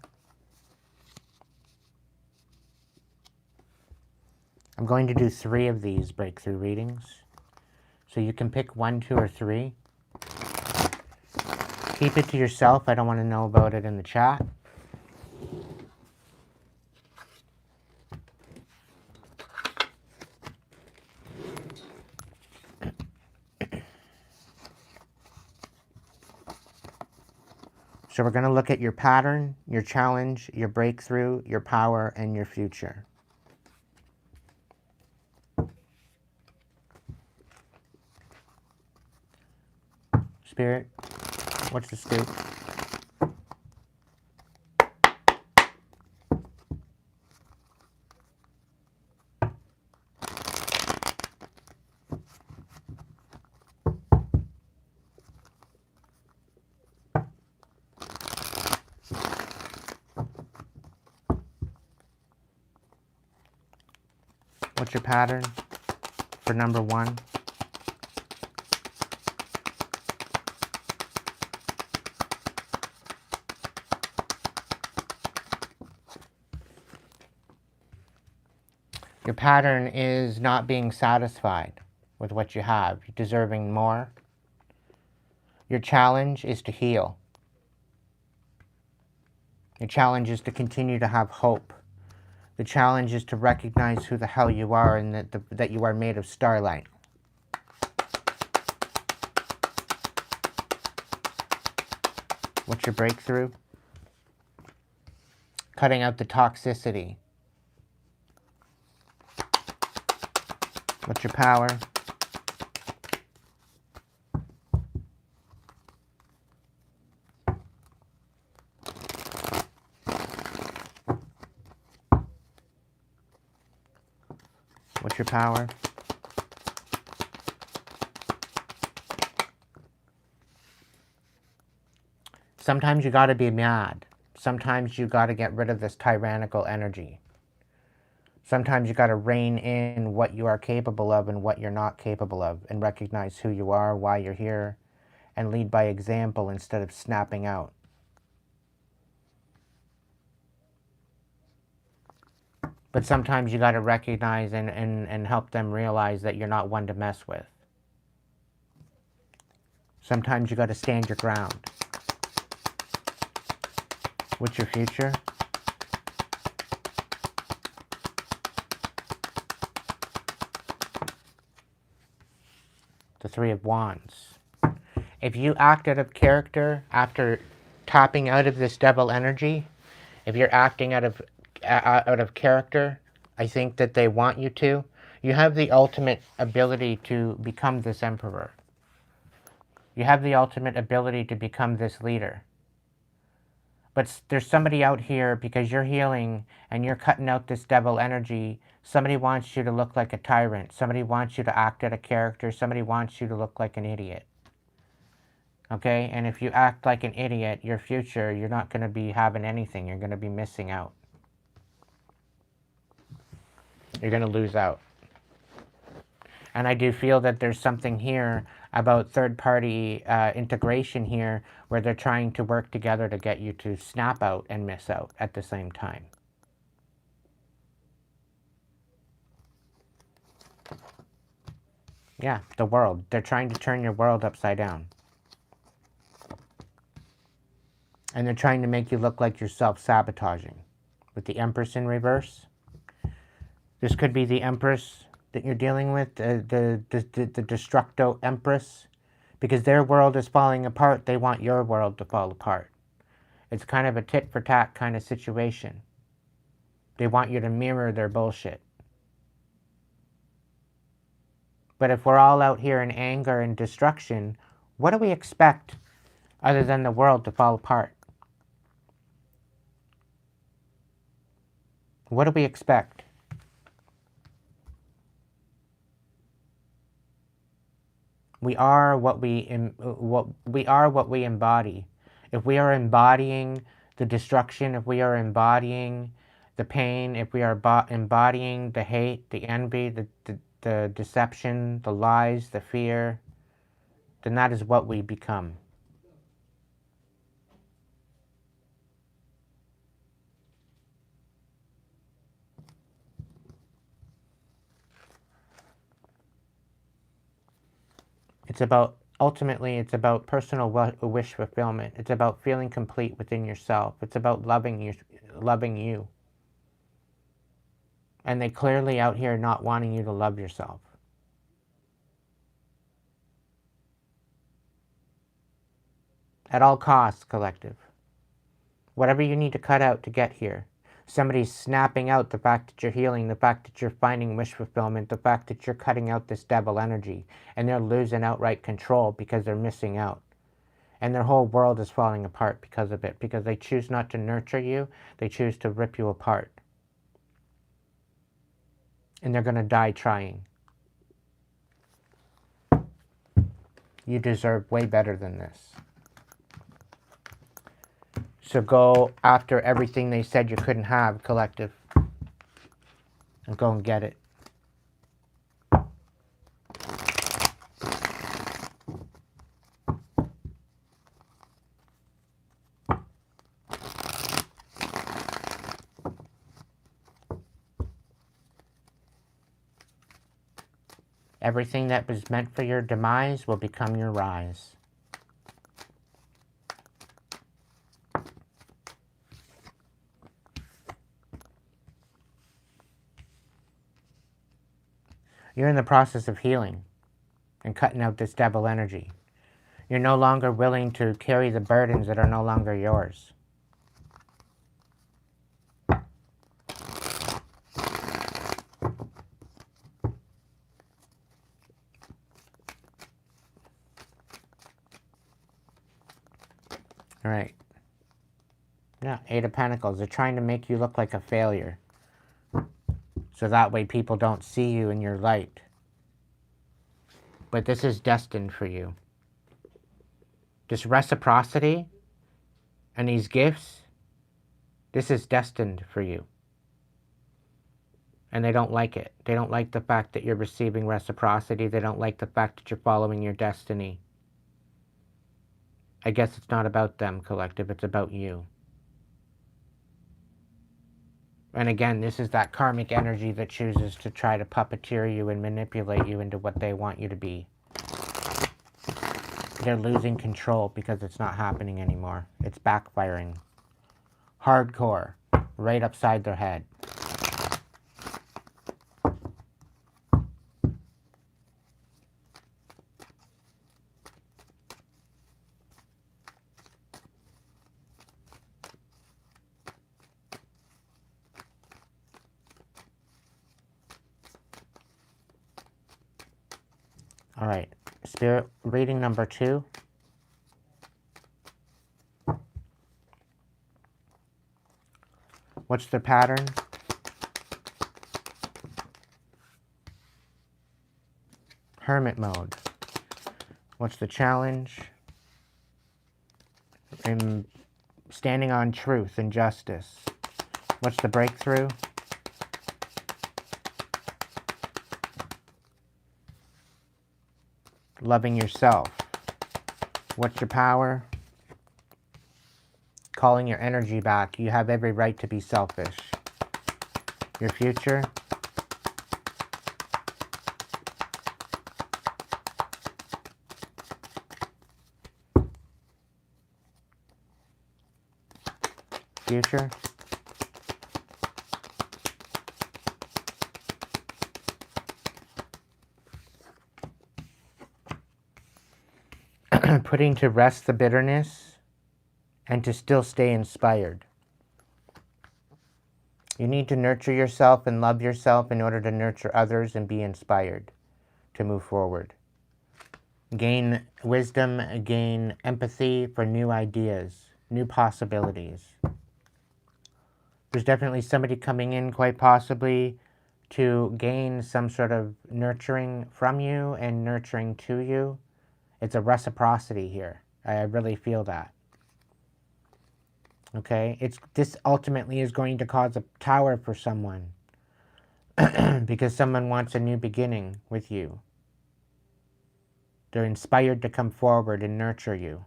I'm going to do 3 of these breakthrough readings. So you can pick 1, 2, or 3. Keep it to yourself. I don't want to know about it in the chat. So we're going to look at your pattern, your challenge, your breakthrough, your power, and your future. Spirit, what's the scoop? What's your pattern for number 1? Your pattern is not being satisfied with what you have. You're deserving more. Your challenge is to heal. Your challenge is to continue to have hope. The challenge is to recognize who the hell you are and that you are made of starlight. What's your breakthrough? Cutting out the toxicity. What's your power? What's your power? Sometimes you gotta be mad. Sometimes you gotta get rid of this tyrannical energy. Sometimes you gotta rein in what you are capable of and what you're not capable of, and recognize who you are, why you're here, and lead by example instead of snapping out. But sometimes you gotta recognize and help them realize that you're not one to mess with. Sometimes you gotta stand your ground. What's your future? The Three of Wands. If you act out of character after tapping out of this devil energy, if you're acting out of character, I think that they want you to. You have the ultimate ability to become this emperor. You have the ultimate ability to become this leader. But there's somebody out here, because you're healing and you're cutting out this devil energy, somebody wants you to look like a tyrant. Somebody wants you to act out of character. Somebody wants you to look like an idiot. Okay? And if you act like an idiot, your future, you're not going to be having anything. You're going to be missing out. You're going to lose out. And I do feel that there's something here about third-party integration here where they're trying to work together to get you to snap out and miss out at the same time. Yeah, the world. They're trying to turn your world upside down. And they're trying to make you look like you're self-sabotaging. With the Empress in reverse. This could be the Empress that you're dealing with, the Destructo Empress. Because their world is falling apart, they want your world to fall apart. It's kind of a tit-for-tat kind of situation. They want you to mirror their bullshit. But if we're all out here in anger and destruction, what do we expect other than the world to fall apart? What do we expect? We are what we embody. If we are embodying the destruction, if we are embodying the pain, if we are embodying the hate, the envy, the deception, the lies, the fear, then that is what we become. Ultimately, it's about personal wish fulfillment. It's about feeling complete within yourself. It's about loving you. And they clearly out here not wanting you to love yourself. At all costs, collective. Whatever you need to cut out to get here. Somebody's snapping out the fact that you're healing, the fact that you're finding wish fulfillment, the fact that you're cutting out this devil energy, and they're losing outright control because they're missing out. And their whole world is falling apart because of it, because they choose not to nurture you, they choose to rip you apart. And they're going to die trying. You deserve way better than this. So go after everything they said you couldn't have, collective. And go and get it. Everything that was meant for your demise will become your rise. You're in the process of healing and cutting out this devil energy. You're no longer willing to carry the burdens that are no longer yours. All right. Yeah, Eight of Pentacles. They're trying to make you look like a failure. So that way people don't see you in your light. But this is destined for you. This reciprocity and these gifts, this is destined for you. And they don't like it. They don't like the fact that you're receiving reciprocity. They don't like the fact that you're following your destiny. I guess it's not about them, collective. It's about you. And again, this is that karmic energy that chooses to try to puppeteer you and manipulate you into what they want you to be. They're losing control because it's not happening anymore. It's backfiring. Hardcore. Right upside their head. All right. Spirit reading number 2. What's the pattern? Hermit mode. What's the challenge? Standing on truth and justice. What's the breakthrough? Loving yourself. What's your power? Calling your energy back. You have every right to be selfish. Your future? Future? Putting to rest the bitterness and to still stay inspired. You need to nurture yourself and love yourself in order to nurture others and be inspired to move forward. Gain wisdom, gain empathy for new ideas, new possibilities. There's definitely somebody coming in, quite possibly, to gain some sort of nurturing from you and nurturing to you. It's a reciprocity here. I really feel that. Okay? This ultimately is going to cause a tower for someone. Because someone wants a new beginning with you. They're inspired to come forward and nurture you.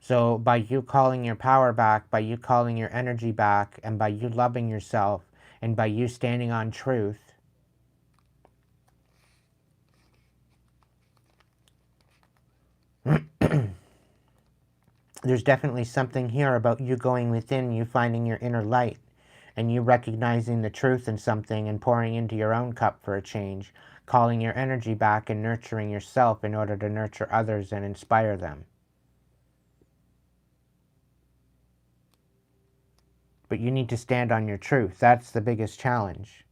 So by you calling your power back, by you calling your energy back, and by you loving yourself, and by you standing on truth, there's definitely something here about you going within, you finding your inner light, and you recognizing the truth in something and pouring into your own cup for a change, calling your energy back and nurturing yourself in order to nurture others and inspire them. But you need to stand on your truth. That's the biggest challenge.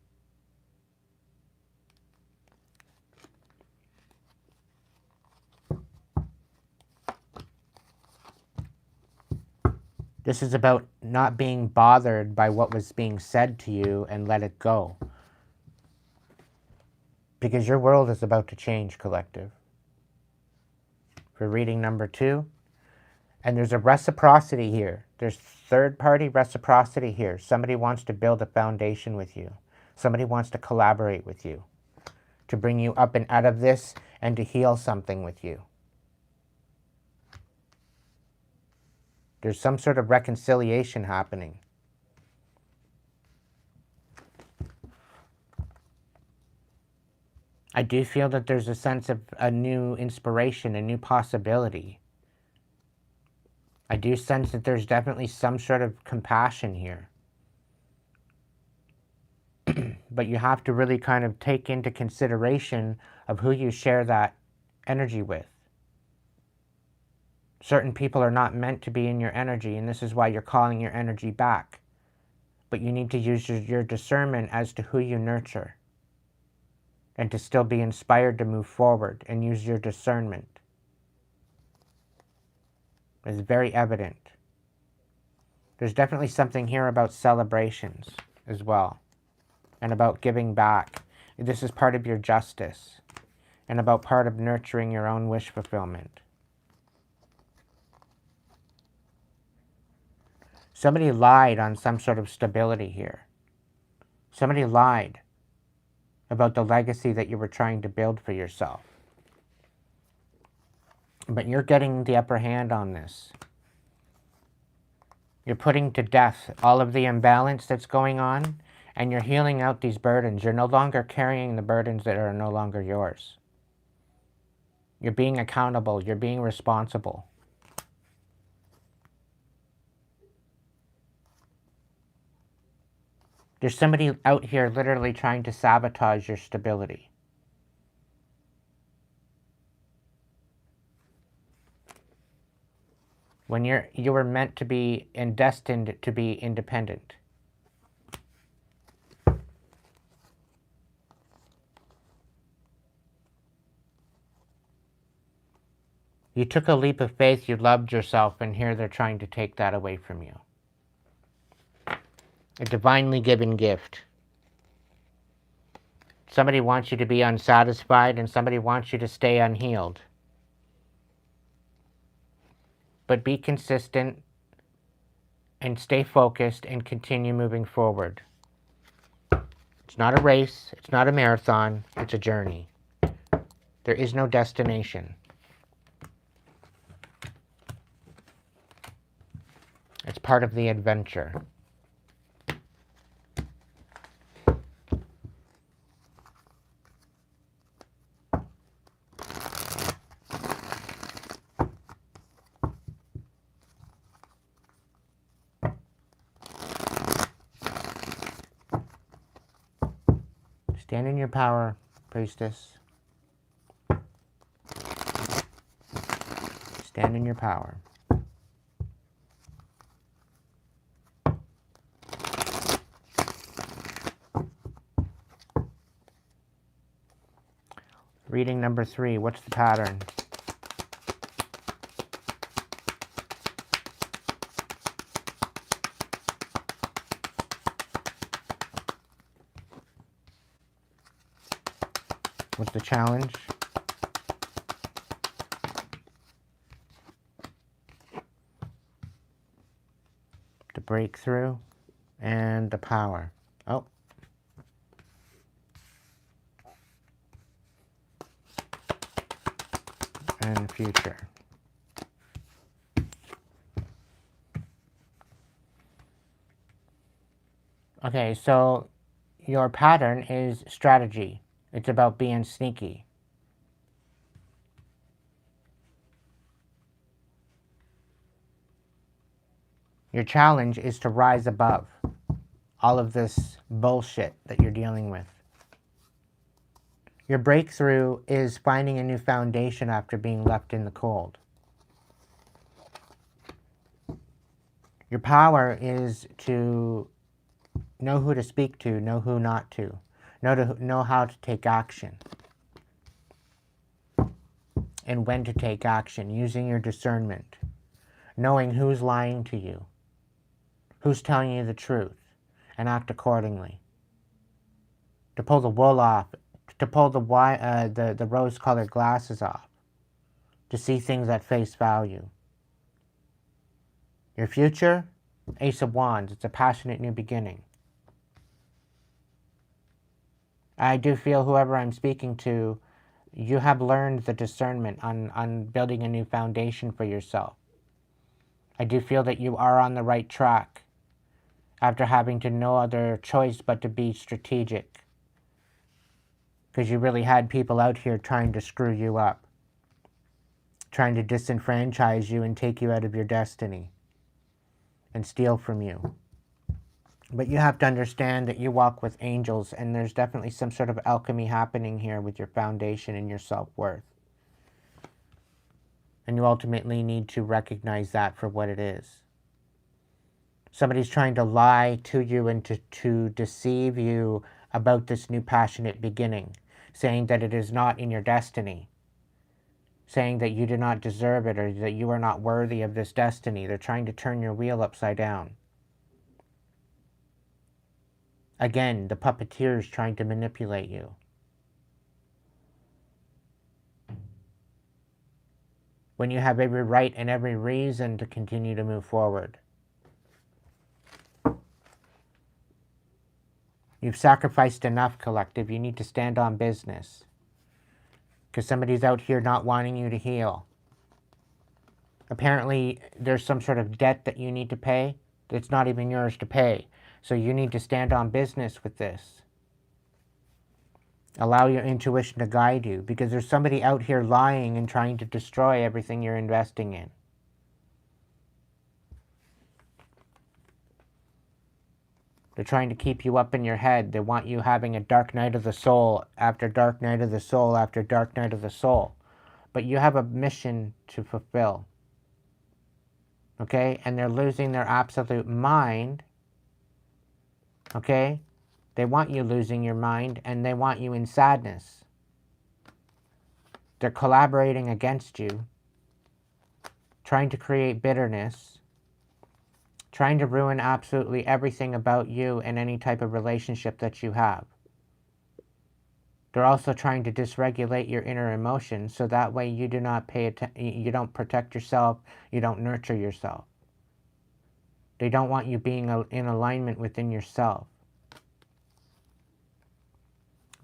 This is about not being bothered by what was being said to you and let it go. Because your world is about to change, collective. For reading number 2. And there's a reciprocity here. There's third-party reciprocity here. Somebody wants to build a foundation with you. Somebody wants to collaborate with you. To bring you up and out of this and to heal something with you. There's some sort of reconciliation happening. I do feel that there's a sense of a new inspiration, a new possibility. I do sense that there's definitely some sort of compassion here. But you have to really kind of take into consideration of who you share that energy with. Certain people are not meant to be in your energy, and this is why you're calling your energy back. But you need to use your discernment as to who you nurture, and to still be inspired to move forward and use your discernment. It's very evident. There's definitely something here about celebrations as well, and about giving back. This is part of your justice, and about part of nurturing your own wish fulfillment. Somebody lied on some sort of stability here. Somebody lied about the legacy that you were trying to build for yourself. But you're getting the upper hand on this. You're putting to death all of the imbalance that's going on, and you're healing out these burdens. You're no longer carrying the burdens that are no longer yours. You're being accountable. You're being responsible. There's somebody out here literally trying to sabotage your stability. When you were meant to be and destined to be independent. You took a leap of faith, you loved yourself, and here they're trying to take that away from you. A divinely given gift. Somebody wants you to be unsatisfied, and somebody wants you to stay unhealed. But be consistent and stay focused and continue moving forward. It's not a race, it's not a marathon, it's a journey. There is no destination. It's part of the adventure. Stand in your power, priestess. Stand in your power. Reading number 3, what's the pattern? What's the challenge? The breakthrough and the power. Oh. And future. Okay, so your pattern is strategy. It's about being sneaky. Your challenge is to rise above all of this bullshit that you're dealing with. Your breakthrough is finding a new foundation after being left in the cold. Your power is to know who to speak to, know who not to, know how to take action, and when to take action, using your discernment, knowing who's lying to you, who's telling you the truth, and act accordingly. To pull the wool off, to pull the rose-colored glasses off, to see things at face value. Your future, Ace of Wands, it's a passionate new beginning. I do feel whoever I'm speaking to, you have learned the discernment on building a new foundation for yourself. I do feel that you are on the right track after having to no other choice but to be strategic. Because you really had people out here trying to screw you up, trying to disenfranchise you and take you out of your destiny and steal from you. But you have to understand that you walk with angels, and there's definitely some sort of alchemy happening here with your foundation and your self-worth. And you ultimately need to recognize that for what it is. Somebody's trying to lie to you and to deceive you about this new passionate beginning, saying that it is not in your destiny, saying that you do not deserve it or that you are not worthy of this destiny. They're trying to turn your wheel upside down. Again, the puppeteer is trying to manipulate you. When you have every right and every reason to continue to move forward. You've sacrificed enough, collective. You need to stand on business. Because somebody's out here not wanting you to heal. Apparently, there's some sort of debt that you need to pay that's not even yours to pay. So you need to stand on business with this. Allow your intuition to guide you, because there's somebody out here lying and trying to destroy everything you're investing in. They're trying to keep you up in your head. They want you having a dark night of the soul after dark night of the soul after dark night of the soul. But you have a mission to fulfill. Okay? And they're losing their absolute mind. Okay? They want you losing your mind, and they want you in sadness. They're collaborating against you, trying to create bitterness, trying to ruin absolutely everything about you and any type of relationship that you have. They're also trying to dysregulate your inner emotions, so that way you do not you don't protect yourself, you don't nurture yourself. They don't want you being in alignment within yourself.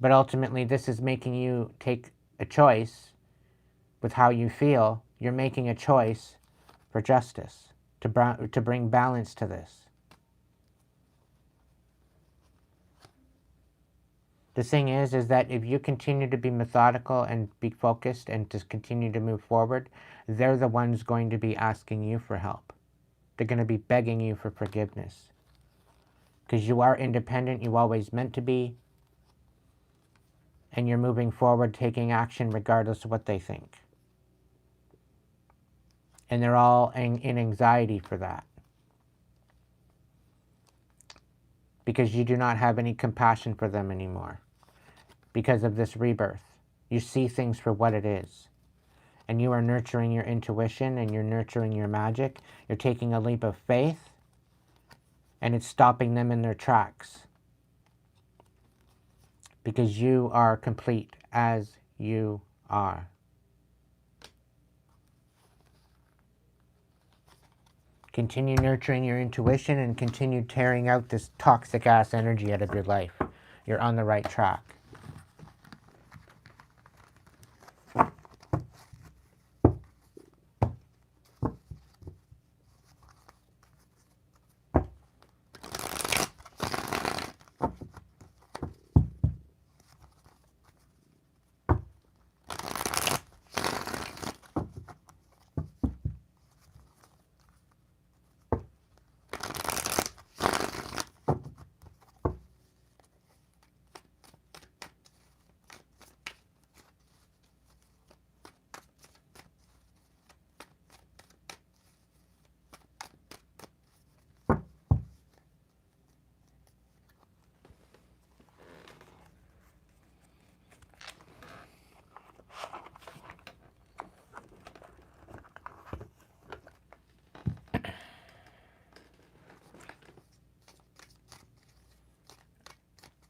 But ultimately, this is making you take a choice with how you feel. You're making a choice for justice, to bring balance to this. The thing is that if you continue to be methodical and be focused and to continue to move forward, they're the ones going to be asking you for help. They're going to be begging you for forgiveness. Because you are independent, you always meant to be, and you're moving forward, taking action regardless of what they think. And they're all in anxiety for that. Because you do not have any compassion for them anymore. Because of this rebirth. You see things for what it is. And you are nurturing your intuition and you're nurturing your magic. You're taking a leap of faith. And it's stopping them in their tracks. Because you are complete as you are. Continue nurturing your intuition and continue tearing out this toxic ass energy out of your life. You're on the right track.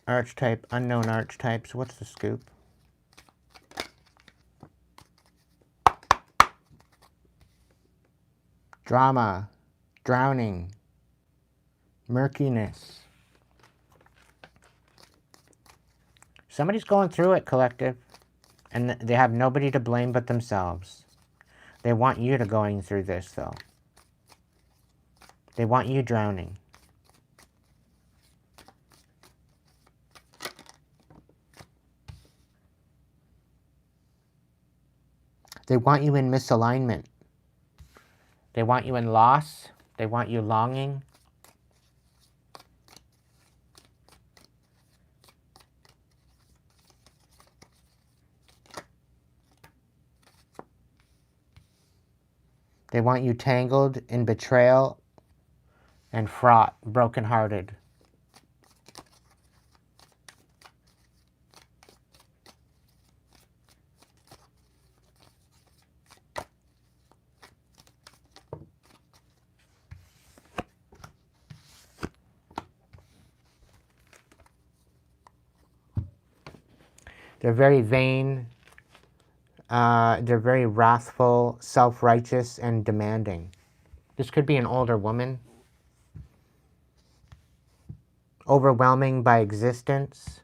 Archetype, unknown archetypes. What's the scoop? Drama, drowning, murkiness. Somebody's going through it, collective. And they have nobody to blame but themselves. They want you to going through this, though. They want you drowning. They want you in misalignment. They want you in loss. They want you longing. They want you tangled in betrayal and fraught, brokenhearted. They're very vain. They're very wrathful, self-righteous, and demanding. This could be an older woman. Overwhelming by existence.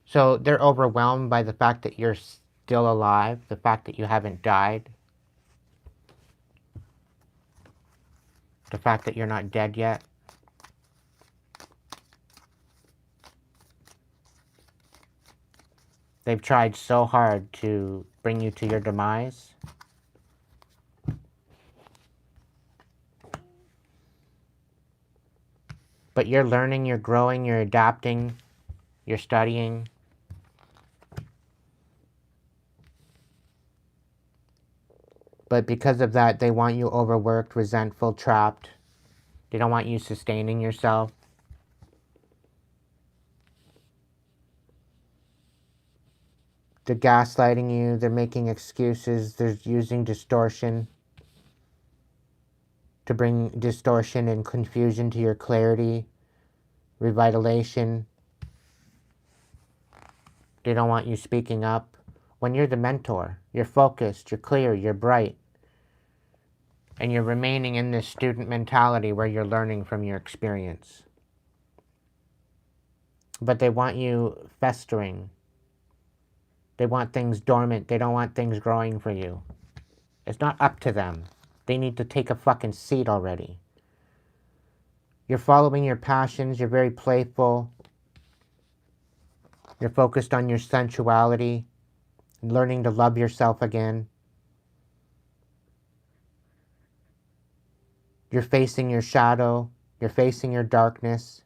So they're overwhelmed by the fact that you're still alive, the fact that you haven't died, the fact that you're not dead yet. They've tried so hard to bring you to your demise. But you're learning, you're growing, you're adapting, you're studying. But because of that, they want you overworked, resentful, trapped. They don't want you sustaining yourself. They're gaslighting you, they're making excuses, they're using distortion to bring distortion and confusion to your clarity, revitalization. They don't want you speaking up. When you're the mentor, you're focused, you're clear, you're bright. And you're remaining in this student mentality where you're learning from your experience. But they want you festering. They want things dormant. They don't want things growing for you. It's not up to them. They need to take a fucking seat already. You're following your passions. You're very playful. You're focused on your sensuality, learning to love yourself again. You're facing your shadow. You're facing your darkness.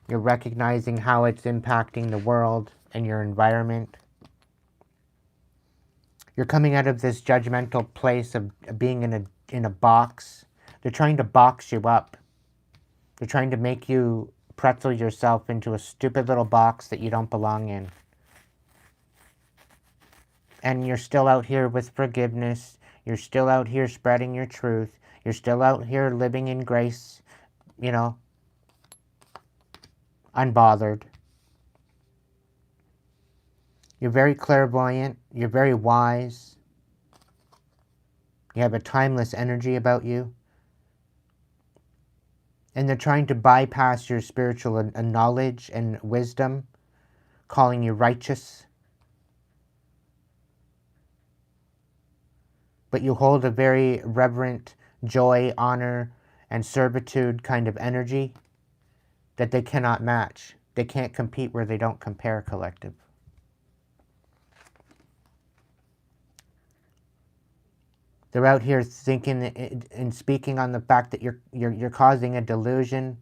You're recognizing how it's impacting the world and your environment. You're coming out of this judgmental place of being in a box. They're trying to box you up. They're trying to make you pretzel yourself into a stupid little box that you don't belong in. And you're still out here with forgiveness. You're still out here spreading your truth. You're still out here living in grace, you know, unbothered. You're very clairvoyant. You're very wise. You have a timeless energy about you. And they're trying to bypass your spiritual knowledge and wisdom, calling you righteous. But you hold a very reverent joy, honor, and servitude kind of energy that they cannot match. They can't compete where they don't compare, collective. They're out here thinking and speaking on the fact that you're causing a delusion.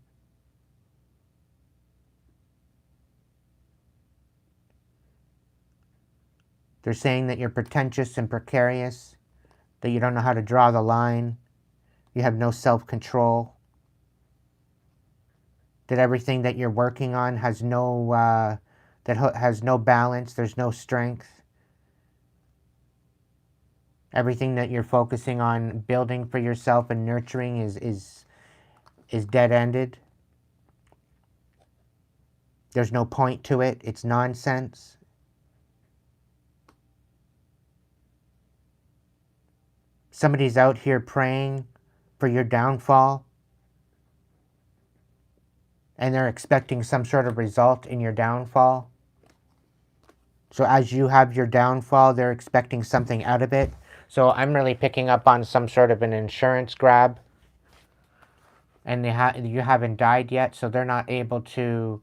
They're saying that you're pretentious and precarious, that you don't know how to draw the line, you have no self-control, that everything that you're working on has no has no balance, there's no strength. Everything that you're focusing on building for yourself and nurturing is dead-ended. There's no point to it. It's nonsense. Somebody's out here praying for your downfall, and they're expecting some sort of result in your downfall. So as you have your downfall, they're expecting something out of it. So I'm really picking up on some sort of an insurance grab. And you haven't died yet, so they're not able to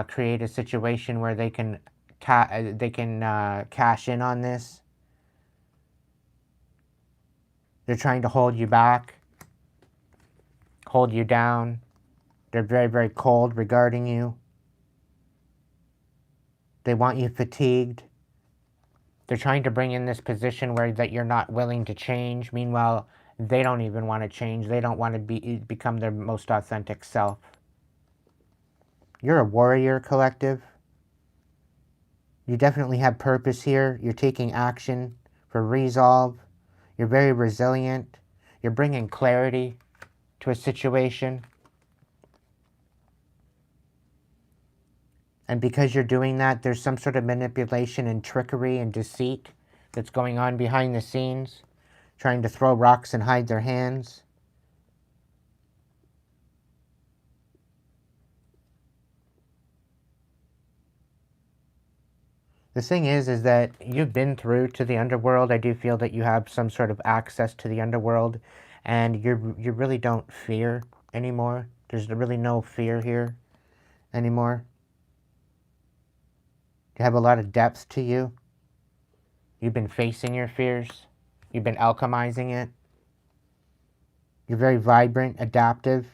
create a situation where they can cash in on this. They're trying to hold you back, hold you down. They're very, very cold regarding you. They want you fatigued. They're trying to bring in this position where that you're not willing to change. Meanwhile, they don't even want to change. They don't want to become their most authentic self. You're a warrior, collective. You definitely have purpose here. You're taking action for resolve. You're very resilient. You're bringing clarity to a situation. And because you're doing that, there's some sort of manipulation and trickery and deceit that's going on behind the scenes, trying to throw rocks and hide their hands. The thing is that you've been through to the underworld. I do feel that you have some sort of access to the underworld, and you really don't fear anymore. There's really no fear here anymore. You have a lot of depth to you. You've been facing your fears. You've been alchemizing it. You're very vibrant, adaptive.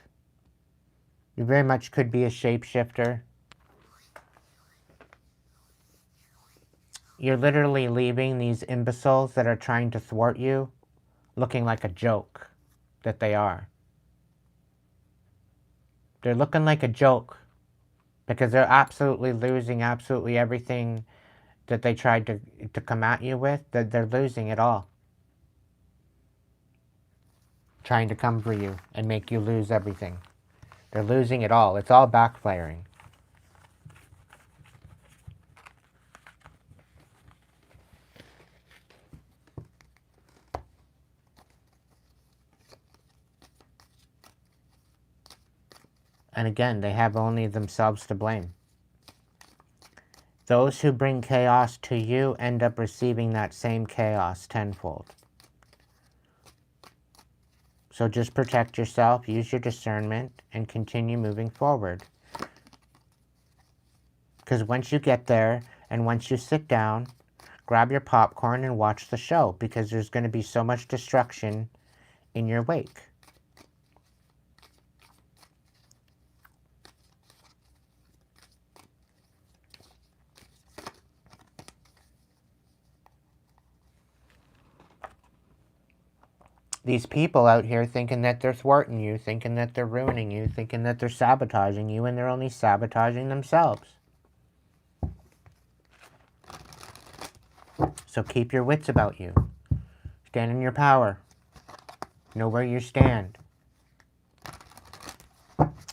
You very much could be a shapeshifter. You're literally leaving these imbeciles that are trying to thwart you looking like a joke that they are. They're looking like a joke because they're absolutely losing absolutely everything that they tried to come at you with. They're losing it all. Trying to come for you and make you lose everything. They're losing it all. It's all backfiring. And again, they have only themselves to blame. Those who bring chaos to you end up receiving that same chaos tenfold. So just protect yourself, use your discernment, and continue moving forward. Because once you get there, and once you sit down, grab your popcorn and watch the show, because there's going to be so much destruction in your wake. These people out here thinking that they're thwarting you, thinking that they're ruining you, thinking that they're sabotaging you, and they're only sabotaging themselves. So keep your wits about you. Stand in your power. Know where you stand.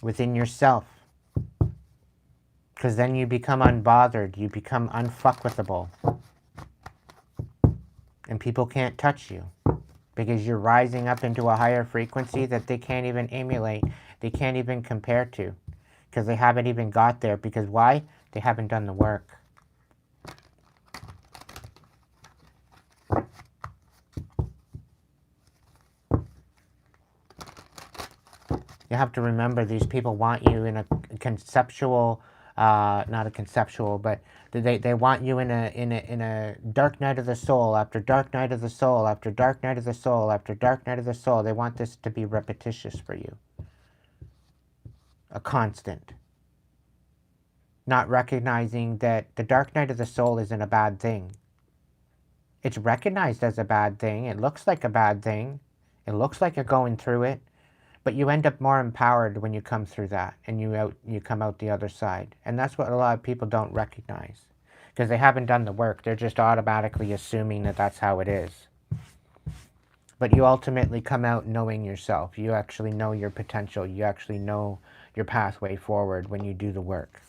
Within yourself. Because then you become unbothered. You become unfuckwithable. And people can't touch you. Because you're rising up into a higher frequency that they can't even emulate. They can't even compare to. Because they haven't even got there. Because why? They haven't done the work. You have to remember, these people want you in a conceptual, not a conceptual, but they want you in a dark night of the soul, after dark night of the soul, after dark night of the soul, after dark night of the soul. They want this to be repetitious for you. A constant. Not recognizing that the dark night of the soul isn't a bad thing. It's recognized as a bad thing. It looks like a bad thing. It looks like you're going through it. But you end up more empowered when you come through that, and you come out the other side. And that's what a lot of people don't recognize, because they haven't done the work. They're just automatically assuming that that's how it is. But you ultimately come out knowing yourself. You actually know your potential. You actually know your pathway forward when you do the work.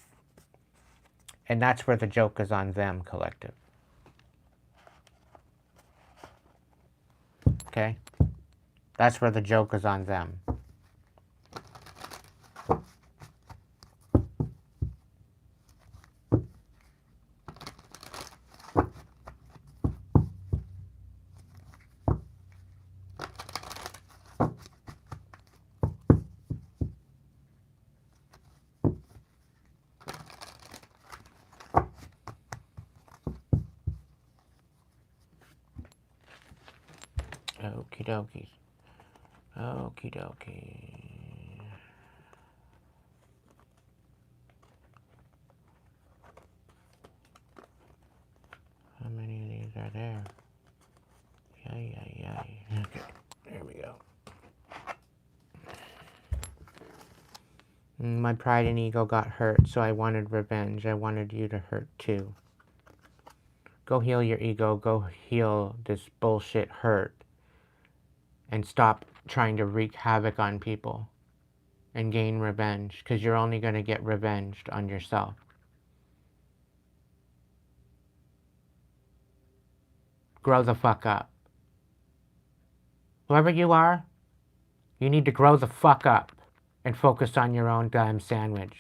And that's where the joke is on them, collective. Okay? That's where the joke is on them. Okie dokie. Okie dokie. How many of these are there? Yay, yay, yay. Okay, there we go. My pride and ego got hurt, so I wanted revenge. I wanted you to hurt too. Go heal your ego. Go heal this bullshit hurt. And stop trying to wreak havoc on people and gain revenge, because you're only going to get revenged on yourself. Grow the fuck up. Whoever you are, you need to grow the fuck up and focus on your own damn sandwich.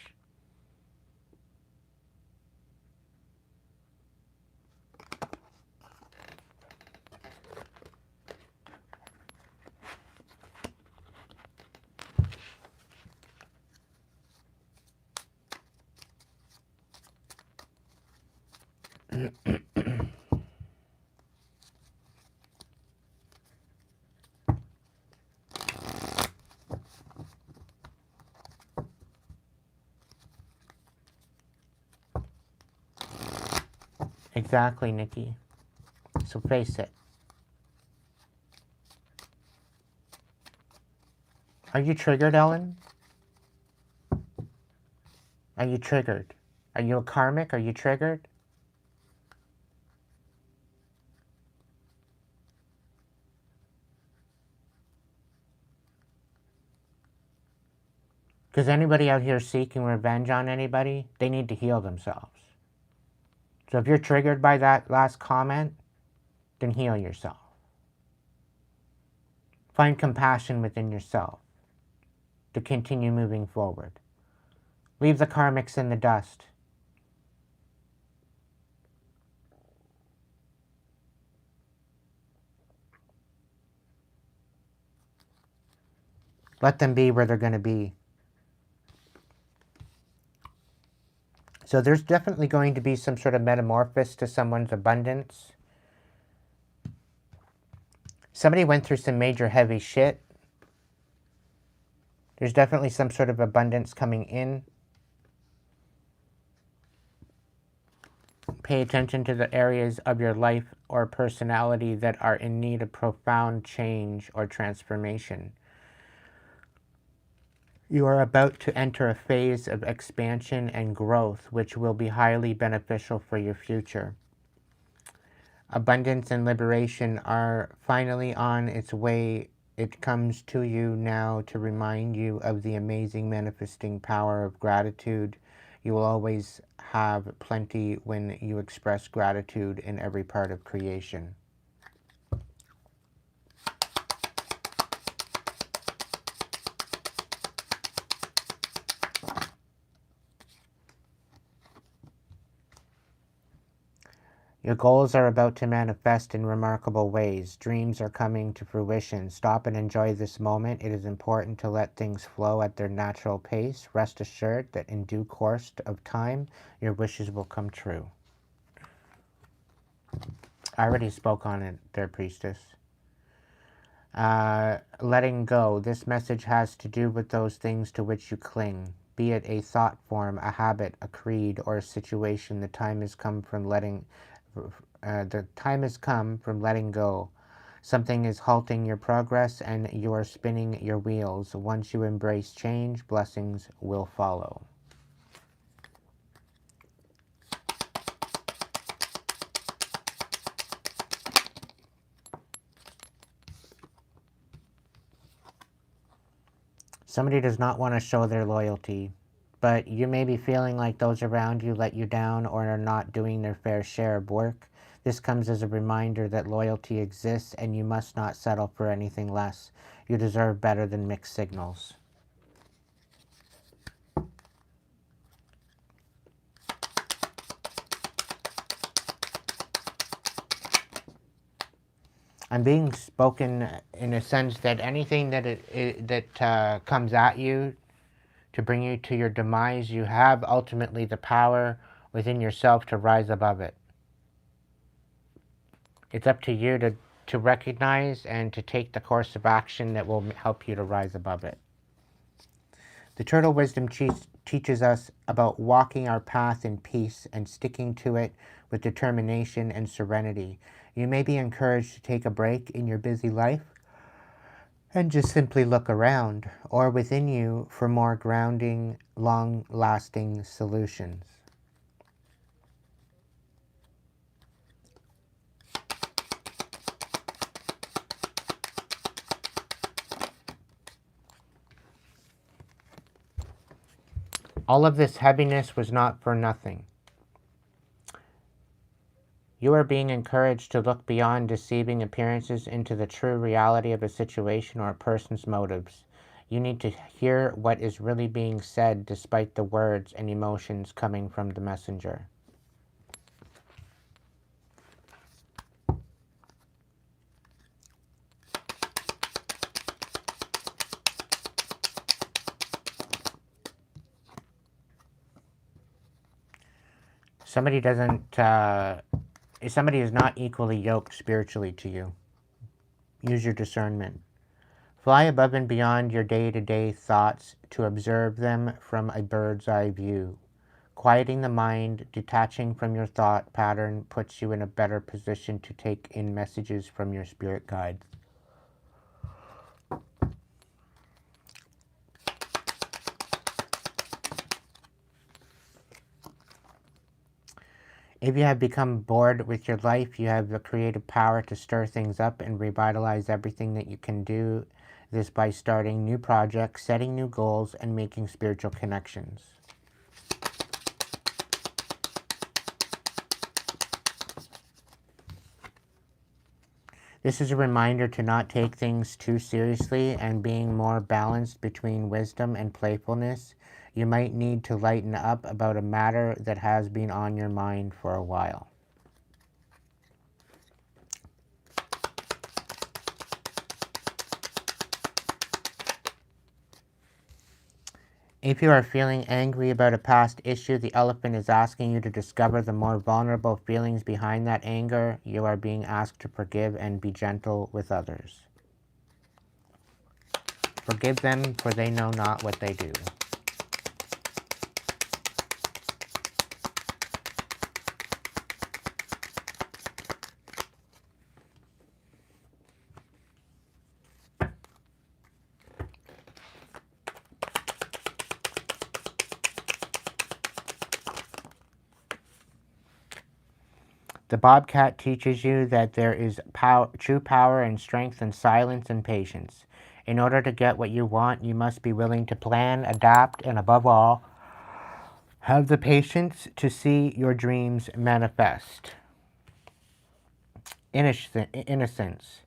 Exactly, Nikki. So face it. Are you triggered, Ellen? Are you triggered? Are you a karmic? Are you triggered? Because anybody out here seeking revenge on anybody, they need to heal themselves. So if you're triggered by that last comment, then heal yourself. Find compassion within yourself to continue moving forward. Leave the karmics in the dust. Let them be where they're going to be. So there's definitely going to be some sort of metamorphosis to someone's abundance. Somebody went through some major heavy shit. There's definitely some sort of abundance coming in. Pay attention to the areas of your life or personality that are in need of profound change or transformation. You are about to enter a phase of expansion and growth, which will be highly beneficial for your future. Abundance and liberation are finally on its way. It comes to you now to remind you of the amazing manifesting power of gratitude. You will always have plenty when you express gratitude in every part of creation. Your goals are about to manifest in remarkable ways. Dreams are coming to fruition. Stop and enjoy this moment. It is important to let things flow at their natural pace. Rest assured that in due course of time, your wishes will come true. I already spoke on it there, Priestess. Letting go. This message has to do with those things to which you cling. Be it a thought form, a habit, a creed, or a situation, the time has come from letting go. Something is halting your progress and you are spinning your wheels. Once you embrace change, blessings will follow. Somebody does not want to show their loyalty, but you may be feeling like those around you let you down or are not doing their fair share of work. This comes as a reminder that loyalty exists and you must not settle for anything less. You deserve better than mixed signals. I'm being spoken in a sense that anything that comes at you to bring you to your demise, you have ultimately the power within yourself to rise above it. It's up to you to to recognize and to take the course of action that will help you to rise above it. The turtle wisdom teaches us about walking our path in peace and sticking to it with determination and serenity. You may be encouraged to take a break in your busy life and just simply look around or within you for more grounding, long-lasting solutions. All of this heaviness was not for nothing. You are being encouraged to look beyond deceiving appearances into the true reality of a situation or a person's motives. You need to hear what is really being said despite the words and emotions coming from the messenger. Somebody is not equally yoked spiritually to you. Use your discernment. Fly above and beyond your day-to-day thoughts to observe them from a bird's eye view. Quieting the mind, detaching from your thought pattern puts you in a better position to take in messages from your spirit guides. If you have become bored with your life, you have the creative power to stir things up and revitalize everything that you can do this by starting new projects, setting new goals, and making spiritual connections. This is a reminder to not take things too seriously and being more balanced between wisdom and playfulness. You might need to lighten up about a matter that has been on your mind for a while. If you are feeling angry about a past issue, the elephant is asking you to discover the more vulnerable feelings behind that anger. You are being asked to forgive and be gentle with others. Forgive them, for they know not what they do. The bobcat teaches you that there is true power and strength in silence and patience. In order to get what you want, you must be willing to plan, adapt, and above all, have the patience to see your dreams manifest. Innocence.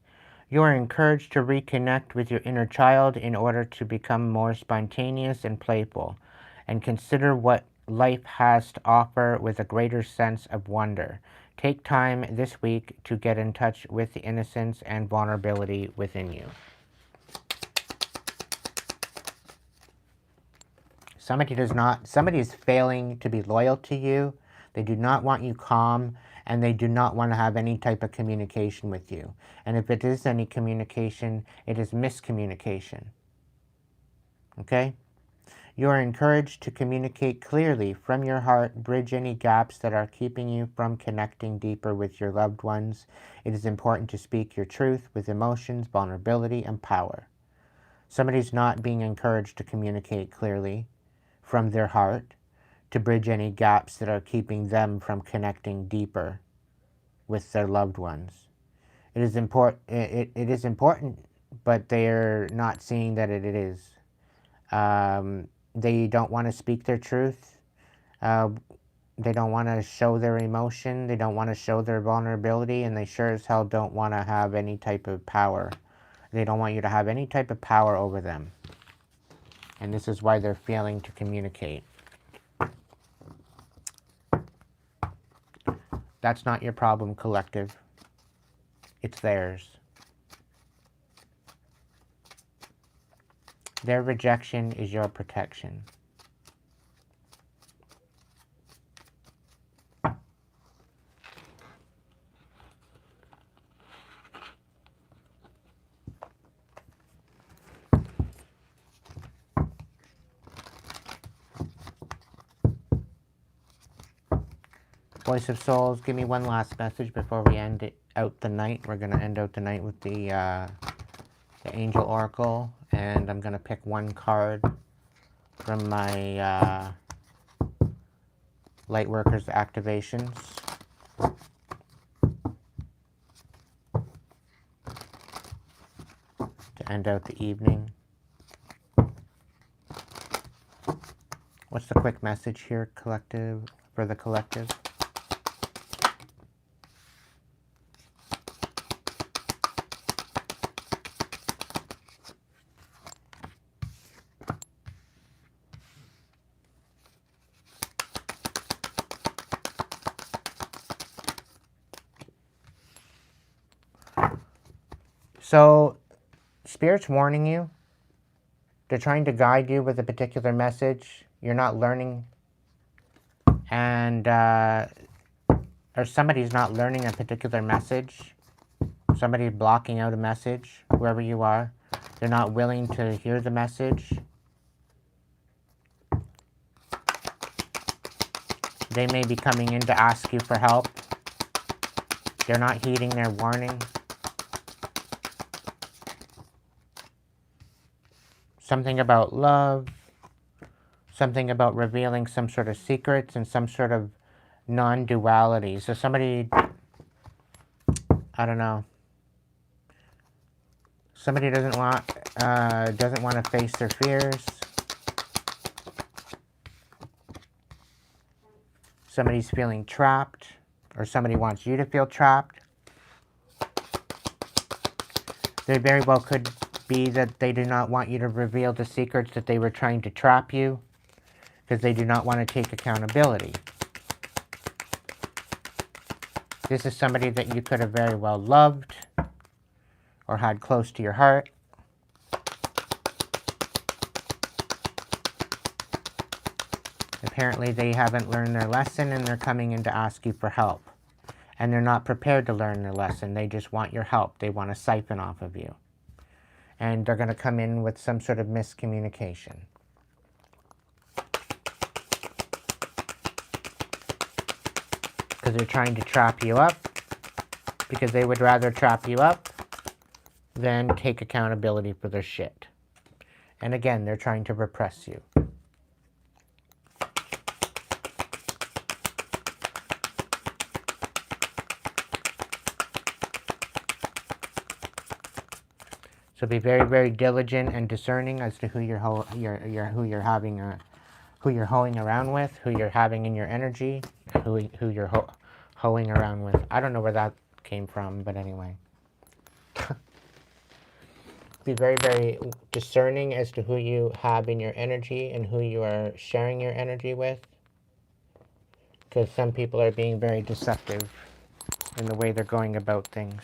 You are encouraged to reconnect with your inner child in order to become more spontaneous and playful, and consider what life has to offer with a greater sense of wonder. Take time this week to get in touch with the innocence and vulnerability within you. Somebody is failing to be loyal to you. They do not want you calm, and they do not want to have any type of communication with you. And if it is any communication, it is miscommunication. Okay? You are encouraged to communicate clearly from your heart, bridge any gaps that are keeping you from connecting deeper with your loved ones. It is important to speak your truth with emotions, vulnerability, and power. Somebody's not being encouraged to communicate clearly from their heart, to bridge any gaps that are keeping them from connecting deeper with their loved ones. It is important, but they're not seeing that it is. They don't want to speak their truth. They don't want to show their emotion. They don't want to show their vulnerability, and they sure as hell don't want to have any type of power. They don't want you to have any type of power over them. And this is why they're failing to communicate. That's not your problem, collective. It's theirs. Their rejection is your protection. Voice of Souls, give me one last message before we end out the night. We're going to end out the night with the Angel Oracle, and I'm going to pick one card from my Lightworkers activations. To end out the evening. What's the quick message here, collective, for the collective? So, Spirit's warning you. They're trying to guide you with a particular message. You're not learning. And, or somebody's not learning a particular message. Somebody's blocking out a message, whoever you are. They're not willing to hear the message. They may be coming in to ask you for help. They're not heeding their warning. Something about love, something about revealing some sort of secrets and some sort of non-duality. So somebody, I don't know, somebody doesn't want to face their fears. Somebody's feeling trapped, or somebody wants you to feel trapped. They very well could be that they do not want you to reveal the secrets that they were trying to trap you, because they do not want to take accountability. This is somebody that you could have very well loved or had close to your heart. Apparently they haven't learned their lesson and they're coming in to ask you for help. And they're not prepared to learn their lesson. They just want your help. They want to siphon off of you. And they're going to come in with some sort of miscommunication. Because they're trying to trap you up. Because they would rather trap you up than take accountability for their shit. And again, they're trying to repress you. So be very, very diligent and discerning as to who you're hoeing around with, who you're having in your energy, who you're hoeing around with. I don't know where that came from, but anyway. Be very, very discerning as to who you have in your energy and who you are sharing your energy with. Because some people are being very deceptive in the way they're going about things.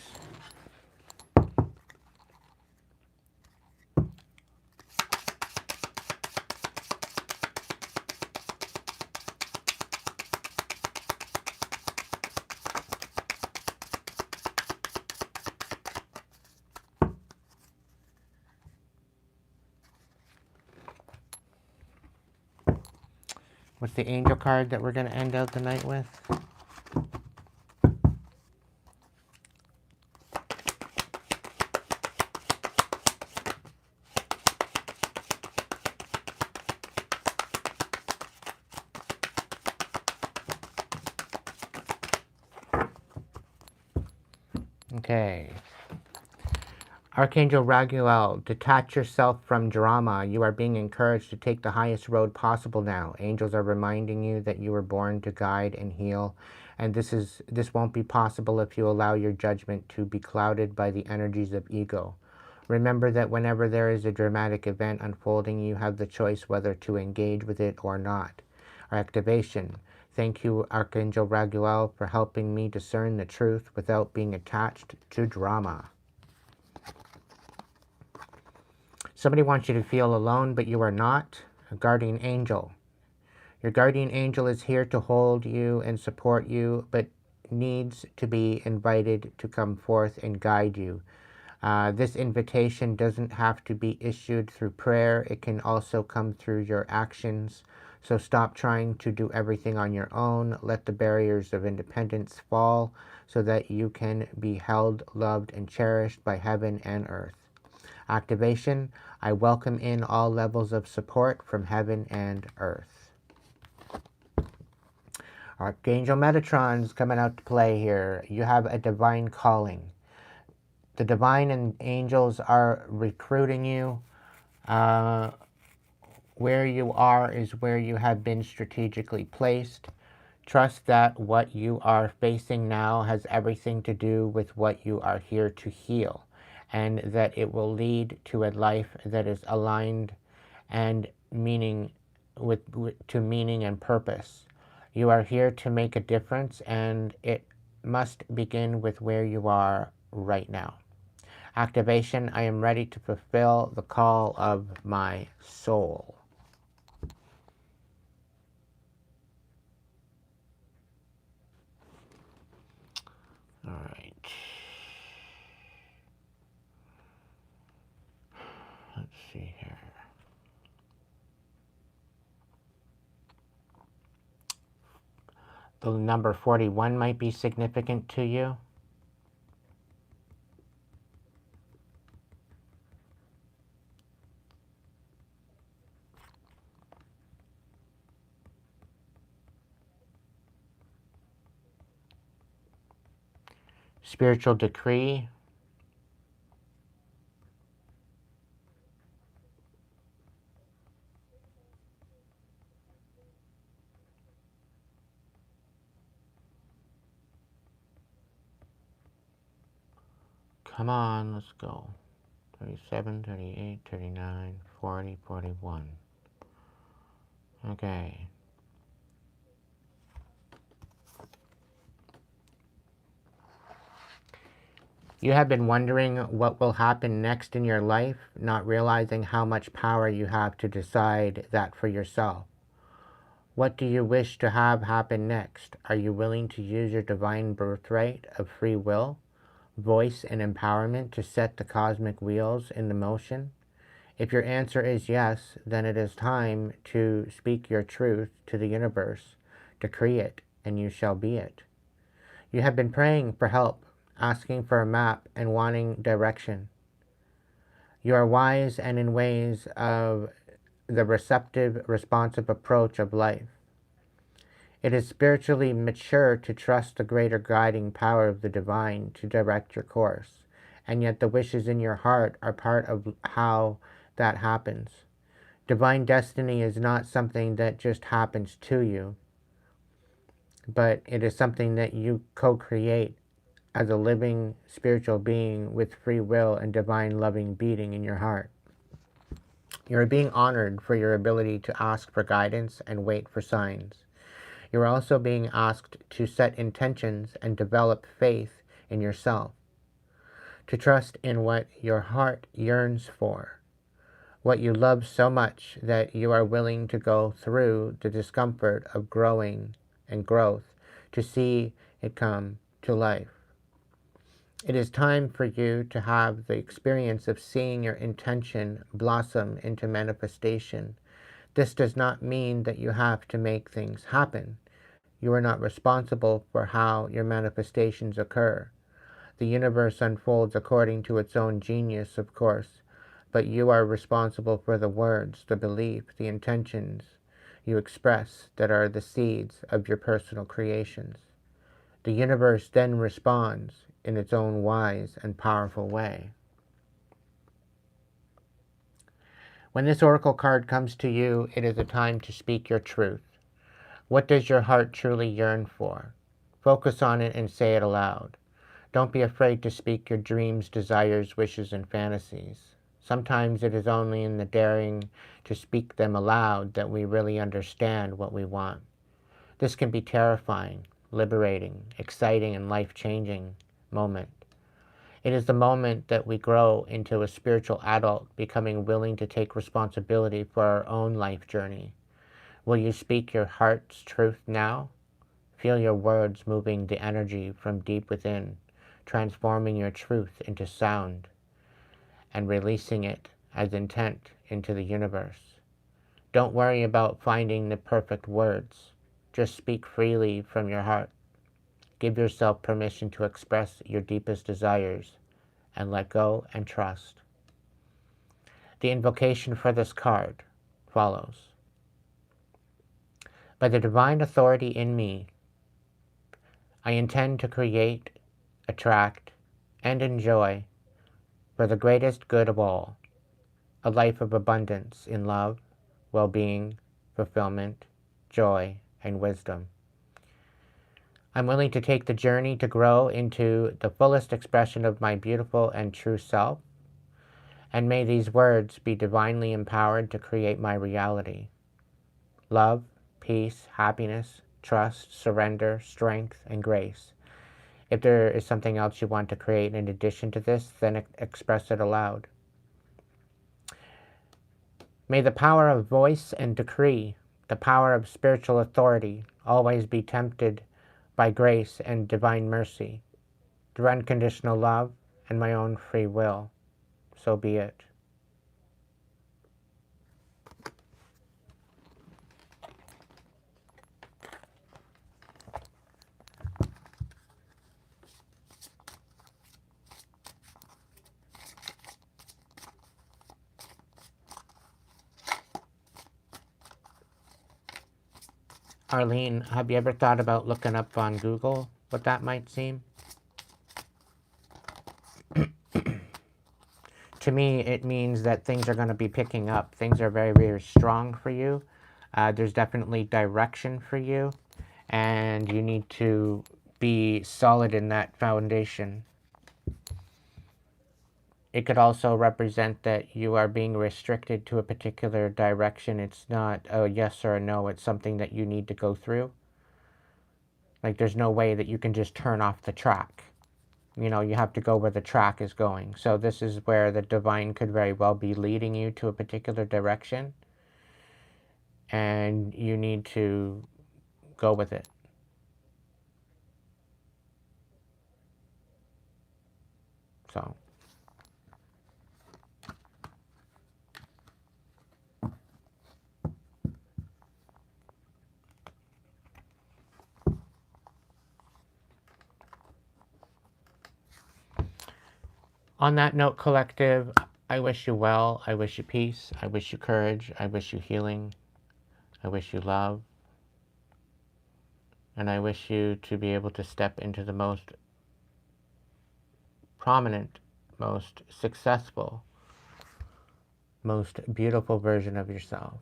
What's the angel card that we're going to end out the night with? Okay. Archangel Raguel, detach yourself from drama. You are being encouraged to take the highest road possible now. Angels are reminding you that you were born to guide and heal, and this won't be possible if you allow your judgment to be clouded by the energies of ego. Remember that whenever there is a dramatic event unfolding, you have the choice whether to engage with it or not. Activation. Thank you, Archangel Raguel, for helping me discern the truth without being attached to drama. Somebody wants you to feel alone, but you are not. A guardian angel. Your guardian angel is here to hold you and support you, but needs to be invited to come forth and guide you. This invitation doesn't have to be issued through prayer. It can also come through your actions. So stop trying to do everything on your own. Let the barriers of independence fall so that you can be held, loved, and cherished by heaven and earth. Activation, I welcome in all levels of support from heaven and earth. Archangel Metatron's coming out to play here. You have a divine calling. The divine and angels are recruiting you. Where you are is where you have been strategically placed. Trust that what you are facing now has everything to do with what you are here to heal, and that it will lead to a life that is aligned and meaning to meaning and purpose. You are here to make a difference, and it must begin with where you are right now. Activation, I am ready to fulfill the call of my soul. All right. Let's see here. The number 41 might be significant to you. Spiritual decree. Come on, let's go. 37, 38, 39, 40, 41. Okay. You have been wondering what will happen next in your life, not realizing how much power you have to decide that for yourself. What do you wish to have happen next? Are you willing to use your divine birthright of free will, voice, and empowerment to set the cosmic wheels into motion? If your answer is yes, then it is time to speak your truth to the universe, decree it, and you shall be it. You have been praying for help, asking for a map, and wanting direction. You are wise and in ways of the receptive, responsive approach of life. It is spiritually mature to trust the greater guiding power of the divine to direct your course, and yet the wishes in your heart are part of how that happens. Divine destiny is not something that just happens to you, but it is something that you co-create as a living spiritual being with free will and divine loving beating in your heart. You are being honored for your ability to ask for guidance and wait for signs. You are also being asked to set intentions and develop faith in yourself, to trust in what your heart yearns for, what you love so much that you are willing to go through the discomfort of growing and growth to see it come to life. It is time for you to have the experience of seeing your intention blossom into manifestation. This does not mean that you have to make things happen. You are not responsible for how your manifestations occur. The universe unfolds according to its own genius, of course, but you are responsible for the words, the belief, the intentions you express that are the seeds of your personal creations. The universe then responds in its own wise and powerful way. When this oracle card comes to you, it is a time to speak your truth. What does your heart truly yearn for? Focus on it and say it aloud. Don't be afraid to speak your dreams, desires, wishes, and fantasies. Sometimes it is only in the daring to speak them aloud that we really understand what we want. This can be terrifying, liberating, exciting, and life-changing moment. It is the moment that we grow into a spiritual adult, becoming willing to take responsibility for our own life journey. Will you speak your heart's truth now? Feel your words moving the energy from deep within, transforming your truth into sound and releasing it as intent into the universe. Don't worry about finding the perfect words. Just speak freely from your heart. Give yourself permission to express your deepest desires and let go and trust. The invocation for this card follows. By the divine authority in me, I intend to create, attract, and enjoy, for the greatest good of all, a life of abundance in love, well-being, fulfillment, joy, and wisdom. I'm willing to take the journey to grow into the fullest expression of my beautiful and true self, and may these words be divinely empowered to create my reality. Love, peace, happiness, trust, surrender, strength, and grace. If there is something else you want to create in addition to this, then express it aloud. May the power of voice and decree, the power of spiritual authority, always be tempted by grace and divine mercy, through unconditional love and my own free will. So be it. Arlene, have you ever thought about looking up on Google what that might seem? To me, it means that things are going to be picking up. Things are very, very strong for you. There's definitely direction for you, and you need to be solid in that foundation. It could also represent that you are being restricted to a particular direction. It's not a yes or a no. It's something that you need to go through. Like, there's no way that you can just turn off the track. You know, you have to go where the track is going. So this is where the divine could very well be leading you to a particular direction. And you need to go with it. So. On that note, collective, I wish you well. I wish you peace. I wish you courage. I wish you healing. I wish you love. And I wish you to be able to step into the most prominent, most successful, most beautiful version of yourself.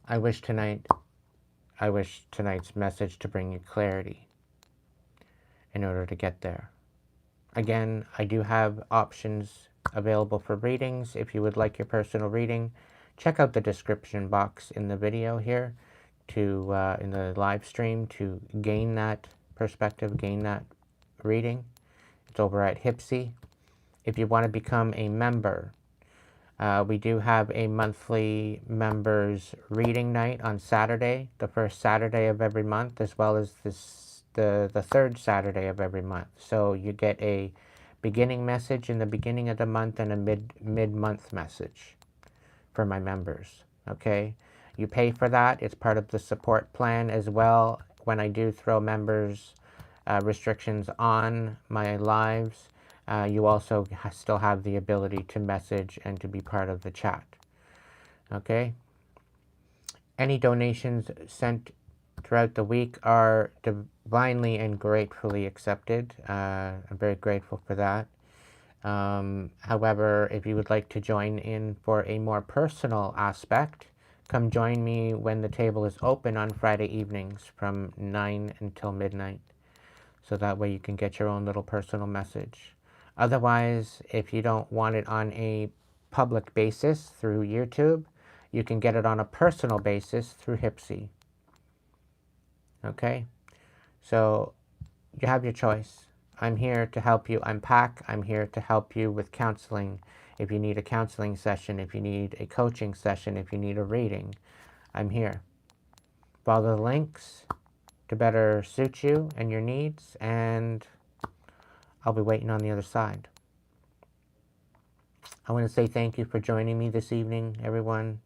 I wish tonight's message to bring you clarity in order to get there. Again, I do have options available for readings. If you would like your personal reading, check out the description box in the video here to in the live stream to gain that perspective, gain that reading. It's over at Hipsy. If you want to become a member, we do have a monthly members reading night on Saturday, the first Saturday of every month, as well as the third Saturday of every month. So you get a beginning message in the beginning of the month and a mid-month message for my members. Okay, you pay for that. It's part of the support plan as well. When I do throw members restrictions on my lives, you also still have the ability to message and to be part of the chat. Okay? Any donations sent throughout the week are divinely and gratefully accepted. I'm very grateful for that. However, if you would like to join in for a more personal aspect, come join me when the table is open on Friday evenings from 9 until midnight. So that way you can get your own little personal message. Otherwise, if you don't want it on a public basis through YouTube, you can get it on a personal basis through Hipsy. Okay? So you have your choice. I'm here to help you unpack. I'm here to help you with counseling. If you need a counseling session, if you need a coaching session, if you need a reading, I'm here. Follow the links to better suit you and your needs, and I'll be waiting on the other side. I want to say thank you for joining me this evening, everyone.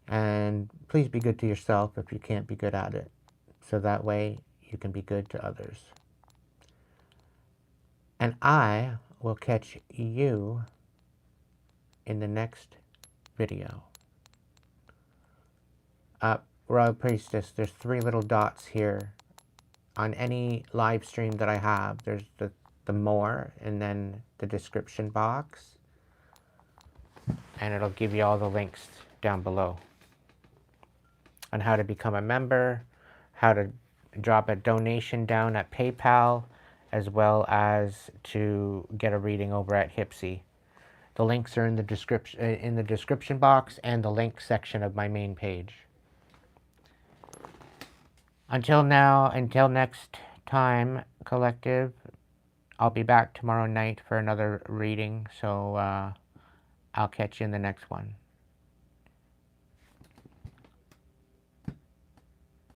And please be good to yourself if you can't be good at it. So that way you can be good to others. And I will catch you in the next video. Royal Priestess, there's 3 little dots here. On any live stream that I have, there's the more and then the description box. And it'll give you all the links down below on how to become a member, how to drop a donation down at PayPal, as well as to get a reading over at Hipsy. The links are in the description box and the link section of my main page. Until next time, collective, I'll be back tomorrow night for another reading, so I'll catch you in the next one.